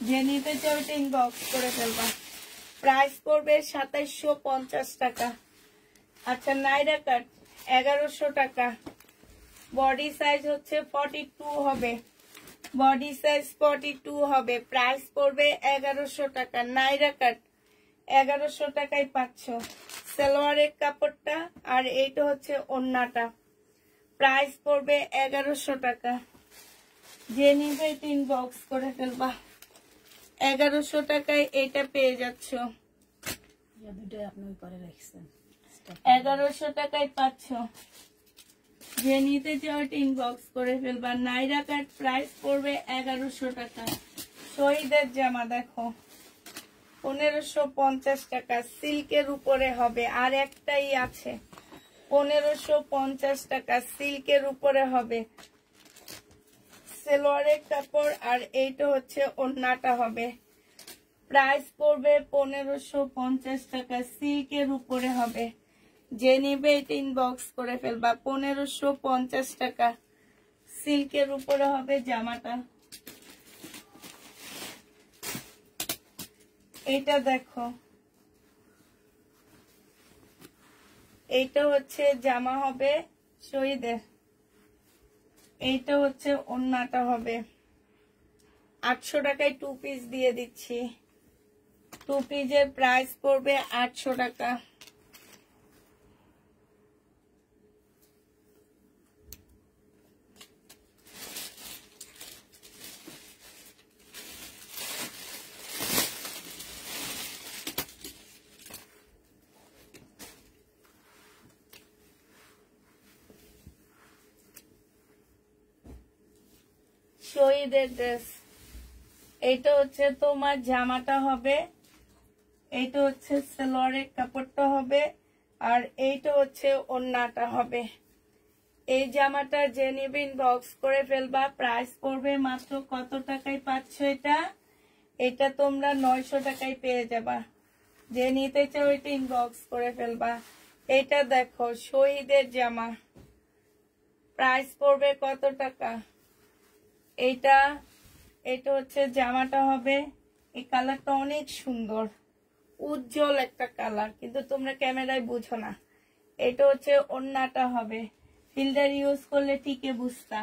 যে নিতে চাও এটা ইনবক্স করে ফেলবা। প্রাইস পড়বে 2750 টাকা। আচ্ছা, নাইরা কাট 1100 টাকা। বডি সাইজ হচ্ছে 42 হবে, বডি সাইজ 42 হবে। প্রাইস পড়বে 1100 টাকা। নাইরা কাট 1100 টাকায় পাচ্ছ। সালোয়ারের কাপড়টা আর এইটা হচ্ছে ওড়নাটা। প্রাইস পড়বে 1100 টাকা। যে নিবে ইনবক্স করে ফেলবা। 1100 টাকায় এটা পেয়ে যাচ্ছ। 1100 টাকায় পাচ্ছ। যে নিতে চাও ইনবক্স করে ফেলবা। নাইরা কাট প্রাইস পড়বে 1100 টাকা। শহীদের জামা দেখো 1550 টাকা, সিল্কের উপরে হবে। আর একটাই আছে 1550 টাকা, সিল্কের উপরে হবে। সালোয়ারের কাপড় আর এইটা হচ্ছে ওড়নাটা হবে। প্রাইস পড়বে 1550 টাকা, সিল্কের উপরে হবে। যে নিবে এটা ইনবক্স করে ফেলবা। 1550 টাকা, সিল্কের উপরে হবে জামাটা। এটা দেখো, এইটা হচ্ছে জামা হবে শহীদের, এইটা হচ্ছে ওড়নাটা হবে। 800 টাকায় 2 পিস দিয়ে দিচ্ছি। 2 পিসের প্রাইস পড়বে 800 টাকা। শহীদের ড্রেস, এইটা হচ্ছে তোমার জামাটা হবে, এইটা হচ্ছে সালোয়ারের কাপড়টা হবে, আর এইটা হচ্ছে ওড়নাটা হবে। এই জামাটা যে নিবে ইনবক্স করে ফেলবা। প্রাইস পড়বে মাত্র কত টাকায় পাচ্ছ এটা? এটা তোমরা 900 টাকায় পেয়ে যাবা। যে নিতে চাও এটা ইনবক্স করে ফেলবা। এটা দেখো শহীদের জামা, প্রাইস পড়বে কত টাকা? এটা হচ্ছে জামাটা হবে। এই কালারটা অনেক সুন্দর, উজ্জ্বল একটা কালার, কিন্তু তোমরা ক্যামেরায় বুঝো না। এটা হচ্ছে ওড়নাটা হবে। ফিল্টার ইউজ করলে ঠিকই বুঝতা।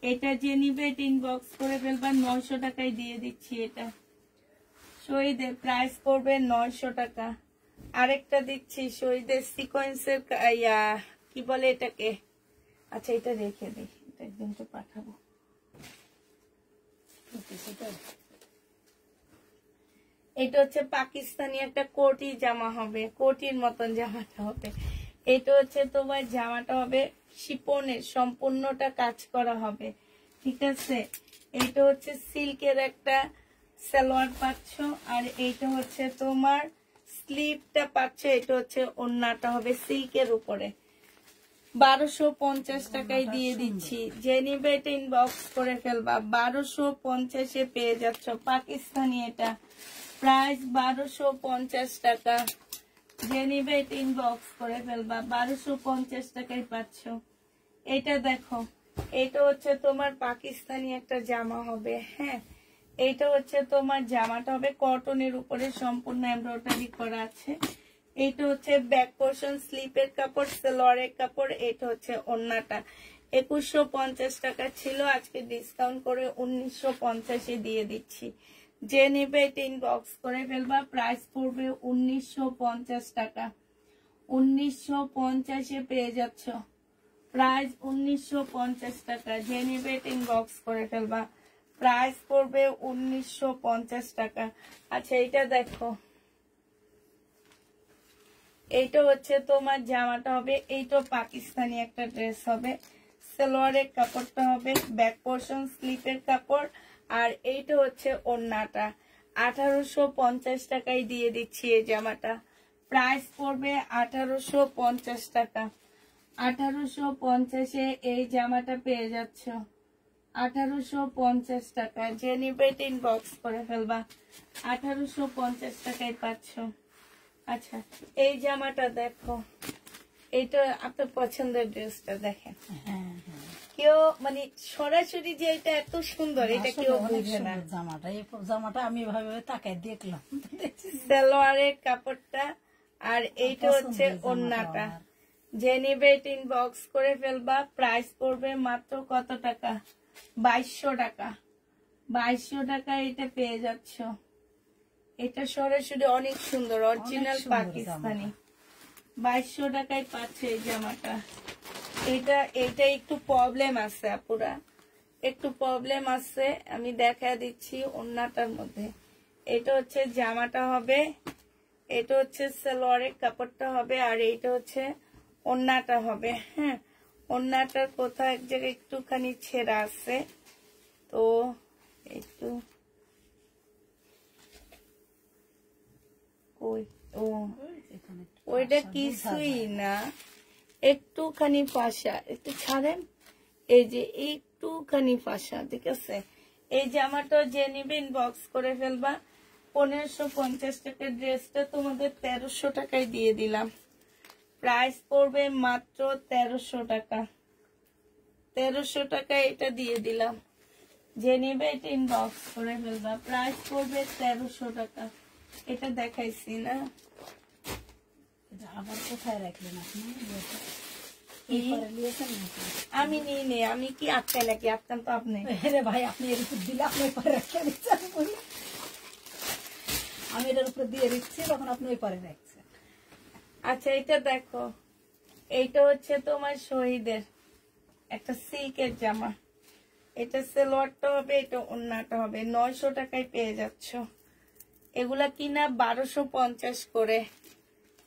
এটা যে নিবে এটা ইনবক্স করে ফেলবা। 900 টাকায় দিয়ে দিচ্ছি এটা। শহীদের প্রাইস পড়বে 900 টাকা। আরেকটা দিচ্ছি শহীদের সিকোয়েন্সের কি বলে এটাকে, আচ্ছা এটা রেখে দিই, এটা একদিন তো পাঠাবো। এটা হচ্ছে পাকিস্তানি একটা কোটি জামা হবে, কোটির মতন জামাটা হবে। এটা হচ্ছে তোমার জামাটা হবে শিপনের, সম্পূর্ণটা কাজ করা হবে, ঠিক আছে। এইটা হচ্ছে সিল্কের একটা সালোয়ার পাচ্ছ, আর এইটা হচ্ছে তোমার স্লিভটা পাচ্ছ। এটা হচ্ছে ওড়নাটা হবে সিল্কের উপরে। 1250 টাকায় দিয়ে দিচ্ছি। যে নিবে এটা ইনবক্স করে ফেলবা। 1250-এ পেয়ে যাচ্ছ পাকিস্তানি। এটা প্রাইস 1250 টাকা। যে নিবে এটা ইনবক্স করে ফেলবা। 1250 টাকায় পাচ্ছ। এটা দেখো, এটা হচ্ছে তোমার পাকিস্তানি একটা জামা হবে। হ্যাঁ, এইটা হচ্ছে তোমার জামাটা হবে কটনের উপরে, সম্পূর্ণ এমব্রয়ডারি করা আছে। এইটা হচ্ছে ব্যাক পোর্শন, স্লিপের কাপড়, সালোয়ারের কাপড়। এটা হচ্ছে ওড়নাটা। 2150 টাকা ছিল, আজকে ডিসকাউন্ট করে 1950-এ দিয়ে দিচ্ছি। যে নেবে এটা ইনবক্স করে ফেলবা। প্রাইস পড়বে 1950 টাকা। 1950-এ পেয়ে যাচ্ছ। প্রাইস 1950 টাকা। যে নেবে এটা ইনবক্স করে ফেলবা। প্রাইস পড়বে 1950 টাকা। আচ্ছা এটা দেখো, এইটা হচ্ছে তোমার জামাটা হবে। এইটা পাকিস্তানি একটা ড্রেস হবে। সালোয়ারের কাপড়টা হবে ব্যাক পোর্শন, স্লিপের কাপড়, আর এইটা হচ্ছে ওড়নাটা। 1850 টাকায় দিয়ে দিচ্ছি এই জামাটা। প্রাইস পড়বে 1850 টাকা। 1850-এ এই জামাটা পেয়ে যাচ্ছ। 1850 টাকা। যে নিবে ইনবক্স করে ফেলবা। 1850 টাকায় পাচ্ছ। আচ্ছা এই জামাটা দেখো, এইটা আপনার পছন্দের ড্রেসটা দেখেন। কেউ মানে সরাসরি যে এটা এত সুন্দর এটা কেউ বুঝে না। জামাটা আমি ভাবে তাকাই দেখলাম। সালোয়ারের কাপড়টা আর এইটা হচ্ছে ওড়নাটা। যে নিবে ইনবক্স করে ফেলবা। প্রাইস পড়বে মাত্র কত টাকা? 2200 টাকা। 2200 টাকা এটা পেয়ে যাচ্ছ। এটা সরাসরি অনেক সুন্দর, অরিজিনাল পাকিস্তানি। 2200 টাকায় পাচ্ছে এই জামাটা। এটা একটু প্রবলেম আছে আপুরা, একটু প্রবলেম আছে, আমি দেখা দিচ্ছি ওন্নাটার মধ্যে। এটা হচ্ছে জামাটা হবে, এটা হচ্ছে সালোয়ারের কাপড়টা হবে, আর এইটা হচ্ছে ওন্নাটা হবে। হ্যাঁ, ওন্নাটার কোথাও এক জায়গায় একটুখানি ছেঁড়া আছে, তো একটু ওইটা কিছুই না, একটুখানি ফাঁসা, একটু ছাড়েন, এই যে একটুখানি ফাঁসা, ঠিক আছে। এই জামাটা যে নিবে ইনবক্স করে ফেলবা। 1550 টাকার ড্রেসটা তোমাদের 1300 টাকায় দিয়ে দিলাম। প্রাইস পড়বে মাত্র 1300 টাকা। 1300 টাকায় এটা দিয়ে দিলাম। যে নিবে এটা ইনবক্স করে ফেলবা। প্রাইস পড়বে 1300 টাকা। এটা দেখাইছি না? আবার কোথায় রাখলেন আপনি? আমি নিই নে, আমি কি আটকাই নাকি? আটকান তো আপনি। ভাই আপনি এর উপর দিলে আপনি পরে রাখতে দিচ্ছেন, আমি এটার উপরে দিয়ে দিচ্ছি, তখন আপনি ওই পরে রাখছেন। আচ্ছা, এটা দেখো, এইটা হচ্ছে তোমার শহীদের একটা সিল্কের জামা। এটা সালোয়ারটা হবে, এটা ওন্নাটা হবে। 900 টাকায় পেয়ে যাচ্ছ। এগুলা কিনা 1250 করে,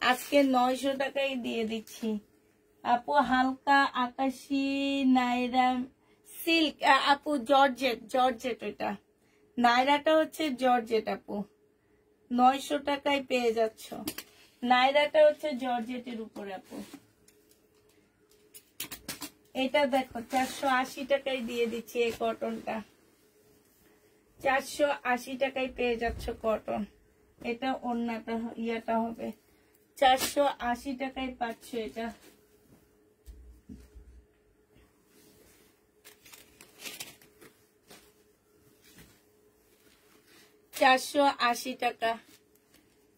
আজকে 900 টাকায় দিয়ে দিচ্ছি আপু। হালকা আকাশি নাইরা সিল্ক আপু, জর্জেট, জর্জেট। ওইটা নাইরাটা হচ্ছে জর্জেট আপু, 900 টাকায় পেয়ে যাচ্ছ। নাইরাটা হচ্ছে জর্জেটের উপরে আপু। এটা দেখো 480 টাকায় দিয়ে দিচ্ছি এই কটনটা। 480 টাকায় পেয়ে যাচ্ছ কটন। এটা ওন্নাটা ইয়াটা হবে, 480 টাকায় পাচ্ছ এটা। $480 টাকা।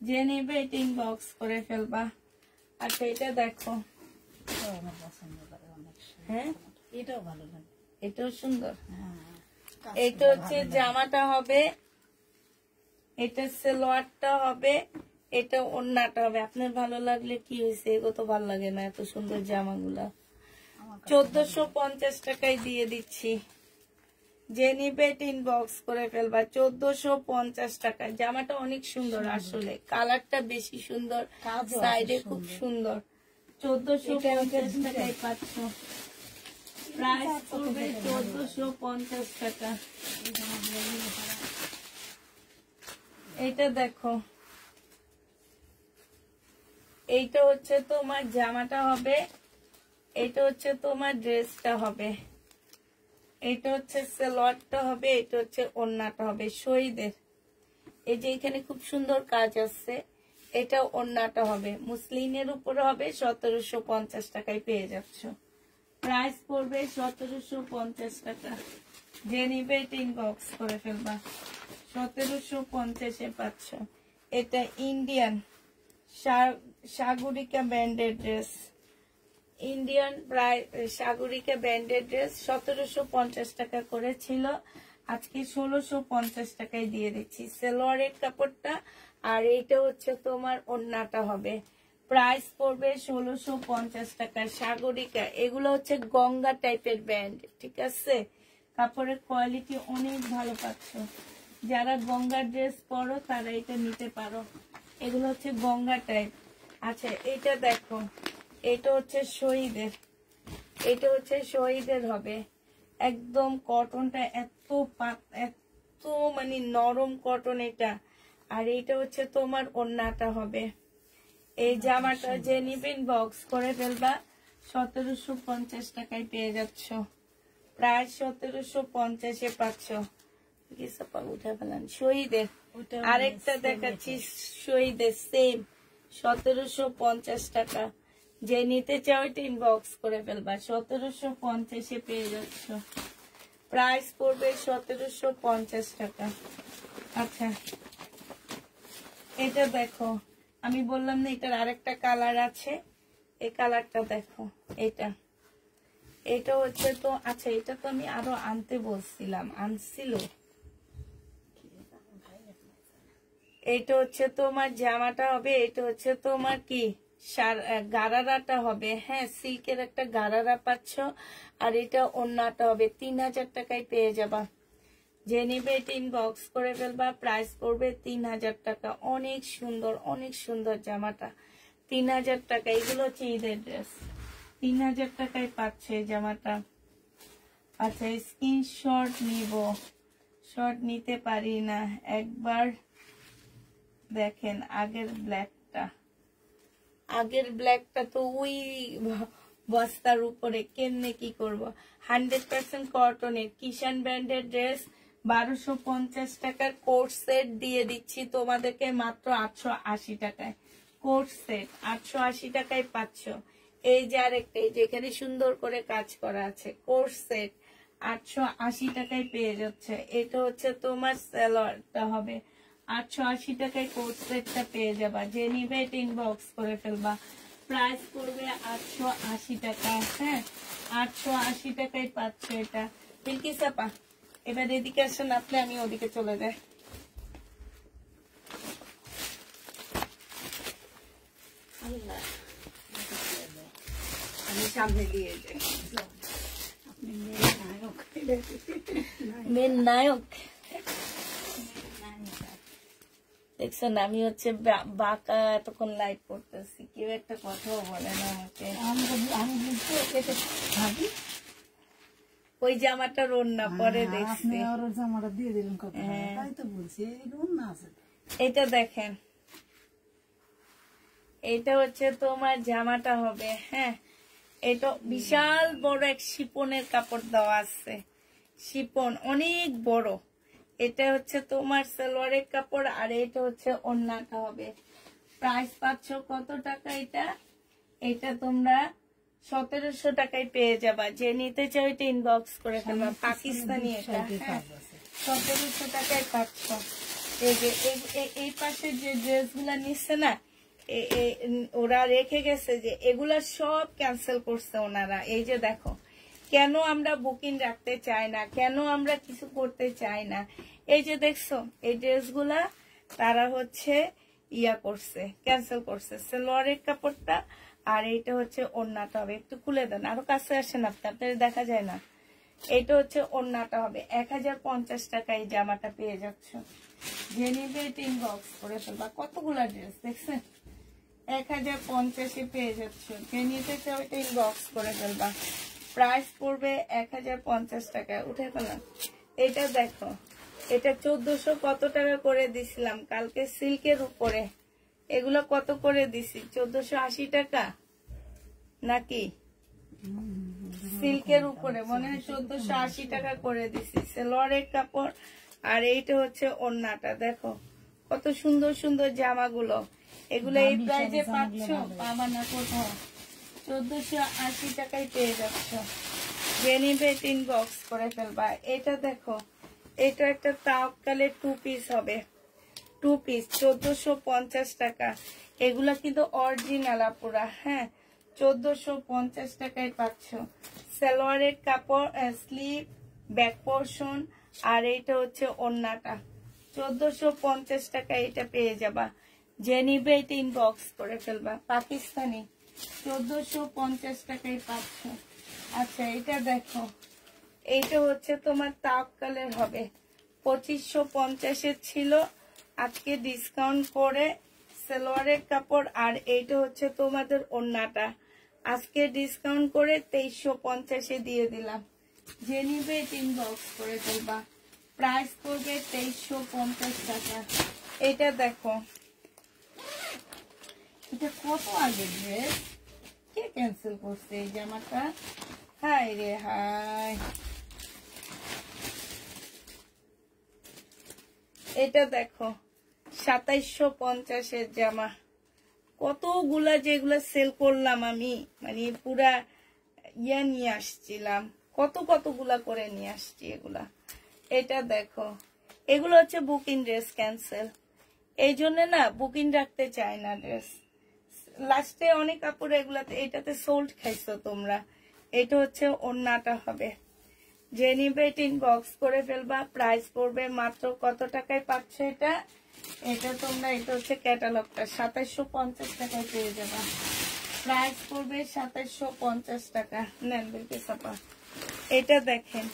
যে নেবে এটা ইনবক্স করে ফেলবা। আচ্ছা, এটা দেখো, আমার পছন্দ করে অনেক। হ্যাঁ, এটাও ভালো লাগে, এটাও সুন্দর। হ্যাঁ, এটা হচ্ছে জামাটা হবে, এটা সালোয়ারটা হবে, এটা ওন্নাটা হবে। আপনার ভালো লাগলে কি হয়েছে? এগো তো ভালো লাগে না এত সুন্দর জামাগুলা। 1450 টাকায় দিয়ে দিচ্ছি। যে নিবে ইনবক্স করে ফেলবা। 1450 টাকা। জামাটা অনেক সুন্দর, আসলে কালারটা বেশি সুন্দর, সাইডে খুব সুন্দর। 1450 টাকায় পাচ্ছ। প্রাইস পড়বে 1450 টাকা। এইটা দেখো, এইটা হচ্ছে তোমার জামাটা হবে, এইটা হচ্ছে তোমার ড্রেসটা হবে, এটা হচ্ছে সালোয়ারটা হবে, এটা হচ্ছে ওন্নাটা হবে শহীদের। এই যে এখানে খুব সুন্দর কাজ আছে, এটা ওন্নাটা হবে, মুসলিনের উপরে হবে। 1750 টাকায় পেয়ে যাচ্ছ। প্রাইস পড়বে 1750 টাকা। যে নিবে এটা ইনবক্স করে ফেলবা। 1750-এ পাচ্ছ। এটা ইন্ডিয়ান সাগরিকা ব্যান্ডের ড্রেস, ইন্ডিয়ান প্রায় সাগরিকা ব্যান্ডের ড্রেস। 1750 টাকা করে ছিল, আজকে 1650 টাকায় দিয়ে দিচ্ছি। সালোয়ারের কাপড়টা, আর এইটা হচ্ছে তোমার ওন্নাটা হবে। প্রাইস পড়বে 1650 টাকা। সাগরিকা, এগুলো হচ্ছে গঙ্গা টাইপের ব্যান্ড, ঠিক আছে। কাপড়ের কোয়ালিটি অনেক ভালো পাচ্ছ। যারা গঙ্গা ড্রেস পরো তারা এটা নিতে পারো। এগুলো হচ্ছে গঙ্গা টাইপ। আচ্ছা, এটা দেখো, এটা হচ্ছে শহীদের, এটা হচ্ছে শহীদের হবে। একদম কটনটা এত মানে নরম কটন এটা। আর এইটা হচ্ছে তোমার ওন্নাটা হবে। এই জামাটা যে নিবেন বক্স করে ফেলবা। 1750 টাকায় পেয়ে যাচ্ছ। প্রায় 1750-এ পাচ্ছ। উঠে ফেলান শহীদের। আরেকটা দেখাচ্ছি শহীদের, সেম 1750 টাকা। যে নিতে চাও এটা ইনবক্স করে ফেলবা। 1750-এ পেয়ে যাচ্ছ। প্রাইস পড়বে 1750 টাকা। আচ্ছা, এটা দেখো, আমি বললাম না এটার আরেকটা কালার আছে, এই কালারটা দেখো, এটা হচ্ছে তো, আচ্ছা এটা তো আমি আরো আনতে বলছিলাম, আনছিল। এটা হচ্ছে তোমার জামাটা হবে, এটা হচ্ছে তোমার কি গারারাটা হবে, হ্যাঁ সিল্কের একটা গারারা পাচ্ছ, আর এটা ওন্নাটা হবে। 3000 টাকায় পেয়ে যাবা। যে নিবে এটা ইনবক্স করে ফেলবা, প্রাইস পড়বে 3000 টাকা। অনেক সুন্দর জামাটা, 3000 টাকা। এগুলো হচ্ছে ঈদের ড্রেস, 3000 টাকায় পাচ্ছে এই জামাটা। আচ্ছা স্ক্রিনশট নিব, শর্ট নিতে পারি না, একবার দেখেন আগের ব্ল্যাকটা তো ওই বস্তার উপরে কেমনে কি করব। 100% কটনের কিষান ব্র্যান্ডের ড্রেস, 1250 টাকার কোট সেট দিয়ে দিচ্ছি তোমাদেরকে মাত্র 880 টাকায়। কোট সেট 880 টাকায় পাচ্ছ। এই যে আরেকটা, যেখানে সুন্দর করে কাজ করা আছে, কোট সেট 880 টাকায় পেয়ে যাচ্ছে। এটা হচ্ছে তোমার সালোয়ারটা হবে, 880 টাকায় কোট সেটটা পেয়ে যাবা। যে নিবে এটা ইনবক্স করে ফেলবা, প্রাইস পড়বে 880 টাকা। হ্যাঁ 880 টাকায় পাচ্ছ এটা। বিলকিস আপা এবার এদিকে আসেন আপনি, আমি ওদিকে চলে যাই। আমি সামনে দিয়ে যাই। মেন নায়ক দেখছেন, আমি হচ্ছে বাঁকা এতক্ষণ লাইট করতেছি, কেউ একটা কথাও বলে না আমাকে। ওই জামাটার ওড়না পরে দেখছি, জামাটা দিয়ে দিলেন কত, তাই তো বলছি ওড়না আছে। এটা দেখেন, এটা হচ্ছে তোমার জামাটা হবে, হ্যাঁ এটা বিশাল বড় এক শিপনের কাপড় দেওয়া আছে, শিপন অনেক বড়। এটা হচ্ছে তোমার সালোয়ারের কাপড়, আর এটা হচ্ছে ওড়নাটা হবে। প্রাইস পাচ্ছ কত টাকা এটা? এটা তোমরা 1700 টাকায় পেয়ে যাবা। যে নিতে চাও এটা ইনবক্স করে ফেলবা। পাকিস্তানি এটা, হ্যাঁ 1700 টাকায় পাচ্ছ। এই যে এই পাশে যে ড্রেসগুলা নিচ্ছে না, ওরা রেখে গেছে যে এগুলা সব ক্যান্সেল করছে ওনারা। এই যে দেখো, কেন আমরা বুকিং রাখতে চাই না, কেন আমরা কিছু করতে চাই না, এই যে দেখছো এই ড্রেসগুলা তারা হচ্ছে করছে, ক্যান্সেল করছে। সালোয়ারের কাপড়টা আর এইটা হচ্ছে ওড়নাটা হবে। একটু খুলে দেন, আরো কাছে আসেন আপনি, আপনাদের দেখা যায় না। এইটা হচ্ছে ওড়নাটা হবে। 1050 টাকায় জামাটা পেয়ে যাচ্ছ। যে নিবে এটা ইনবক্স করে ফেলবা। কতগুলা ড্রেস দেখছেন, 1050-এ পেয়ে যাচ্ছ। যে নিতে চাও এটা ইনবক্স করে ফেলবা। প্রাইস পড়বে 1050 টাকা। উঠে ফেলাম। এটা দেখো, এটা 1400 কত টাকা করে দিছিলাম কালকে সিল্কের উপরে। এগুলো কত করে দিছি? 1480 টাকা নাকি? সিল্কের উপরে মনে হয় 1480 টাকা করে দিছি। সালোয়ারের কাপড়, আর এইটা হচ্ছে ওড়নাটা। দেখো কত সুন্দর সুন্দর জামাগুলো। এগুলো এই প্রাইজে পাচ্ছ আমার না কোথাও। 1480 টাকায় পেয়ে যাচ্ছ। যে নিবে ইনবক্স করে ফেলবা। এটা দেখো, এটা একটা তাওয়াক্কালের 2 পিস হবে, 2 পিস 1450 টাকা। এগুলা কিন্তু অরিজিনাল আপুরা, হ্যাঁ 1450 টাকায় পাচ্ছ। সালোয়ারের কাপড়, স্লিভ, ব্যাক পোর্শন, আর এইটা হচ্ছে ওড়নাটা। 1450 টাকায় এটা পেয়ে যাবা। যে নিবে এটা ইনবক্স করে ফেলবা। পাকিস্তানি 1450 টাকায় পাচ্ছ। আচ্ছা এটা দেখো, এইটা হচ্ছে তোমার তাওয়াক্কালের হবে, 2550-এর ছিল, আজকে ডিসকাউন্ট করে। সালোয়ারের কাপড়, আর এইটা হচ্ছে তোমাদের ওড়নাটা, আজকে ডিসকাউন্ট করে 2350-এ দিয়ে দিলাম। যে নিবে ইনবক্স করে ফেলবা। প্রাইস করবে 2350 টাকা। এটা দেখো, এটা কত আগে ড্রেস, কে ক্যান্সেল করছে এই জামাটা? হাই রে হাই। এটা দেখো 2750-এর জামা। কতগুলা যেগুলা সেল করলাম আমি, মানে পুরা নিয়ে আসছিলাম, কতগুলা করে নিয়ে আসছি এগুলা। এটা দেখো, এগুলো হচ্ছে বুকিং ড্রেস ক্যান্সেল, এই জন্য না বুকিং রাখতে চায় না ড্রেস। লাস্টে অনেক কাপড় এগুলাতে এটাতে সোল্ড খাইছো তোমরা। এটা হচ্ছে ওড়নাটা হবে। যে নিবে বক্স করে ফেলবা। প্রাইস পড়বে মাত্র কত টাকায় পাচ্ছ এটা? এটা তোমরা, এটা হচ্ছে ক্যাটালগটা, 2750 টাকায় পেয়ে যাবা। প্রাইস পড়বে 2750 টাকা। নেন বিলকিসাপা, এটা দেখেন,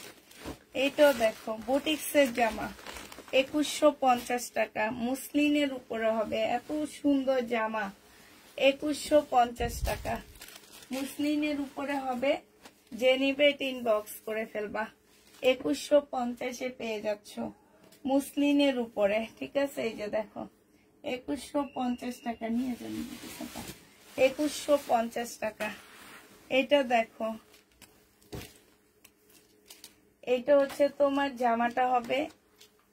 এটাও দেখো বুটিক্সের জামা, 2150 টাকা। মুসলিনের উপরে হবে, এত সুন্দর জামা, 2150 টাকা। মুসলিনের উপরে হবে। যে নিবে বক্স করে ফেলবা। 2150-এ পেয়ে যাচ্ছ মুসলিনের উপরে, ঠিক আছে? এই যে দেখো 2150 টাকা নিয়ে যান, 2150 টাকা। এটা দেখো, এটা হচ্ছে তোমার জামাটা হবে,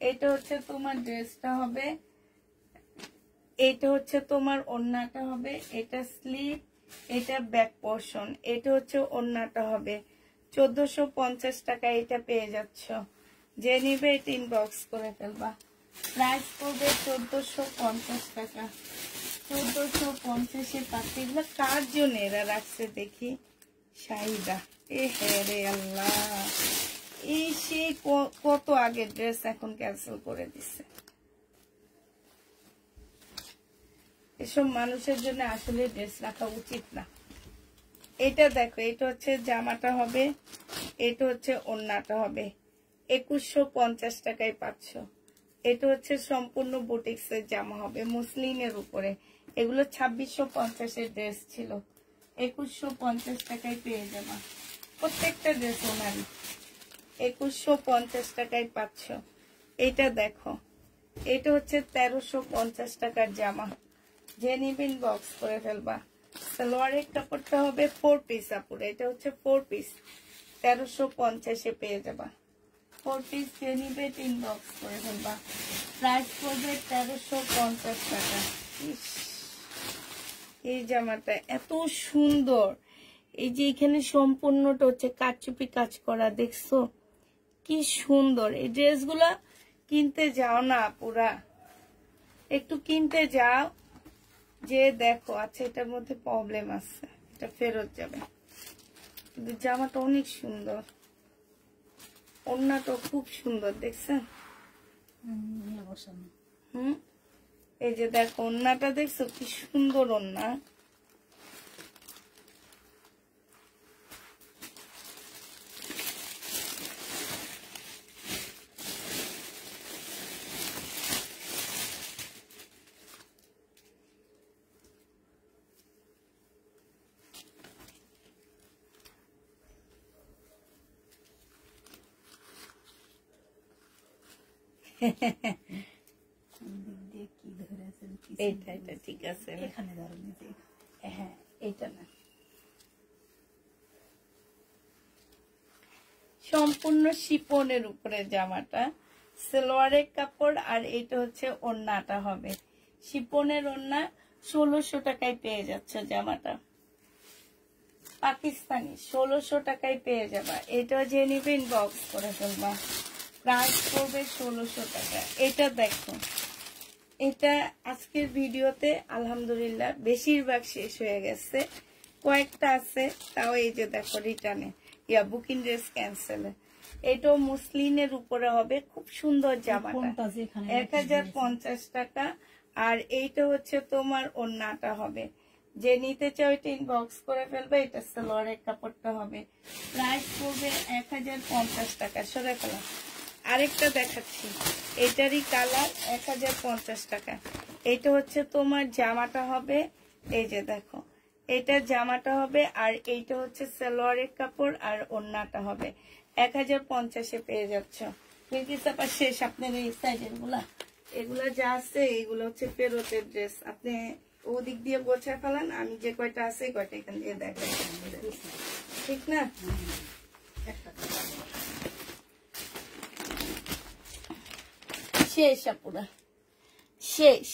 এটা হচ্ছে তোমার ড্রেসটা হবে, এটা হচ্ছে তোমার ওড়নাটা হবে, এটা স্লিভ, এটা ব্যাক পোর্শন, এটা হচ্ছে ওড়নাটা হবে। 1450 টাকা এটা পেয়ে যাচ্ছ। যে নিবে বক্স করে ফেলবা। প্রাইস পড়বে 1450 টাকা। 1450-এ পাচ্ছে। এগুলো কার জন্য এরা রাখছে দেখি? শাহিদা, এ হে রে আল্লাহ, এই সে কত আগের ড্রেস এখন ক্যান্সেল করে দিছে। এসব মানুষের জন্য আসলে ড্রেস রাখা উচিত না। এটা দেখো, এটা হচ্ছে জামাটা হবে, এটা হচ্ছে ওড়নাটা হবে। 2150 টাকায় পাচ্ছ। এটা হচ্ছে সম্পূর্ণ বুটিক্সের জামা হবে, মুসলিনের উপরে। এগুলো 2650-এর ড্রেস ছিল, 2150 টাকায় পেয়ে যাবা। প্রত্যেকটা ড্রেস ওনারই 2150 টাকায় পাচ্ছ। এটা দেখো, এটা হচ্ছে 1350 টাকার জামা। যে নিবেন বক্স করে ফেলবা। সালোয়ারের কাপড়টা হবে 4 পিস আপুরে, এটা হচ্ছে 4 পিস, 1350-এ পেয়ে যাবা। 4 পিস যে নিবে বক্স করে ফেলবা। প্রাইস পড়বে 1350 টাকা। এই জামাটা এত সুন্দর। এই যে এখানে সম্পূর্ণটা হচ্ছে কাচচুপি কাজ করা, দেখছো কি সুন্দর। এই ড্রেসগুলা কিনতে যাও না পুরা, একটু কিনতে যাও, যে দেখো আচ্ছা এটার মধ্যে প্রবলেম আছে, এটা ফেরত যাবে। কিন্তু জামাটা অনেক সুন্দর, ওড়নাটা খুব সুন্দর, দেখছেন? এই যে দেখো ওড়নাটা, দেখছো কি সুন্দর ওড়না। এটা ঠিক আছে, এখানে ধরো, হ্যাঁ এটা না, সম্পূর্ণ শিপনের উপরে জামাটা, সালোয়ারের কাপড়, আর এটা হচ্ছে ওড়নাটা হবে শিপনের ওড়না। 1600 টাকায় পেয়ে যাচ্ছে জামাটা, পাকিস্তানি, 1600 টাকায় পেয়ে যাবা। এটা যে নিবেন বক্স করে ফেলবা। প্রাইস পড়বে 1600 টাকা। এটা দেখো, এটা আজকের ভিডিওতে আলহামদুলিল্লাহ বেশিরভাগ শেষ হয়ে গেছে, কয়েকটা আছে, তাও এই যে দেখো রিটার্নে বুকিং ড্রেস ক্যান্সেল। এটাও মুসলিনের উপরে হবে, খুব সুন্দর জামাটা, 1050 টাকা। আর এইটা হচ্ছে তোমার ওড়নাটা হবে। যে নিতে চাও এটা ইনবক্স করে ফেলবে। এটা সালোয়ারের কাপড়টা হবে। প্রাইস পড়বে 1050 টাকা। সরে ফেলা, আরেকটা দেখাচ্ছি, এটারই কালার, 1050 টাকা। এটা হচ্ছে তোমার জামাটা হবে, এই যে দেখো এটা জামাটা হবে, আর এইটা হচ্ছে সালোয়ারের কাপড়, আর ওড়নাটা হবে। 1050-এ পেয়ে যাচ্ছ। বিলকিসাপা শেষ আপনার এই সাইডের গুলা, এগুলা যা আছে এইগুলো হচ্ছে ফেরতের ড্রেস। আপনি ওদিক দিয়ে গোছা ফেলান, আমি যে কয়টা আছে কয়টা এখান দিয়ে দেখাই, ঠিক না? শেষ আপুরা, শেষ।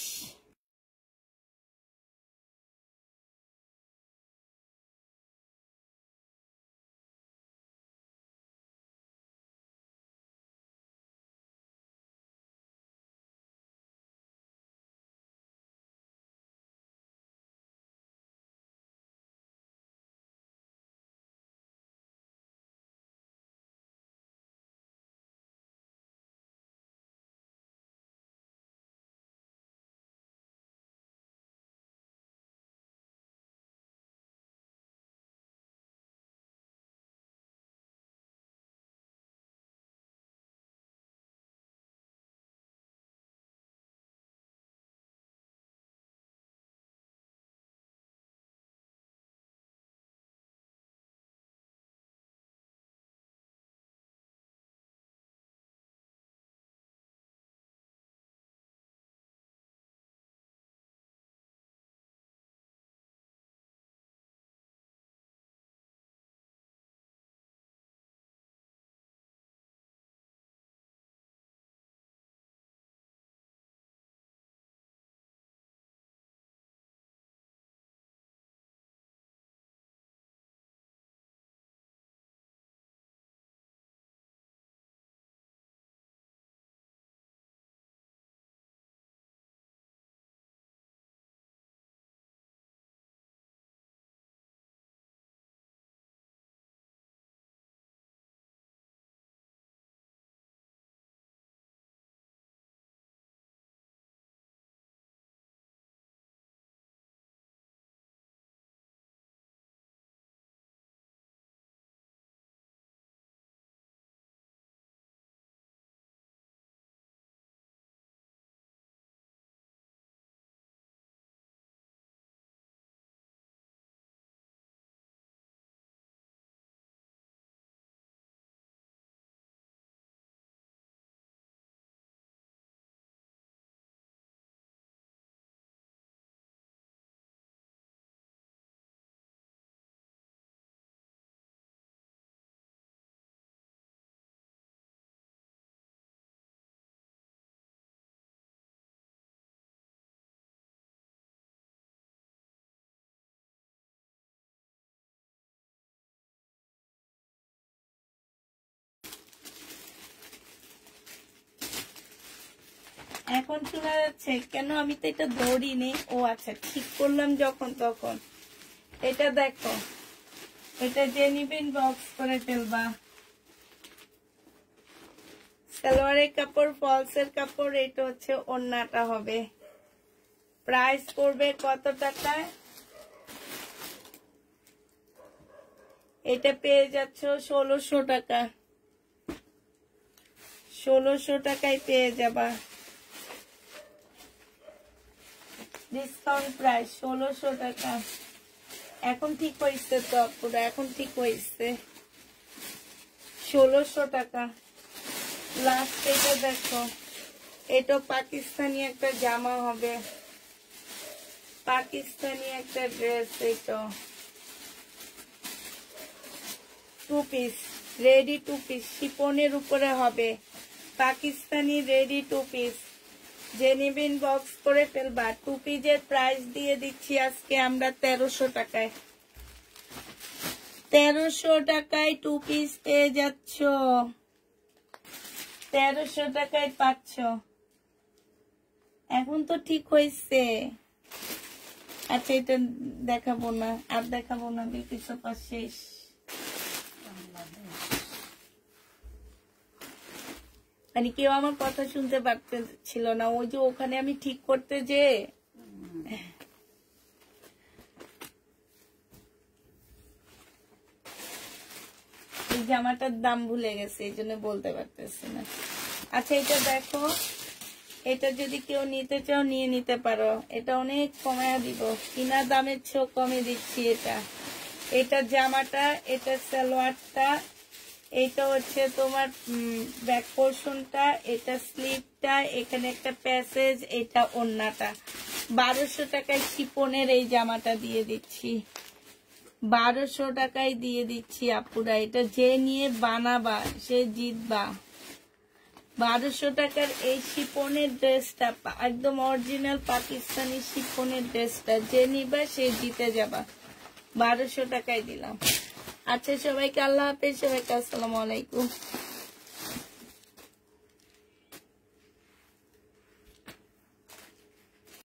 এখন শোনা যাচ্ছে কেন? আমি তো এটা ধরিনি। ও আচ্ছা, ঠিক করলাম যখন তখন। এটা দেখো, এটা যে নিবেন বক্স করে ফেলবা। সালোয়ারের কাপড়, ফলসের কাপড়, এটা হচ্ছে ওড়নাটা হবে। প্রাইস পড়বে কত টাকায়? এটা পেয়ে যাচ্ছ 1600 টাকা। 1600 টাকায় পেয়ে যাবা। ডিসকাউন্ট প্রাইস 1600 টাকা। এখন ঠিক হয়েছে তো পুরো, এখন ঠিক হয়েছে। 1600 টাকা। লাস্ট এটা দেখো, এটা পাকিস্তানি একটা জামা হবে, পাকিস্তানি একটা ড্রেস। এটা 2 পিস, রেডি 2 পিস, শিপনের উপরে হবে, পাকিস্তানি রেডি 2 পিস। যে নিবেন বক্স করে ফেলবা। 2 পিসের প্রাইস দিয়ে দিচ্ছি আজকে আমরা 1300 টাকায়। 1300 টাকায় 2 পিস পেয়ে যাচ্ছ। 1300 টাকায় পাচ্ছ। এখন তো ঠিক হয়েছে। আচ্ছা, এটা দেখাবো না, আর দেখাবো না, বিউটি সোফা শেষ। মানে কেউ আমার কথা শুনতে পারছিল না, ওই যে ওখানে আমি ঠিক করতে যে। এই জামাটার দাম ভুলে গেছে, এই জন্য বলতে পারতেছি না। আচ্ছা, এটা দেখো, এটা যদি কেউ নিতে চাও নিয়ে নিতে পারো। এটা অনেক কমায়া দিব, কিনা দামের চেয়েও কমে দিচ্ছি এটা। এটা জামাটা, এটা সালোয়ারটা, এটা হচ্ছে তোমার ব্যাক পোর্শনটা, এটা স্লিভটা, এখানে একটা প্যাসেজ, এটা ওড়নাটা। 1200 টাকায় শিপনের এই জামাটা দিয়ে দিচ্ছি। 1200 টাকায় দিয়ে দিচ্ছি আপুরা। এটা যে নিয়ে বানাবা সে জিতবা। 1200 টাকার এই শিপনের ড্রেসটা, একদম অরিজিনাল পাকিস্তানি শিপনের ড্রেসটা যে নিবা সে জিতে যাবা। 1200 টাকায় দিলাম। আচ্ছা, সবাইকে আল্লাহ হাফেজ, সবাইকে আসসালামু আলাইকুম।